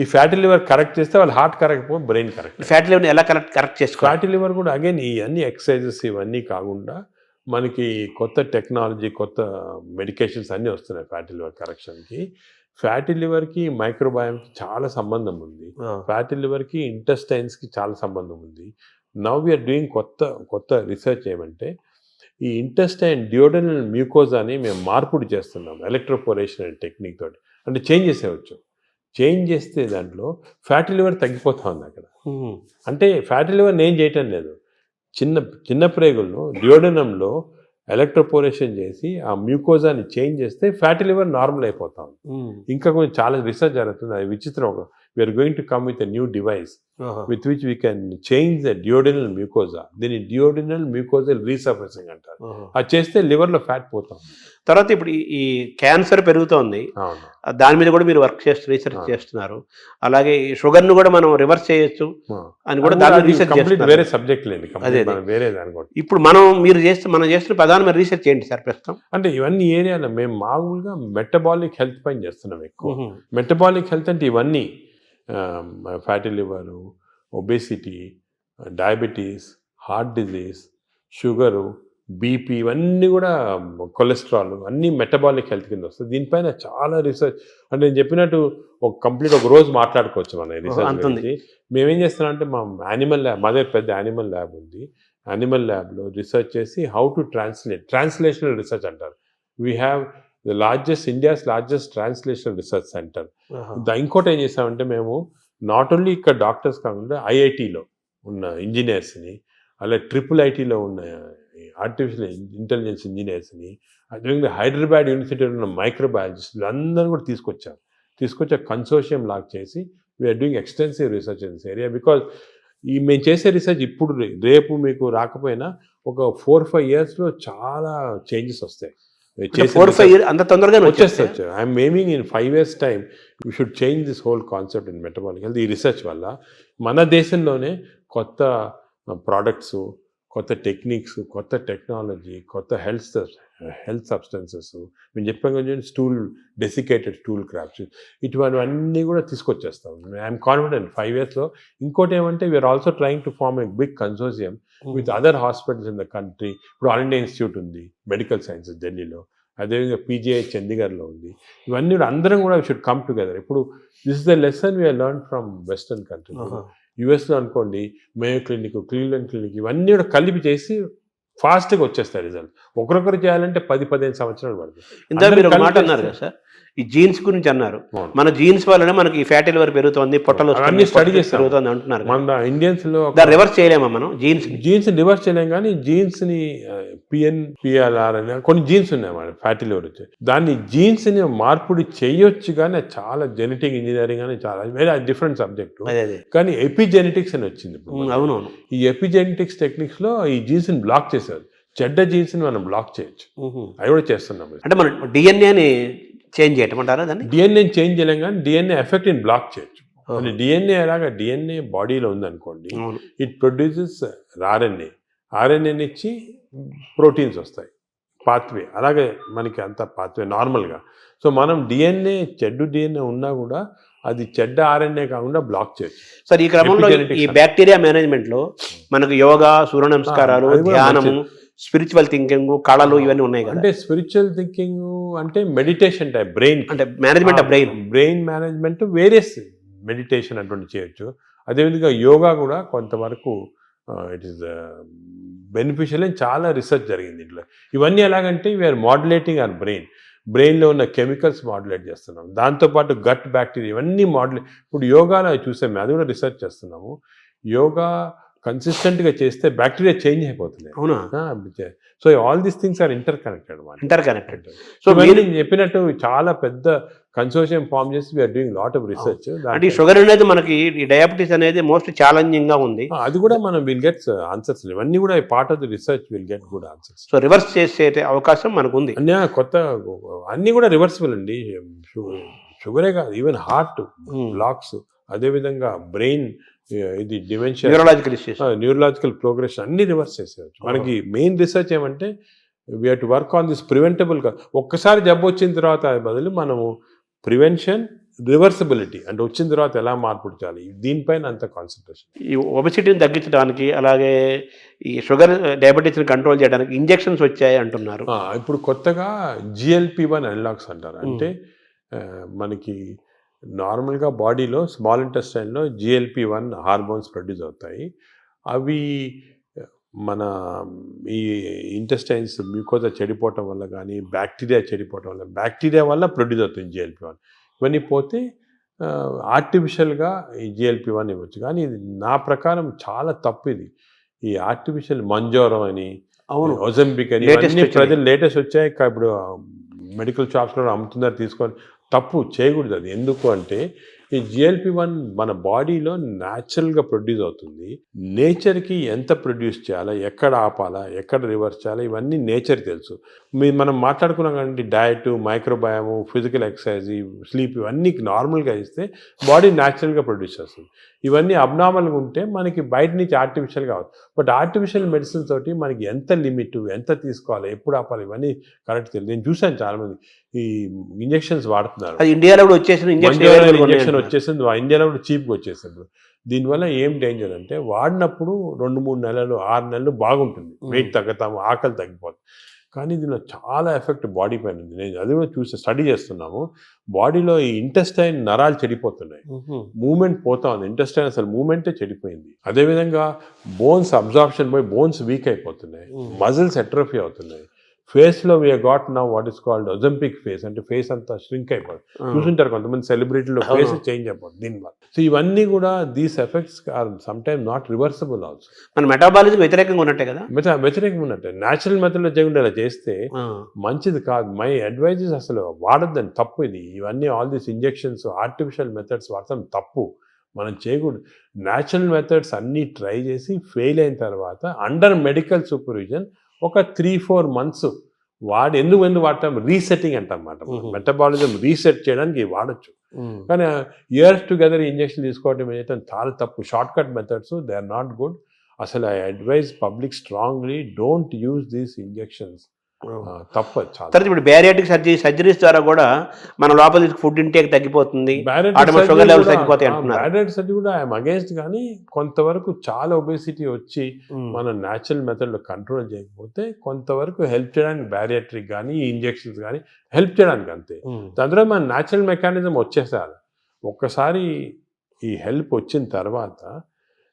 ఈ ఫ్యాటీ లివర్ కరెక్ట్ చేస్తే వాళ్ళు హార్ట్ కరెక్ట్ పోయి బ్రెయిన్ కరెక్ట్. ఫ్యాటీ లివర్ ఎలా కరెక్ట్ చేసుకోవాలి? ఫ్యాటీ లివర్ కూడా అగైన్ ఈ అన్ని ఎక్సర్సైజెస్ ఇవన్నీ కాకుండా మనకి కొత్త టెక్నాలజీ, కొత్త మెడికేషన్స్ అన్నీ వస్తున్నాయి ఫ్యాటీ లివర్ కరెక్షన్కి. ఫ్యాటీ లివర్కి మైక్రోబయామ్కి చాలా సంబంధం ఉంది. ఫ్యాటీ లివర్కి ఇంటెస్టైన్స్కి చాలా సంబంధం ఉంది. నవ్ వీఆర్ డూయింగ్ కొత్త రీసెర్చ్ ఏమంటే ఈ ఇంటెస్టైన్ డియోడనల్ మ్యూకోజా అని మేము మార్పుడు చేస్తున్నాం ఎలక్ట్రోపోరేషన్ అనే టెక్నిక్ తోటి. అంటే చేంజ్ చేసేవచ్చు. చేంజ్ చేస్తే దాంట్లో ఫ్యాటీ లివర్ తగ్గిపోతా ఉంది అక్కడ. అంటే ఫ్యాటీ లివర్ నేను చేయటం లేదు, చిన్న ప్రేగులను డియోడనంలో ఎలక్ట్రోపోరేషన్ చేసి ఆ మ్యూకోజాని చేంజ్ చేస్తే ఫ్యాటీ లివర్ నార్మల్ అయిపోతాం. ఇంకా కొంచెం చాలా రీసెర్చ్ జరుగుతుంది. అది విచిత్రం. We are going to come with a new device with which we can change the duodenal mucosa. దీన్ని డియోడినల్ మ్యూకోజల్ రీసర్ఫేసింగ్ అంటారు. అది చేస్తే లివర్లో ఫ్యాట్ పోతాం. తర్వాత ఇప్పుడు ఈ క్యాన్సర్ పెరుగుతోంది, దాని మీద కూడా మీరు రీసెర్చ్ చేస్తున్నారు. అలాగే ఈ షుగర్ను కూడా మనం రివర్స్ చేయొచ్చు అని కూడా దాని రీసెర్చ్ చేస్తున్నారు. వేరే సబ్జెక్ట్ లేదు, వేరే దాని. ఇప్పుడు మనం చేస్తున్న ప్రధానమైన రీసెర్చ్ ఏంటి సార్ ప్రస్తుతం? అంటే ఇవన్నీ ఏరియాలో మేము మామూలుగా మెటబాలిక్ హెల్త్ పైన చేస్తున్నాం ఎక్కువ. మెటబాలిక్ హెల్త్ అంటే ఇవన్నీ fatty liver, obesity, diabetes, heart disease, sugar, BP, ఇవన్నీ కూడా కొలెస్ట్రాల్ అన్నీ మెటబాలిక్ హెల్త్ కింద వస్తుంది. దీనిపైన చాలా రీసెర్చ్. అంటే నేను చెప్పినట్టు ఒక రోజు మాట్లాడుకోవచ్చు మన రీసెర్చ్ గురించి. మేమేం చేస్తున్నాం అంటే మా యానిమల్ ల్యాబ్, మా దగ్గర పెద్ద యానిమల్ ల్యాబ్ ఉంది. యానిమల్ ల్యాబ్లో రీసెర్చ్ చేసి హౌ టు ట్రాన్స్లేషనల్ రీసెర్చ్ అంటారు. We have India's largest translational research centre. ఇంకోటి ఏం చేసామంటే మేము నాట్ ఓన్లీ ఇక్కడ డాక్టర్స్ కాకుండా ఐఐటీలో ఉన్న ఇంజనీర్స్ని, అలా IIITలో ఉన్న ఆర్టిఫిషియల్ ఇంటెలిజెన్స్ ఇంజనీర్స్ని, అదేవిధంగా హైదరాబాద్ యూనివర్సిటీలో ఉన్న మైక్రోబయాలజిస్టులు అందరూ కూడా తీసుకొచ్చి కన్సోర్షియం లాగా చేసి we are doing extensive research in this area. Because మేము చేసే రీసెర్చ్ ఇప్పుడు రేపు మీకు రాకపోయినా ఒక 4-5 yearsలో చాలా చేంజెస్ వస్తాయి. 4-5 years అంత తొందరగా వచ్చేస్తే I'm aiming in 5 years time we should change this whole concept in metabolic health. ఈ రీసెర్చ్ వల్ల మన దేశంలోనే కొత్త ప్రోడక్ట్స్, కొత్త టెక్నిక్స్, కొత్త టెక్నాలజీ, కొత్త హెల్త్ సబ్స్టెన్సెస్, మేము చెప్పాం కదా డెసికేటెడ్ స్టూల్ క్రాప్స్, ఇటువంటివన్నీ కూడా తీసుకొచ్చేస్తాం. ఐఎమ్ కాన్ఫిడెంట్ 5 yearsలో. ఇంకోటి ఏమంటే we are also trying to form a big consortium with other hospitals in the country. ఇప్పుడు ఆల్ ఇండియా ఇన్స్టిట్యూట్ ఉంది మెడికల్ సైన్సెస్ ఢిల్లీలో, అదేవిధంగా PGI చండీగఢ్లో ఉంది. ఇవన్నీ కూడా అందరం కూడా షుడ్ కమ్ టుగెదర్. ఇప్పుడు this is the lesson we are learn from western country. యుఎస్లో అనుకోండి మేయో క్లినిక్, క్లీవ్లాండ్ క్లినిక్, ఇవన్నీ కూడా కలిపి చేసి ఫాస్ట్గా వచ్చేస్తాయి రిజల్ట్. ఒకరొకరు చేయాలంటే 10-15 సంవత్సరాలు పడుతుంది. ఇందా మీరు ఒక మాట అన్నారు కదా సార్, ఈ జీన్స్ గురించి అన్నారు. మన జీన్స్ వల్లనే మనకి ఫ్యాటీ లివర్ పెరుగుతుంది, పొట్టలు అన్ని స్టడీ చేసి పెరుగుతుంది అంటున్నారు. మన ఇండియన్స్ లో రివర్స్ చేయలేమా మనం? జీన్స్ రివర్స్ చేయలేం, కానీ జీన్స్ ని PNPLR అని కొన్ని జీన్స్ ఉన్నాయి మన ఫ్యాటీ లివర్ వచ్చి, దాన్ని జీన్స్ ని మార్పుడి చేయొచ్చు. కానీ చాలా జెనెటిక్ ఇంజనీరింగ్ అని చాలా వేరే డిఫరెంట్ సబ్జెక్ట్. కానీ ఎపిజెనెటిక్స్ అని వచ్చింది. అవునవును. ఈ ఎపిజెనెటిక్స్ టెక్నిక్స్ లో ఈ జీన్స్ ని బ్లాక్ చేశారు. చెడ్డ జీన్స్ ని మనం బ్లాక్ చేయొచ్చు. అవి కూడా చేస్తున్నాం. అంటే మనం డిఎన్ఏని చేంజ్ చేయటమంటారా? దాన్ని డిఎన్ఏ చేంజ్ చేయలేం, కానీ డిఎన్ఏ ఎఫెక్ట్ ని బ్లాక్ చేయొచ్చు. డిఎన్ఏ ఎలాగా డిఎన్ఏ బాడీలో ఉందనుకోండి, ఇట్ ప్రొడ్యూసెస్ RNA ఇచ్చి ప్రోటీన్స్ వస్తాయి, పాత్వే. అలాగే మనకి అంత పాత్వే నార్మల్గా. సో మనం చెడ్డు డిఎన్ఏ ఉన్నా కూడా అది చెడ్డ RNA కాకుండా బ్లాక్ చేయొచ్చు. సార్, ఈ క్రమంలో ఈ బ్యాక్టీరియా మేనేజ్మెంట్ లో మనకు యోగా, సూర్య నమస్కారాలు, ధ్యానము, స్పిరిచువల్ థింకింగ్, కళలు ఇవన్నీ ఉన్నాయి కదా. అంటే స్పిరిచువల్ థింకింగ్ అంటే మెడిటేషన్ టైప్, బ్రెయిన్ అంటే management of brain management, various meditation అటువంటి చేయొచ్చు. అదేవిధంగా యోగా కూడా కొంతవరకు ఇట్ ఈస్ బెనిఫిషియల్ అని చాలా రీసెర్చ్ జరిగింది ఇంట్లో. ఇవన్నీ ఎలాగంటే వీఆర్ మాడ్యులేటింగ్ అవర్ బ్రెయిన్లో ఉన్న కెమికల్స్ మాడ్యులేట్ చేస్తున్నాం. దాంతోపాటు గట్ బ్యాక్టీరియా ఇవన్నీ ఇప్పుడు యోగాలో చూసాము, అది కూడా రీసెర్చ్ చేస్తున్నాము. యోగా కన్సిస్టెంట్గా చేస్తే బ్యాక్టీరియా చేంజ్ అయిపోతుంది. అవునా? So all these things are interconnected. So మీరు చెప్పినట్టు చాలా పెద్ద కన్సోర్షియం ఫామ్ చేసి we are doing lot of research. అంటే షుగర్ అనేది మనకి, ఈ డయాబెటీస్ అనేది మోస్ట్ ఛాలెంజింగ్ గా ఉంది. అది కూడా మనం విల్ గెట్ ఆన్సర్స్. ఇవన్నీ కూడా part of the research will get good answers. So reverse చేసే అవకాశం మనకు ఉంది. అన్ని కూడా రివర్సిబుల్ అండి. షుగరే కాదు, ఈవెన్ హార్ట్ బ్లాక్స్, అదేవిధంగా బ్రెయిన్ ఇది డిమెన్షియా, న్యూరలాజికల్ ప్రోగ్రెషన్ అన్ని రివర్స్ చేసేవచ్చు. మనకి మెయిన్ రీసెర్చ్ ఏమంటే we have to work on this preventable. ఒక్కసారి జబ్బు వచ్చిన తర్వాత బదులు మనము ప్రివెన్షన్, రివర్సిబిలిటీ అంటే వచ్చిన తర్వాత ఎలా మార్పు చేయాలి, దీనిపైన అంత కాన్సన్ట్రేషన్. ఈ ఒబెసిటీని తగ్గించడానికి, అలాగే ఈ షుగర్ డయాబెటీస్ని కంట్రోల్ చేయడానికి ఇంజెక్షన్స్ వచ్చాయి అంటున్నారు. ఇప్పుడు కొత్తగా GLP-1 అనలాగ్స్ అంటారు. అంటే మనకి నార్మల్గా బాడీలో స్మాల్ ఇంటెస్టైన్లో GLP-1 హార్మోన్స్ ప్రొడ్యూస్ అవుతాయి. అవి మన ఈ ఇంటెస్టైన్స్ మ్యూకోజా చెడిపోవటం వల్ల కానీ, బ్యాక్టీరియా వల్ల ప్రొడ్యూస్ అవుతుంది GLP-1. ఇవన్నీ పోతే ఆర్టిఫిషియల్గా ఈ GLP-1 ఇవ్వచ్చు. కానీ ఇది నా ప్రకారం చాలా తప్పు. ఇది ఈ ఆర్టిఫిషియల్ మంజోరో అని, ఒజంబిక్ అని ఇవన్నీ ప్రజలు లేటెస్ట్ వచ్చాయి. ఇప్పుడు మెడికల్ షాప్స్లో అమ్ముతున్నారు, తీసుకొని తప్పు చేయకూడదు. అది ఎందుకు అంటే ఈ GLP-1 మన బాడీలో న్యాచురల్గా ప్రొడ్యూస్ అవుతుంది. నేచర్కి ఎంత ప్రొడ్యూస్ చేయాలా, ఎక్కడ ఆపాలా, ఎక్కడ రివర్స్ చేయాలా, ఇవన్నీ నేచర్ తెలుసు. మనం మాట్లాడుకున్నాం కానీ డయట్, మైక్రోబయాము, ఫిజికల్ ఎక్సర్సైజ్, స్లీప్ ఇవన్నీ నార్మల్గా ఇస్తే బాడీ న్యాచురల్గా ప్రొడ్యూస్ చేస్తుంది. ఇవన్నీ అబ్నార్మల్గా ఉంటే మనకి బయట నుంచి ఆర్టిఫిషియల్గా అవుతుంది. బట్ ఆర్టిఫిషియల్ మెడిసిన్ తోటి మనకి ఎంత లిమిట్, ఎంత తీసుకోవాలి, ఎప్పుడు ఆపాలి, ఇవన్నీ కరెక్ట్ తెలియదు. నేను చూశాను చాలామంది ఈ ఇంజెక్షన్స్ వాడుతున్నారు. ఇండియాలో కూడా వచ్చేసింది వచ్చేసింది, ఇండియాలో కూడా చీప్గా వచ్చేసింది. దీనివల్ల ఏం డేంజర్ అంటే వాడినప్పుడు 2-3 నెలలు, 6 నెలలు బాగుంటుంది, వెయిట్ తగ్గుతాము, ఆకలి తగ్గిపోతుంది. కానీ దీనిలో చాలా ఎఫెక్ట్ బాడీ పైన ఉంది. నేను అది కూడా స్టడీ చేస్తున్నాము. బాడీలో ఈ ఇంటెస్టైన్ నరాలు చెడిపోతున్నాయి, మూమెంట్ పోతా ఉంది, ఇంటెస్టైన్ అసలు మూమెంటే చెడిపోయింది. అదేవిధంగా బోన్స్ అబ్జార్ప్షన్ పోయి బోన్స్ వీక్ అయిపోతున్నాయి, మజిల్స్ ఎట్రోఫీ అవుతున్నాయి. ఫేస్లో we got now what is called Ozempic face, అంటే ఫేస్ అంతా ష్రింక్ అయిపోతుంది. చూసుంటారు కొంతమంది సెలబ్రిటీలో ఫేస్ చేంజ్ అయిపోతుంది దీనివల్ల. సో ఇవన్నీ కూడా these effects are some time not reversible also. మన మెటాబాలిజం వ్యతిరేకంగా ఉన్నట్టే కదా. వ్యతిరేకంగా ఉన్నట్టే. న్యాచురల్ మెథడ్లో చేయకుండా ఇలా చేస్తే మంచిది కాదు. మై అడ్వైజెస్ అసలు వాడద్దని, తప్పు ఇది. ఇవన్నీ all these injections artificial methods వాడతాం తప్పు, మనం చేయకూడదు. న్యాచురల్ మెథడ్స్ అన్నీ ట్రై చేసి ఫెయిల్ అయిన తర్వాత అండర్ మెడికల్ సూపర్విజన్ ఒక 3-4 months వాడి ఎందుకు వాడతాం, రీసెట్టింగ్ అంటాం అన్నమాట. మెటబాలిజం రీసెట్ చేయడానికి వాడచ్చు. కానీ ఇయర్స్ టుగెదర్ ఇంజెక్షన్ తీసుకోవడం ఏదైతే చాలా తప్పు. Shortcut methods they are not good. అసలు I advise public strongly don't use these injections. తప్పు చాలా. తర్వాత ఇప్పుడు బ్యారియాటిక్ సర్జరీస్ ద్వారా కూడా మన లోపల ఫుడ్ ఇంటేక్ తగ్గిపోతుంది, షుగర్ లెవెల్స్ తగ్గిపోతాయి అంటున్నారు. బ్యారియాటిక్ సర్జరీ కూడా ఐఎమ్ అగేన్స్ట్, కానీ కొంతవరకు చాలా ఒబేసిటీ వచ్చి మనం న్యాచురల్ మెథడ్లో కంట్రోల్ చేయకపోతే కొంతవరకు హెల్ప్ చేయడానికి బ్యారియాట్రిక్ కానీ ఈ ఇంజెక్షన్స్ కానీ హెల్ప్ చేయడానికి అంతే. దాని తర్వాత మన న్యాచురల్ మెకానిజం వచ్చేసారు. ఒక్కసారి ఈ హెల్ప్ వచ్చిన తర్వాత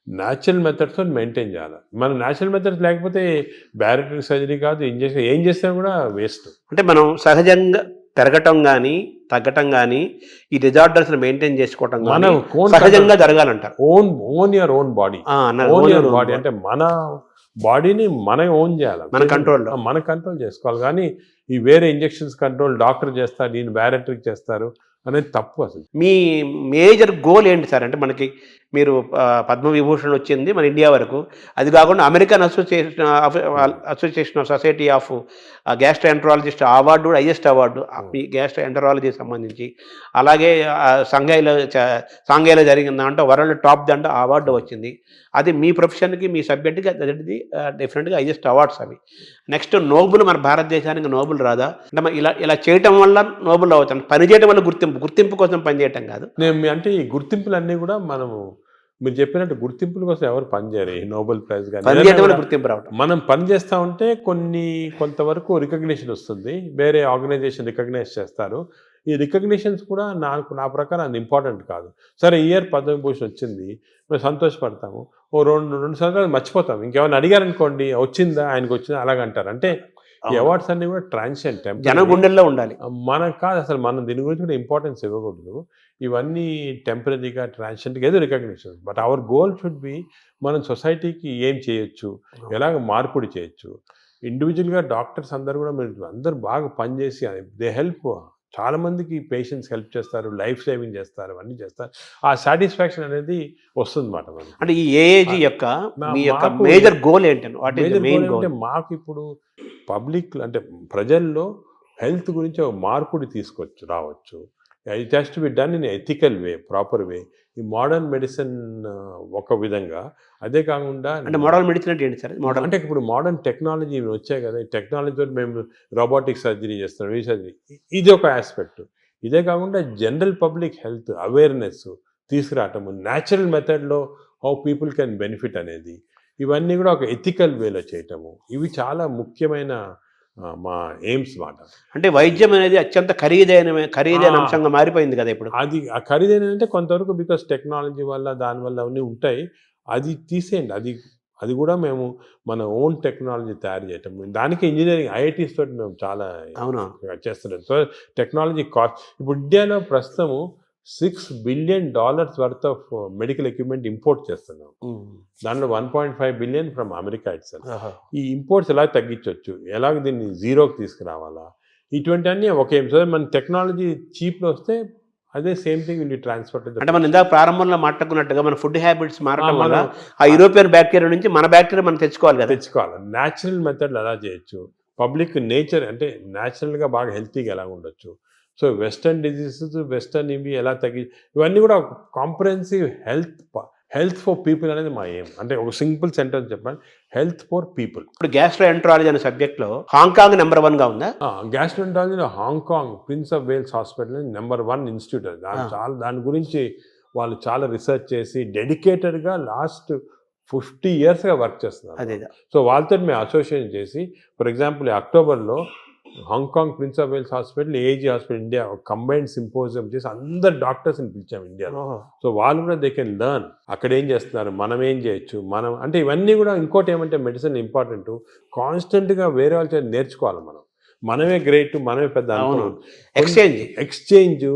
న్యాచురల్ మెథడ్స్తో మెయింటైన్ చేయాలి. మన న్యాచురల్ మెథడ్స్ లేకపోతే బ్యారియాట్రిక్ సర్జరీ కాదు, ఇంజెక్షన్ ఏం చేసినా కూడా వేస్ట్. అంటే మనం సహజంగా పెరగటం కానీ తగ్గటం కానీ ఈ డిజార్డర్స్ మెయింటైన్ చేసుకోవటం మన సహజంగా జరగాలంటారు. Own your own body. Body అంటే మన బాడీని మనం ఓన్ చేయాలి, మన కంట్రోల్ చేసుకోవాలి. కానీ ఈ వేరే ఇంజెక్షన్స్ కంట్రోల్ డాక్టర్ చేస్తారు, దీన్ని బ్యారియాట్రిక్ చేస్తారు అనేది తప్పు. అసలు మీ మేజర్ గోల్ ఏంటి సార్? అంటే మనకి మీరు పద్మవిభూషణ్ వచ్చింది మన ఇండియా వరకు, అది కాకుండా American association of society of gastroenterologist award కూడా హైయెస్ట్ అవార్డు ఈ గ్యాస్ట్రోఎంటరాలజీకి సంబంధించి. అలాగే సాంఘైలో జరిగిన దాంట్లో వరల్డ్ టాప్ దాంట్లో అవార్డు వచ్చింది. అది మీ ప్రొఫెషన్కి మీ సబ్జెక్ట్కి అది డెఫినెట్గా హైయెస్ట్ అవార్డ్స్ అవి. నెక్స్ట్ నోబుల్ మన భారతదేశానికి నోబుల్ రాదా? అంటే ఇలా చేయటం వల్ల నోబుల్ అవుతాం, పని చేయడం వల్ల గుర్తింపు కోసం పనిచేయటం కాదు. అంటే ఈ గుర్తింపులన్నీ కూడా మనము మీరు చెప్పినట్టు గుర్తింపుల కోసం ఎవరు పనిచేయరు. ఈ నోబెల్ ప్రైజ్ కానీ గుర్తింపు రావడం, మనం పని చేస్తూ ఉంటే కొంతవరకు రికగ్నిషన్ వస్తుంది, వేరే ఆర్గనైజేషన్ రికగ్నైజ్ చేస్తారు. ఈ రికగ్నిషన్స్ కూడా నా ప్రకారం అది ఇంపార్టెంట్ కాదు. సరే ఇయర్ పద్మవిభూషణ్ వచ్చింది, మేము సంతోషపడతాము, ఓ రెండు సంవత్సరాలు మర్చిపోతాం. ఇంకేమైనా అడిగారనుకోండి వచ్చిందా ఆయనకు వచ్చిందా అలాగంటారు. అంటే ఈ అవార్డ్స్ అన్ని కూడా ట్రాన్సియెంట్, జన గుండెల్లో ఉండాలి. మనకు కాదు అసలు, మనం దీని గురించి కూడా ఇంపార్టెన్స్ ఇవ్వకూడదు. ఇవన్నీ టెంపరీగా ట్రాన్సియెంట్గా ఏదో recognition. But our goal should be మనం సొసైటీకి ఏం చేయొచ్చు, ఎలాగ మార్పుడి చేయొచ్చు. ఇండివిజువల్గా డాక్టర్స్ అందరూ కూడా మీరు అందరూ బాగా పనిచేసి దే హెల్ప్, చాలా మందికి పేషెంట్స్ హెల్ప్ చేస్తారు, లైఫ్ సేవింగ్ చేస్తారు, అన్నీ చేస్తారు. ఆ సాటిస్ఫాక్షన్ అనేది వస్తుంది అన్నమాట. అంటే ఈ ఏఏజీ యొక్క మేజర్ గోల్ ఏంటంటే మాకు ఇప్పుడు పబ్లిక్ అంటే ప్రజల్లో హెల్త్ గురించి ఒక మార్పుడి రావచ్చు. It has to be done in ethical way, proper way. ఈ మోడర్న్ మెడిసిన్ ఒక విధంగా, అదే కాకుండా అంటే మోడర్న్ మెడిసిన్ అంటే ఏంటి సార్? అంటే ఇప్పుడు మోడర్న్ టెక్నాలజీ వచ్చాయి కదా, ఈ టెక్నాలజీతో మేము రోబోటిక్ సర్జరీ చేస్తున్నాం, ఈ సర్జరీ, ఇది ఒక ఆస్పెక్ట్. ఇదే కాకుండా general public health awareness తీసుకురావటము, natural మెథడ్లో హౌ పీపుల్ కెన్ బెనిఫిట్ అనేది, ఇవన్నీ కూడా ఒక ఎథికల్ వేలో చేయటము, ఇవి చాలా ముఖ్యమైన మా ఎయిమ్స్ మాట. అంటే వైద్యం అనేది అత్యంత ఖరీదైన అంశంగా మారిపోయింది కదా ఇప్పుడు. అది ఆ ఖరీదైన అంటే కొంతవరకు బికాస్ టెక్నాలజీ వల్ల దానివల్ల అవన్నీ ఉంటాయి, అది తీసేయండి. అది కూడా మేము మన ఓన్ టెక్నాలజీ తయారు చేయటం, దానికి ఇంజనీరింగ్ ఐఐటీస్ తోటి మేము చాలా చేస్తున్నాం. సో టెక్నాలజీ కాస్ట్ ఇప్పుడు ఇండియాలో ప్రస్తుతము $6 billion worth of medical equipment import చేస్తున్నాం. దాంట్లో 1.5 billion ఫ్రమ్ అమెరికా ఇట్సెల్ఫ్. ఈ ఇంపోర్ట్స్ ఎలా తగ్గించవచ్చు, ఎలాగ దీన్ని జీరోకి తీసుకురావాలా, ఇటువంటి అన్నీ ఒక సో మన టెక్నాలజీ చీప్లో వస్తే అదే సేమ్ థింగ్ విల్ ట్రాన్స్ఫర్. అంటే మనం ఇందాక ప్రారంభంలో మాట్లాడుకున్నట్టుగా మన ఫుడ్ హ్యాబిట్స్ మారడం వల్ల ఆ యూరోపియన్ బ్యాక్టీరియా నుంచి మన బ్యాక్టీరియా మనం తెచ్చుకోవాలి. న్యాచురల్ మెథడ్లు ఎలా చేయొచ్చు, పబ్లిక్ నేచర్ అంటే న్యాచురల్గా బాగా హెల్తీగా ఎలా ఉండొచ్చు. సో వెస్టర్న్ డిజీజెస్, వెస్టర్న్ ఇవి ఎలా ఇవన్నీ కూడా కాంప్రహెన్సివ్ హెల్త్ ఫర్ పీపుల్ అనేది మా ఎయిమ్. అంటే ఒక సింపుల్ సెంటెన్స్ చెప్పండి, హెల్త్ ఫర్ పీపుల్. ఇప్పుడు గ్యాస్ట్రోఎంటరాలజీ అనే సబ్జెక్ట్లో హాంకాంగ్ నెంబర్ 1 గా ఉందా? గ్యాస్ట్రోఎంటరాలజీలో Hong Kong prince of Wales hospital number 1 institute. దాని గురించి వాళ్ళు చాలా రీసెర్చ్ చేసి డెడికేటెడ్గా లాస్ట్ 50 yearsగా వర్క్ చేస్తున్నారు. అదే సో వాళ్ళతో మేము అసోసియేషన్ చేసి, ఫర్ ఎగ్జాంపుల్ అక్టోబర్లో Hong Kong prince of Wales hospital, AG hospital India combined symposium చేసి అందరు డాక్టర్స్ని పిలిచాం ఇండియాలో. సో వాళ్ళు కూడా దే కెన్ లెర్న్ అక్కడ ఏం చేస్తున్నారు, మనం ఏం చేయొచ్చు, మనం అంటే ఇవన్నీ కూడా. ఇంకోటి ఏమంటే మెడిసిన్ ఇంపార్టెంట్, కాన్స్టెంట్గా వేరే వాళ్ళ చేత నేర్చుకోవాలి. మనమే గ్రేట్, మనమే పెద్ద ఎక్స్చేంజ్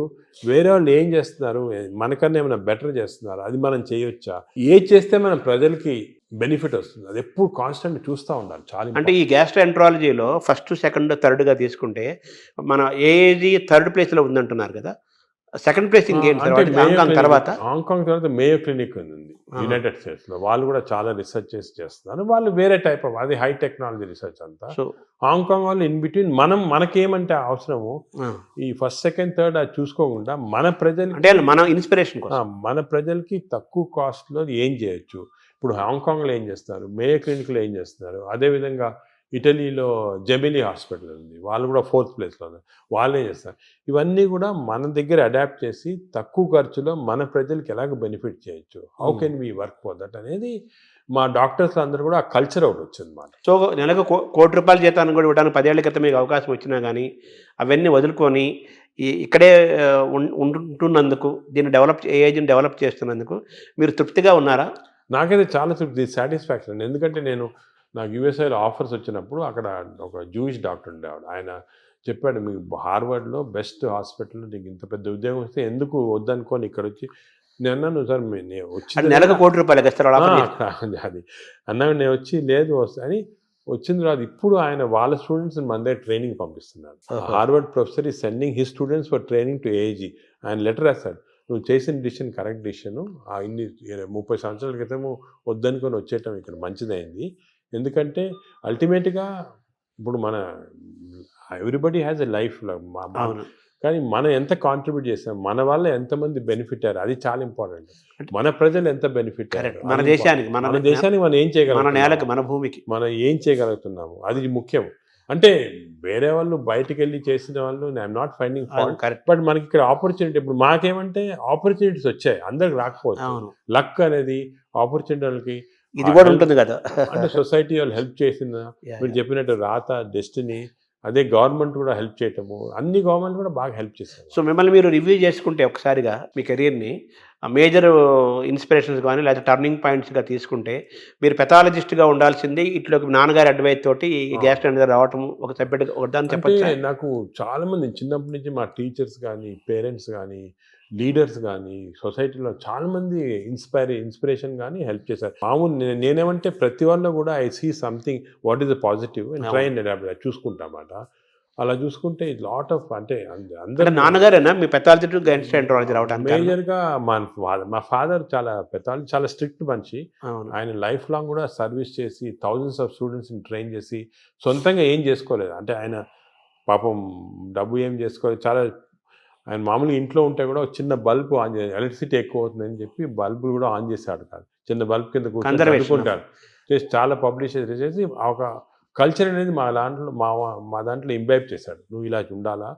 వేరే వాళ్ళు ఏం చేస్తున్నారు, మనకన్నా ఏమైనా బెటర్ చేస్తున్నారు, అది మనం చేయొచ్చా, ఏది చేస్తే మనం ప్రజలకి బెనిఫిట్ వస్తుంది, అది ఎప్పుడు కాన్స్టెంట్ చూస్తూ ఉండాలి. చాలా అంటే ఈ గ్యాస్ట్రోఎంట్రాలజీలో ఫస్ట్, సెకండ్, థర్డ్గా తీసుకుంటే మన ఏజీ థర్డ్ ప్లేస్లో ఉందంటున్నారు కదా, సెకండ్ ప్లేస్ ఇంకేంటి తర్వాత? హాంకాంగ్ తర్వాత మేయో క్లినిక్ ఉంది యునైటెడ్ స్టేట్స్లో. వాళ్ళు కూడా చాలా రీసెర్చ్ చేస్తున్నారు. వాళ్ళు వేరే టైప్ ఆఫ్, అది హై టెక్నాలజీ రీసెర్చ్ అంతా. సో హాంకాంగ్ వాళ్ళు ఇన్ బిట్వీన్ మనకేమంటే అవసరము ఈ ఫస్ట్, సెకండ్, థర్డ్ అది చూసుకోకుండా మన ప్రజలు అంటే మన ఇన్స్పిరేషన్ మన ప్రజలకి తక్కువ కాస్ట్లో ఏం చేయొచ్చు. ఇప్పుడు హాంకాంగ్లో ఏం చేస్తారు, మేయో క్లినిక్లో ఏం చేస్తున్నారు, అదేవిధంగా ఇటలీలో జెమినీ హాస్పిటల్ ఉంది, వాళ్ళు కూడా 4th ప్లేస్లో ఉన్నారు, వాళ్ళే చేస్తారు. ఇవన్నీ కూడా మన దగ్గర అడాప్ట్ చేసి తక్కువ ఖర్చులో మన ప్రజలకి ఎలాగ బెనిఫిట్ చేయొచ్చు, how can we work for that అనేది మా డాక్టర్స్ అందరూ కూడా ఆ కల్చర్ ఒకటి వచ్చింది మాట. సో నెలకు ₹1,00,00,000 జీతాన్ని కూడా ఇవ్వడానికి 10 ఏళ్ల క్రితం మీకు అవకాశం వచ్చినా కానీ అవన్నీ వదులుకొని ఇక్కడే ఉంటున్నందుకు, ఏజెంట్ డెవలప్ చేస్తున్నందుకు మీరు తృప్తిగా ఉన్నారా? నాకైతే చాలా తృప్తి, సాటిస్ఫాక్షన్. ఎందుకంటే నాకు యూఎస్ఐలో ఆఫర్స్ వచ్చినప్పుడు అక్కడ ఒక జూయిష్ డాక్టర్ ఉండేవాడు. ఆయన చెప్పాడు, మీకు హార్వర్డ్లో బెస్ట్ హాస్పిటల్లో నీకు ఇంత పెద్ద ఉద్యోగం వస్తే ఎందుకు వద్దనుకోని ఇక్కడ వచ్చి. నేను అన్నాను, సార్ వచ్చి నెలకు ₹1,00,00,000 అది అన్నాడు. నేను వచ్చి లేదు అని వచ్చిన తర్వాత ఇప్పుడు ఆయన వాళ్ళ స్టూడెంట్స్ మన దగ్గర ట్రైనింగ్ పంపిస్తున్నాడు. Harvard professor is sending his students for training to AG. ఆయన లెటర్ రాశాడు, నువ్వు చేసిన డిసిషన్ కరెక్ట్ డిసిషను, ఇన్ని 30 సంవత్సరాల క్రితము వద్దనుకొని వచ్చేయటం ఇక్కడ మంచిదైంది. ఎందుకంటే అల్టిమేట్గా ఇప్పుడు ఎవ్రీబడి హ్యాస్ ఎ లైఫ్, కానీ మనం ఎంత కాంట్రిబ్యూట్ చేసాం, మన వల్ల ఎంతమంది బెనిఫిట్ అయ్యారు, అది చాలా ఇంపార్టెంట్. మన ప్రజలు ఎంత బెనిఫిట్ అయ్యారు, మన దేశానికి మనం ఏం చేయగలం, మన నేలకి, మన భూమికి మనం ఏం చేయగలుగుతున్నాము, అది ముఖ్యం. అంటే వేరే వాళ్ళు బయటకు వెళ్ళి చేసిన వాళ్ళు I'm not finding fault, but మనకి ఇక్కడ ఆపర్చునిటీ, ఇప్పుడు మాకేమంటే ఆపర్చునిటీస్ వచ్చాయి, అందరికి రాకపోవచ్చు. లక్ అనేది ఆపర్చునిటీ వాళ్ళకి ఇది కూడా ఉంటుంది కదా. అంటే సొసైటీ వాళ్ళు హెల్ప్ చేసిందా, మీరు చెప్పినట్టు రాత, డెస్టినీ, అదే గవర్నమెంట్ కూడా హెల్ప్ చేయటము, అన్ని గవర్నమెంట్ కూడా బాగా హెల్ప్ చేస్తారు. సో మిమ్మల్ని మీరు రివ్యూ చేసుకుంటే ఒకసారిగా మీ కెరీర్ని మేజర్ ఇన్స్పిరేషన్స్ కానీ లేదా టర్నింగ్ పాయింట్స్గా తీసుకుంటే, మీరు పెథాలజిస్ట్గా ఉండాల్సింది ఇట్లోకి నాన్నగారి అడ్వైస్ తోటి గ్యాస్ట్రోఎంట్రాలజీ రావటం ఒక సబ్జెక్ట్ ఒకదాన్ని చెప్పచ్చు. నాకు చాలామంది చిన్నప్పటి నుంచి మా టీచర్స్ కానీ, పేరెంట్స్ కానీ, లీడర్స్ కానీ, సొసైటీలో చాలామంది ఇన్స్పిరేషన్ కానీ హెల్ప్ చేశారు. మామూలు నేనేమంటే ప్రతి వాళ్ళు కూడా I see something what is the positive and try and adapt చూసుకుంటామాట. అలా చూసుకుంటే లాట్ ఆఫ్, అంటే అందరూ నాన్నగారేనా మీ పెథాలజీ టు గ్యాస్ట్రోఎంట్రాలజీ రావడానికి? మేజర్గా మా ఫాదర్ చాలా స్ట్రిక్ట్ మనిషి. ఆయన లైఫ్ లాంగ్ కూడా సర్వీస్ చేసి థౌజండ్స్ ఆఫ్ స్టూడెంట్స్ని ట్రైన్ చేసి సొంతంగా ఏం చేసుకోలేదు. అంటే ఆయన పాపం డబ్బు ఏం చేసుకోలేదు. ఆయన మామూలుగా ఇంట్లో ఉంటే కూడా చిన్న బల్బు ఆన్ చేసి, ఎలక్ట్రిసిటీ ఎక్కువ అవుతుందని చెప్పి బల్బులు కూడా ఆన్ చేశాడు కాదు, చిన్న బల్బ్ కింద కూర్చుంటాడు చేసి చాలా పబ్లిష్ చేసి ఒక కల్చర్ అనేది మా దాంట్లో ఇంబైబ్ చేశాడు. నువ్వు ఇలా ఉండాలా,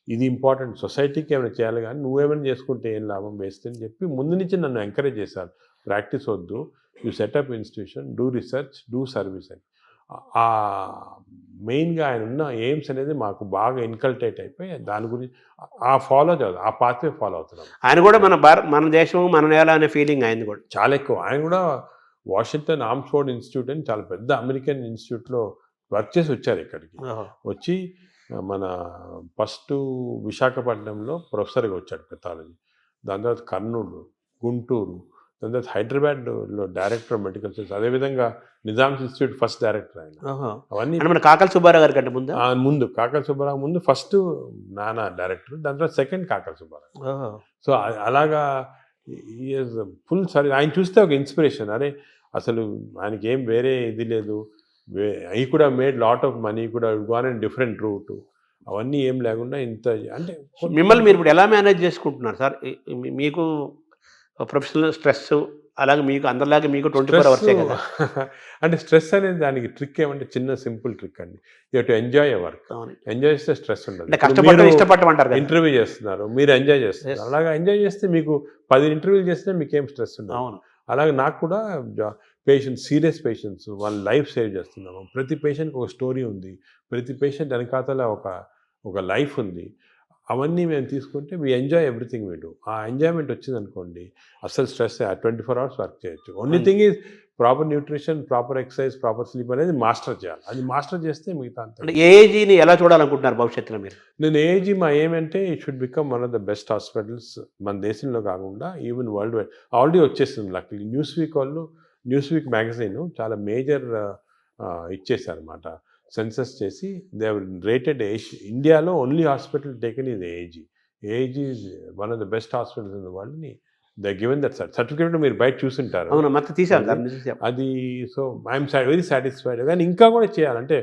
ఇది ఇంపార్టెంట్, సొసైటీకి ఏమైనా చేయాలి, కానీ నువ్వేమైనా చేసుకుంటే ఏం లాభం వేస్ట్ అని చెప్పి ముందు నుంచి నన్ను ఎంకరేజ్ చేశారు. ప్రాక్టీస్ వద్దు, you setup institution, do research, do service అని. మెయిన్గా ఆయన ఉన్న ఎయిమ్స్ అనేది మాకు బాగా ఇన్కల్టేట్ అయిపోయి దాని గురించి ఆ పాత్వే ఫాలో అవుతున్నాం. ఆయన కూడా మన దేశం, మన నేల అనే ఫీలింగ్ ఆయన కూడా చాలా ఎక్కువ. ఆయన కూడా వాషింగ్టన్ ఆర్మ్స్ఫోర్డ్ ఇన్స్టిట్యూట్ అని చాలా పెద్ద అమెరికన్ ఇన్స్టిట్యూట్లో వర్క్ చేసి వచ్చారు. ఇక్కడికి వచ్చి మన ఫస్ట్ విశాఖపట్నంలో ప్రొఫెసర్గా వచ్చాడు పెథాలజీ, దాని తర్వాత కర్నూలు, గుంటూరు, దాని తర్వాత హైదరాబాద్లో డైరెక్టర్ ఆఫ్ మెడికల్ సైన్స్, అదేవిధంగా నిజామ్స్ ఇన్స్టిట్యూట్ ఫస్ట్ డైరెక్టర్ ఆయన. అవన్నీ మన కాకల సుబ్బారావు గారి కంటే ముందు కాకల సుబ్బారావు ముందు ఫస్ట్ నాన్న డైరెక్టర్, దాని తర్వాత సెకండ్ కాకల సుబ్బారావు. సో అలాగా ఫుల్ సరే ఆయన చూస్తే ఒక ఇన్స్పిరేషన్. అరే అసలు ఆయనకి ఏం వేరే ఇది లేదు, ఈ కూడా మేడ్ లాట్ ఆఫ్ మనీ, కూడా గోన్ అండ్ డిఫరెంట్ రూట్, అవన్నీ ఏం లేకుండా ఇంత. అంటే మిమ్మల్ని మీరు ఇప్పుడు ఎలా మేనేజ్ చేసుకుంటున్నారు సార్? మీకు ప్రొఫెషనల్ స్ట్రెస్ అలాగే మీకు అందరిలాగే మీకు 24 hours కదా. అంటే స్ట్రెస్ అనేది దానికి ట్రిక్ ఏమంటే చిన్న సింపుల్ ట్రిక్ అండి, you to enjoy your work. Enjoy చేస్తే స్ట్రెస్ ఉండదు. ఇష్టపడమంటారు, ఇంటర్వ్యూ చేస్తున్నారు, మీరు ఎంజాయ్ చేస్తున్నారు, అలాగా ఎంజాయ్ చేస్తే మీకు 10 ఇంటర్వ్యూలు చేస్తే మీకేం స్ట్రెస్ ఉండదు. అలాగే నాకు కూడా సీరియస్ పేషెంట్స్ వాళ్ళ లైఫ్ సేవ్ చేస్తున్నాము. ప్రతి పేషెంట్కి ఒక స్టోరీ ఉంది. ప్రతి పేషెంట్ వెనకాతల ఒక లైఫ్ ఉంది. అవన్నీ మేము తీసుకుంటే we enjoy everything we do. ఆ ఎంజాయ్మెంట్ వచ్చిందనుకోండి అసలు స్ట్రెస్ 24 hours వర్క్ చేయొచ్చు. Only thing is proper nutrition, proper exercise, proper sleep అనేది మాస్టర్ చేయాలి. అది మాస్టర్ చేస్తే మిగతా అంతా. అంటే ఏఏజీని ఎలా చూడాలనుకుంటున్నారు భవిష్యత్తులో మీరు? నేను ఏజీ మా ఏమంటే it should become one of the best hospitals మన దేశంలో కాకుండా ఈవెన్ వరల్డ్ వైడ్. ఆల్రెడీ వచ్చేస్తుంది లక్కీ. న్యూస్ వీక్ మ్యాగజైన్ చాలా మేజర్ ఇచ్చేసారనమాట. సెన్సస్ చేసి దే రేటెడ్ ఇండియాలో only hospital taken is AG. AG is one of the best hospitals in the world ని they given that certificate. మీరు బయట చూసింటారు. అవును, మొత్తం తీసారు సార్, చూసాం. అది సో ఐఎమ్ వెరీ సాటిస్ఫైడ్. కానీ ఇంకా కూడా చేయాలంటే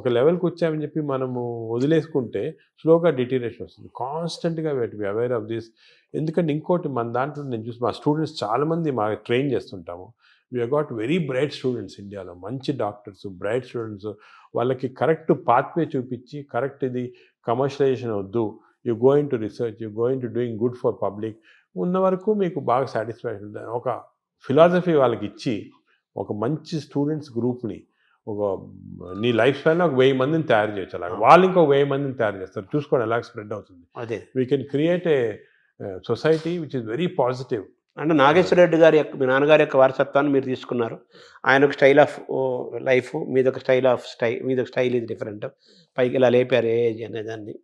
ఒక లెవెల్కి వచ్చామని చెప్పి మనము వదిలేసుకుంటే స్లోగా డిటీరియేషన్ వస్తుంది. కాన్స్టెంట్గా బి అవేర్ ఆఫ్ దిస్. ఎందుకంటే ఇంకోటి మన దాంట్లో నేను చూసి మా స్టూడెంట్స్ చాలామంది మా ట్రైన్ చేస్తుంటాము. We got very bright students ఇండియాలో, మంచి డాక్టర్స్, బ్రైట్ స్టూడెంట్స్. వాళ్ళకి కరెక్ట్ పాత్వే చూపించి కరెక్ట్ ఇది కమర్షియలైజేషన్ వద్దు, you going to research, you going to doing good for public ఉన్న వరకు మీకు బాగా సాటిస్ఫాక్షన్. ఒక ఫిలాసఫీ వాళ్ళకి ఇచ్చి ఒక మంచి స్టూడెంట్స్ గ్రూప్ని నీ లైఫ్ స్టైల్లో 1000 మందిని తయారు చేయొచ్చు. అలాగే వాళ్ళు ఇంకో 1000 మందిని తయారు చేస్తారు. చూసుకోండి ఎలా స్ప్రెడ్ అవుతుంది. అదే we can create a society which is very positive. అంటే నాగేశ్వర రెడ్డి గారి యొక్క, మీ నాన్నగారి యొక్క వారసత్వాన్ని మీరు తీసుకున్నారు. ఆయన ఒక స్టైల్ ఆఫ్ లైఫ్, మీదొక మీదొక స్టైల్ ఇది డిఫరెంట్. పైకి ఇలా లేపారు ఏజ్ అనేదాన్ని.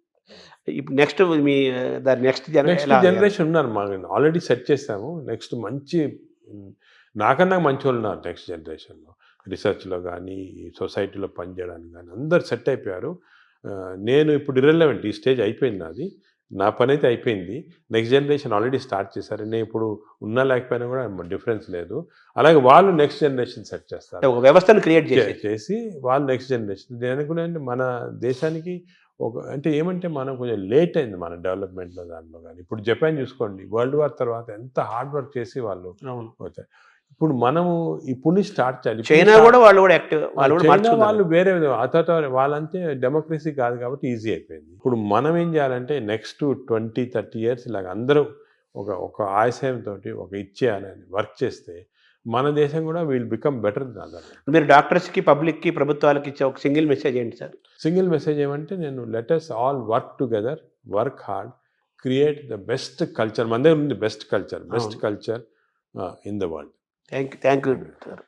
ఇప్పుడు నెక్స్ట్ మీ నెక్స్ట్ జనరేషన్ ఉన్నారు మా ఆల్రెడీ సెట్ చేసాము. నెక్స్ట్ మంచి నాకన్నా మంచి వాళ్ళు ఉన్నారు నెక్స్ట్ జనరేషన్లో. రీసెర్చ్లో కానీ సొసైటీలో పనిచేయడానికి కానీ అందరు సెట్ అయిపోయారు. నేను ఇప్పుడు ఇర్రెలెవెంట్, ఈ స్టేజ్ అయిపోయింది నాది. నా పని అయితే అయిపోయింది. నెక్స్ట్ జనరేషన్ ఆల్రెడీ స్టార్ట్ చేశారు. నేను ఇప్పుడు ఉన్నా లేకపోయినా కూడా డిఫరెన్స్ లేదు. అలాగే వాళ్ళు నెక్స్ట్ జనరేషన్ సెట్ చేస్తారు. ఒక వ్యవస్థను క్రియేట్ చేసి వాళ్ళు నెక్స్ట్ జనరేషన్. నేను అనుకున్నాను మన దేశానికి అంటే ఏమంటే మనం కొంచెం లేట్ అయింది మన డెవలప్మెంట్లో దాంట్లో కానీ. ఇప్పుడు జపాన్ చూసుకోండి, వరల్డ్ వార్ తర్వాత ఎంత హార్డ్ వర్క్ చేసి వాళ్ళు వచ్చారు. ఇప్పుడు మనము ఇప్పుడు స్టార్ట్ చేయాలి. చైనా కూడా వాళ్ళు యాక్టివ్, వాళ్ళు వేరే వాళ్ళంతే డెమోక్రసీ కాదు కాబట్టి ఈజీ అయిపోయింది. ఇప్పుడు మనం ఏం చేయాలంటే నెక్స్ట్ 20-30 years ఇలాగ అందరూ ఒక ఆశయంతో ఒక ఇచ్చేయాలని వర్క్ చేస్తే మన దేశం కూడా విల్ బికమ్ బెటర్. మీరు డాక్టర్స్కి, పబ్లిక్కి, ప్రభుత్వాలకి ఇచ్చే ఒక సింగిల్ మెసేజ్ ఏంటి సార్? సింగిల్ మెసేజ్ ఏమంటే నేను let us all work together, work hard, create the best culture. మన దగ్గర ఉంది best culture in the world. Thank you sir.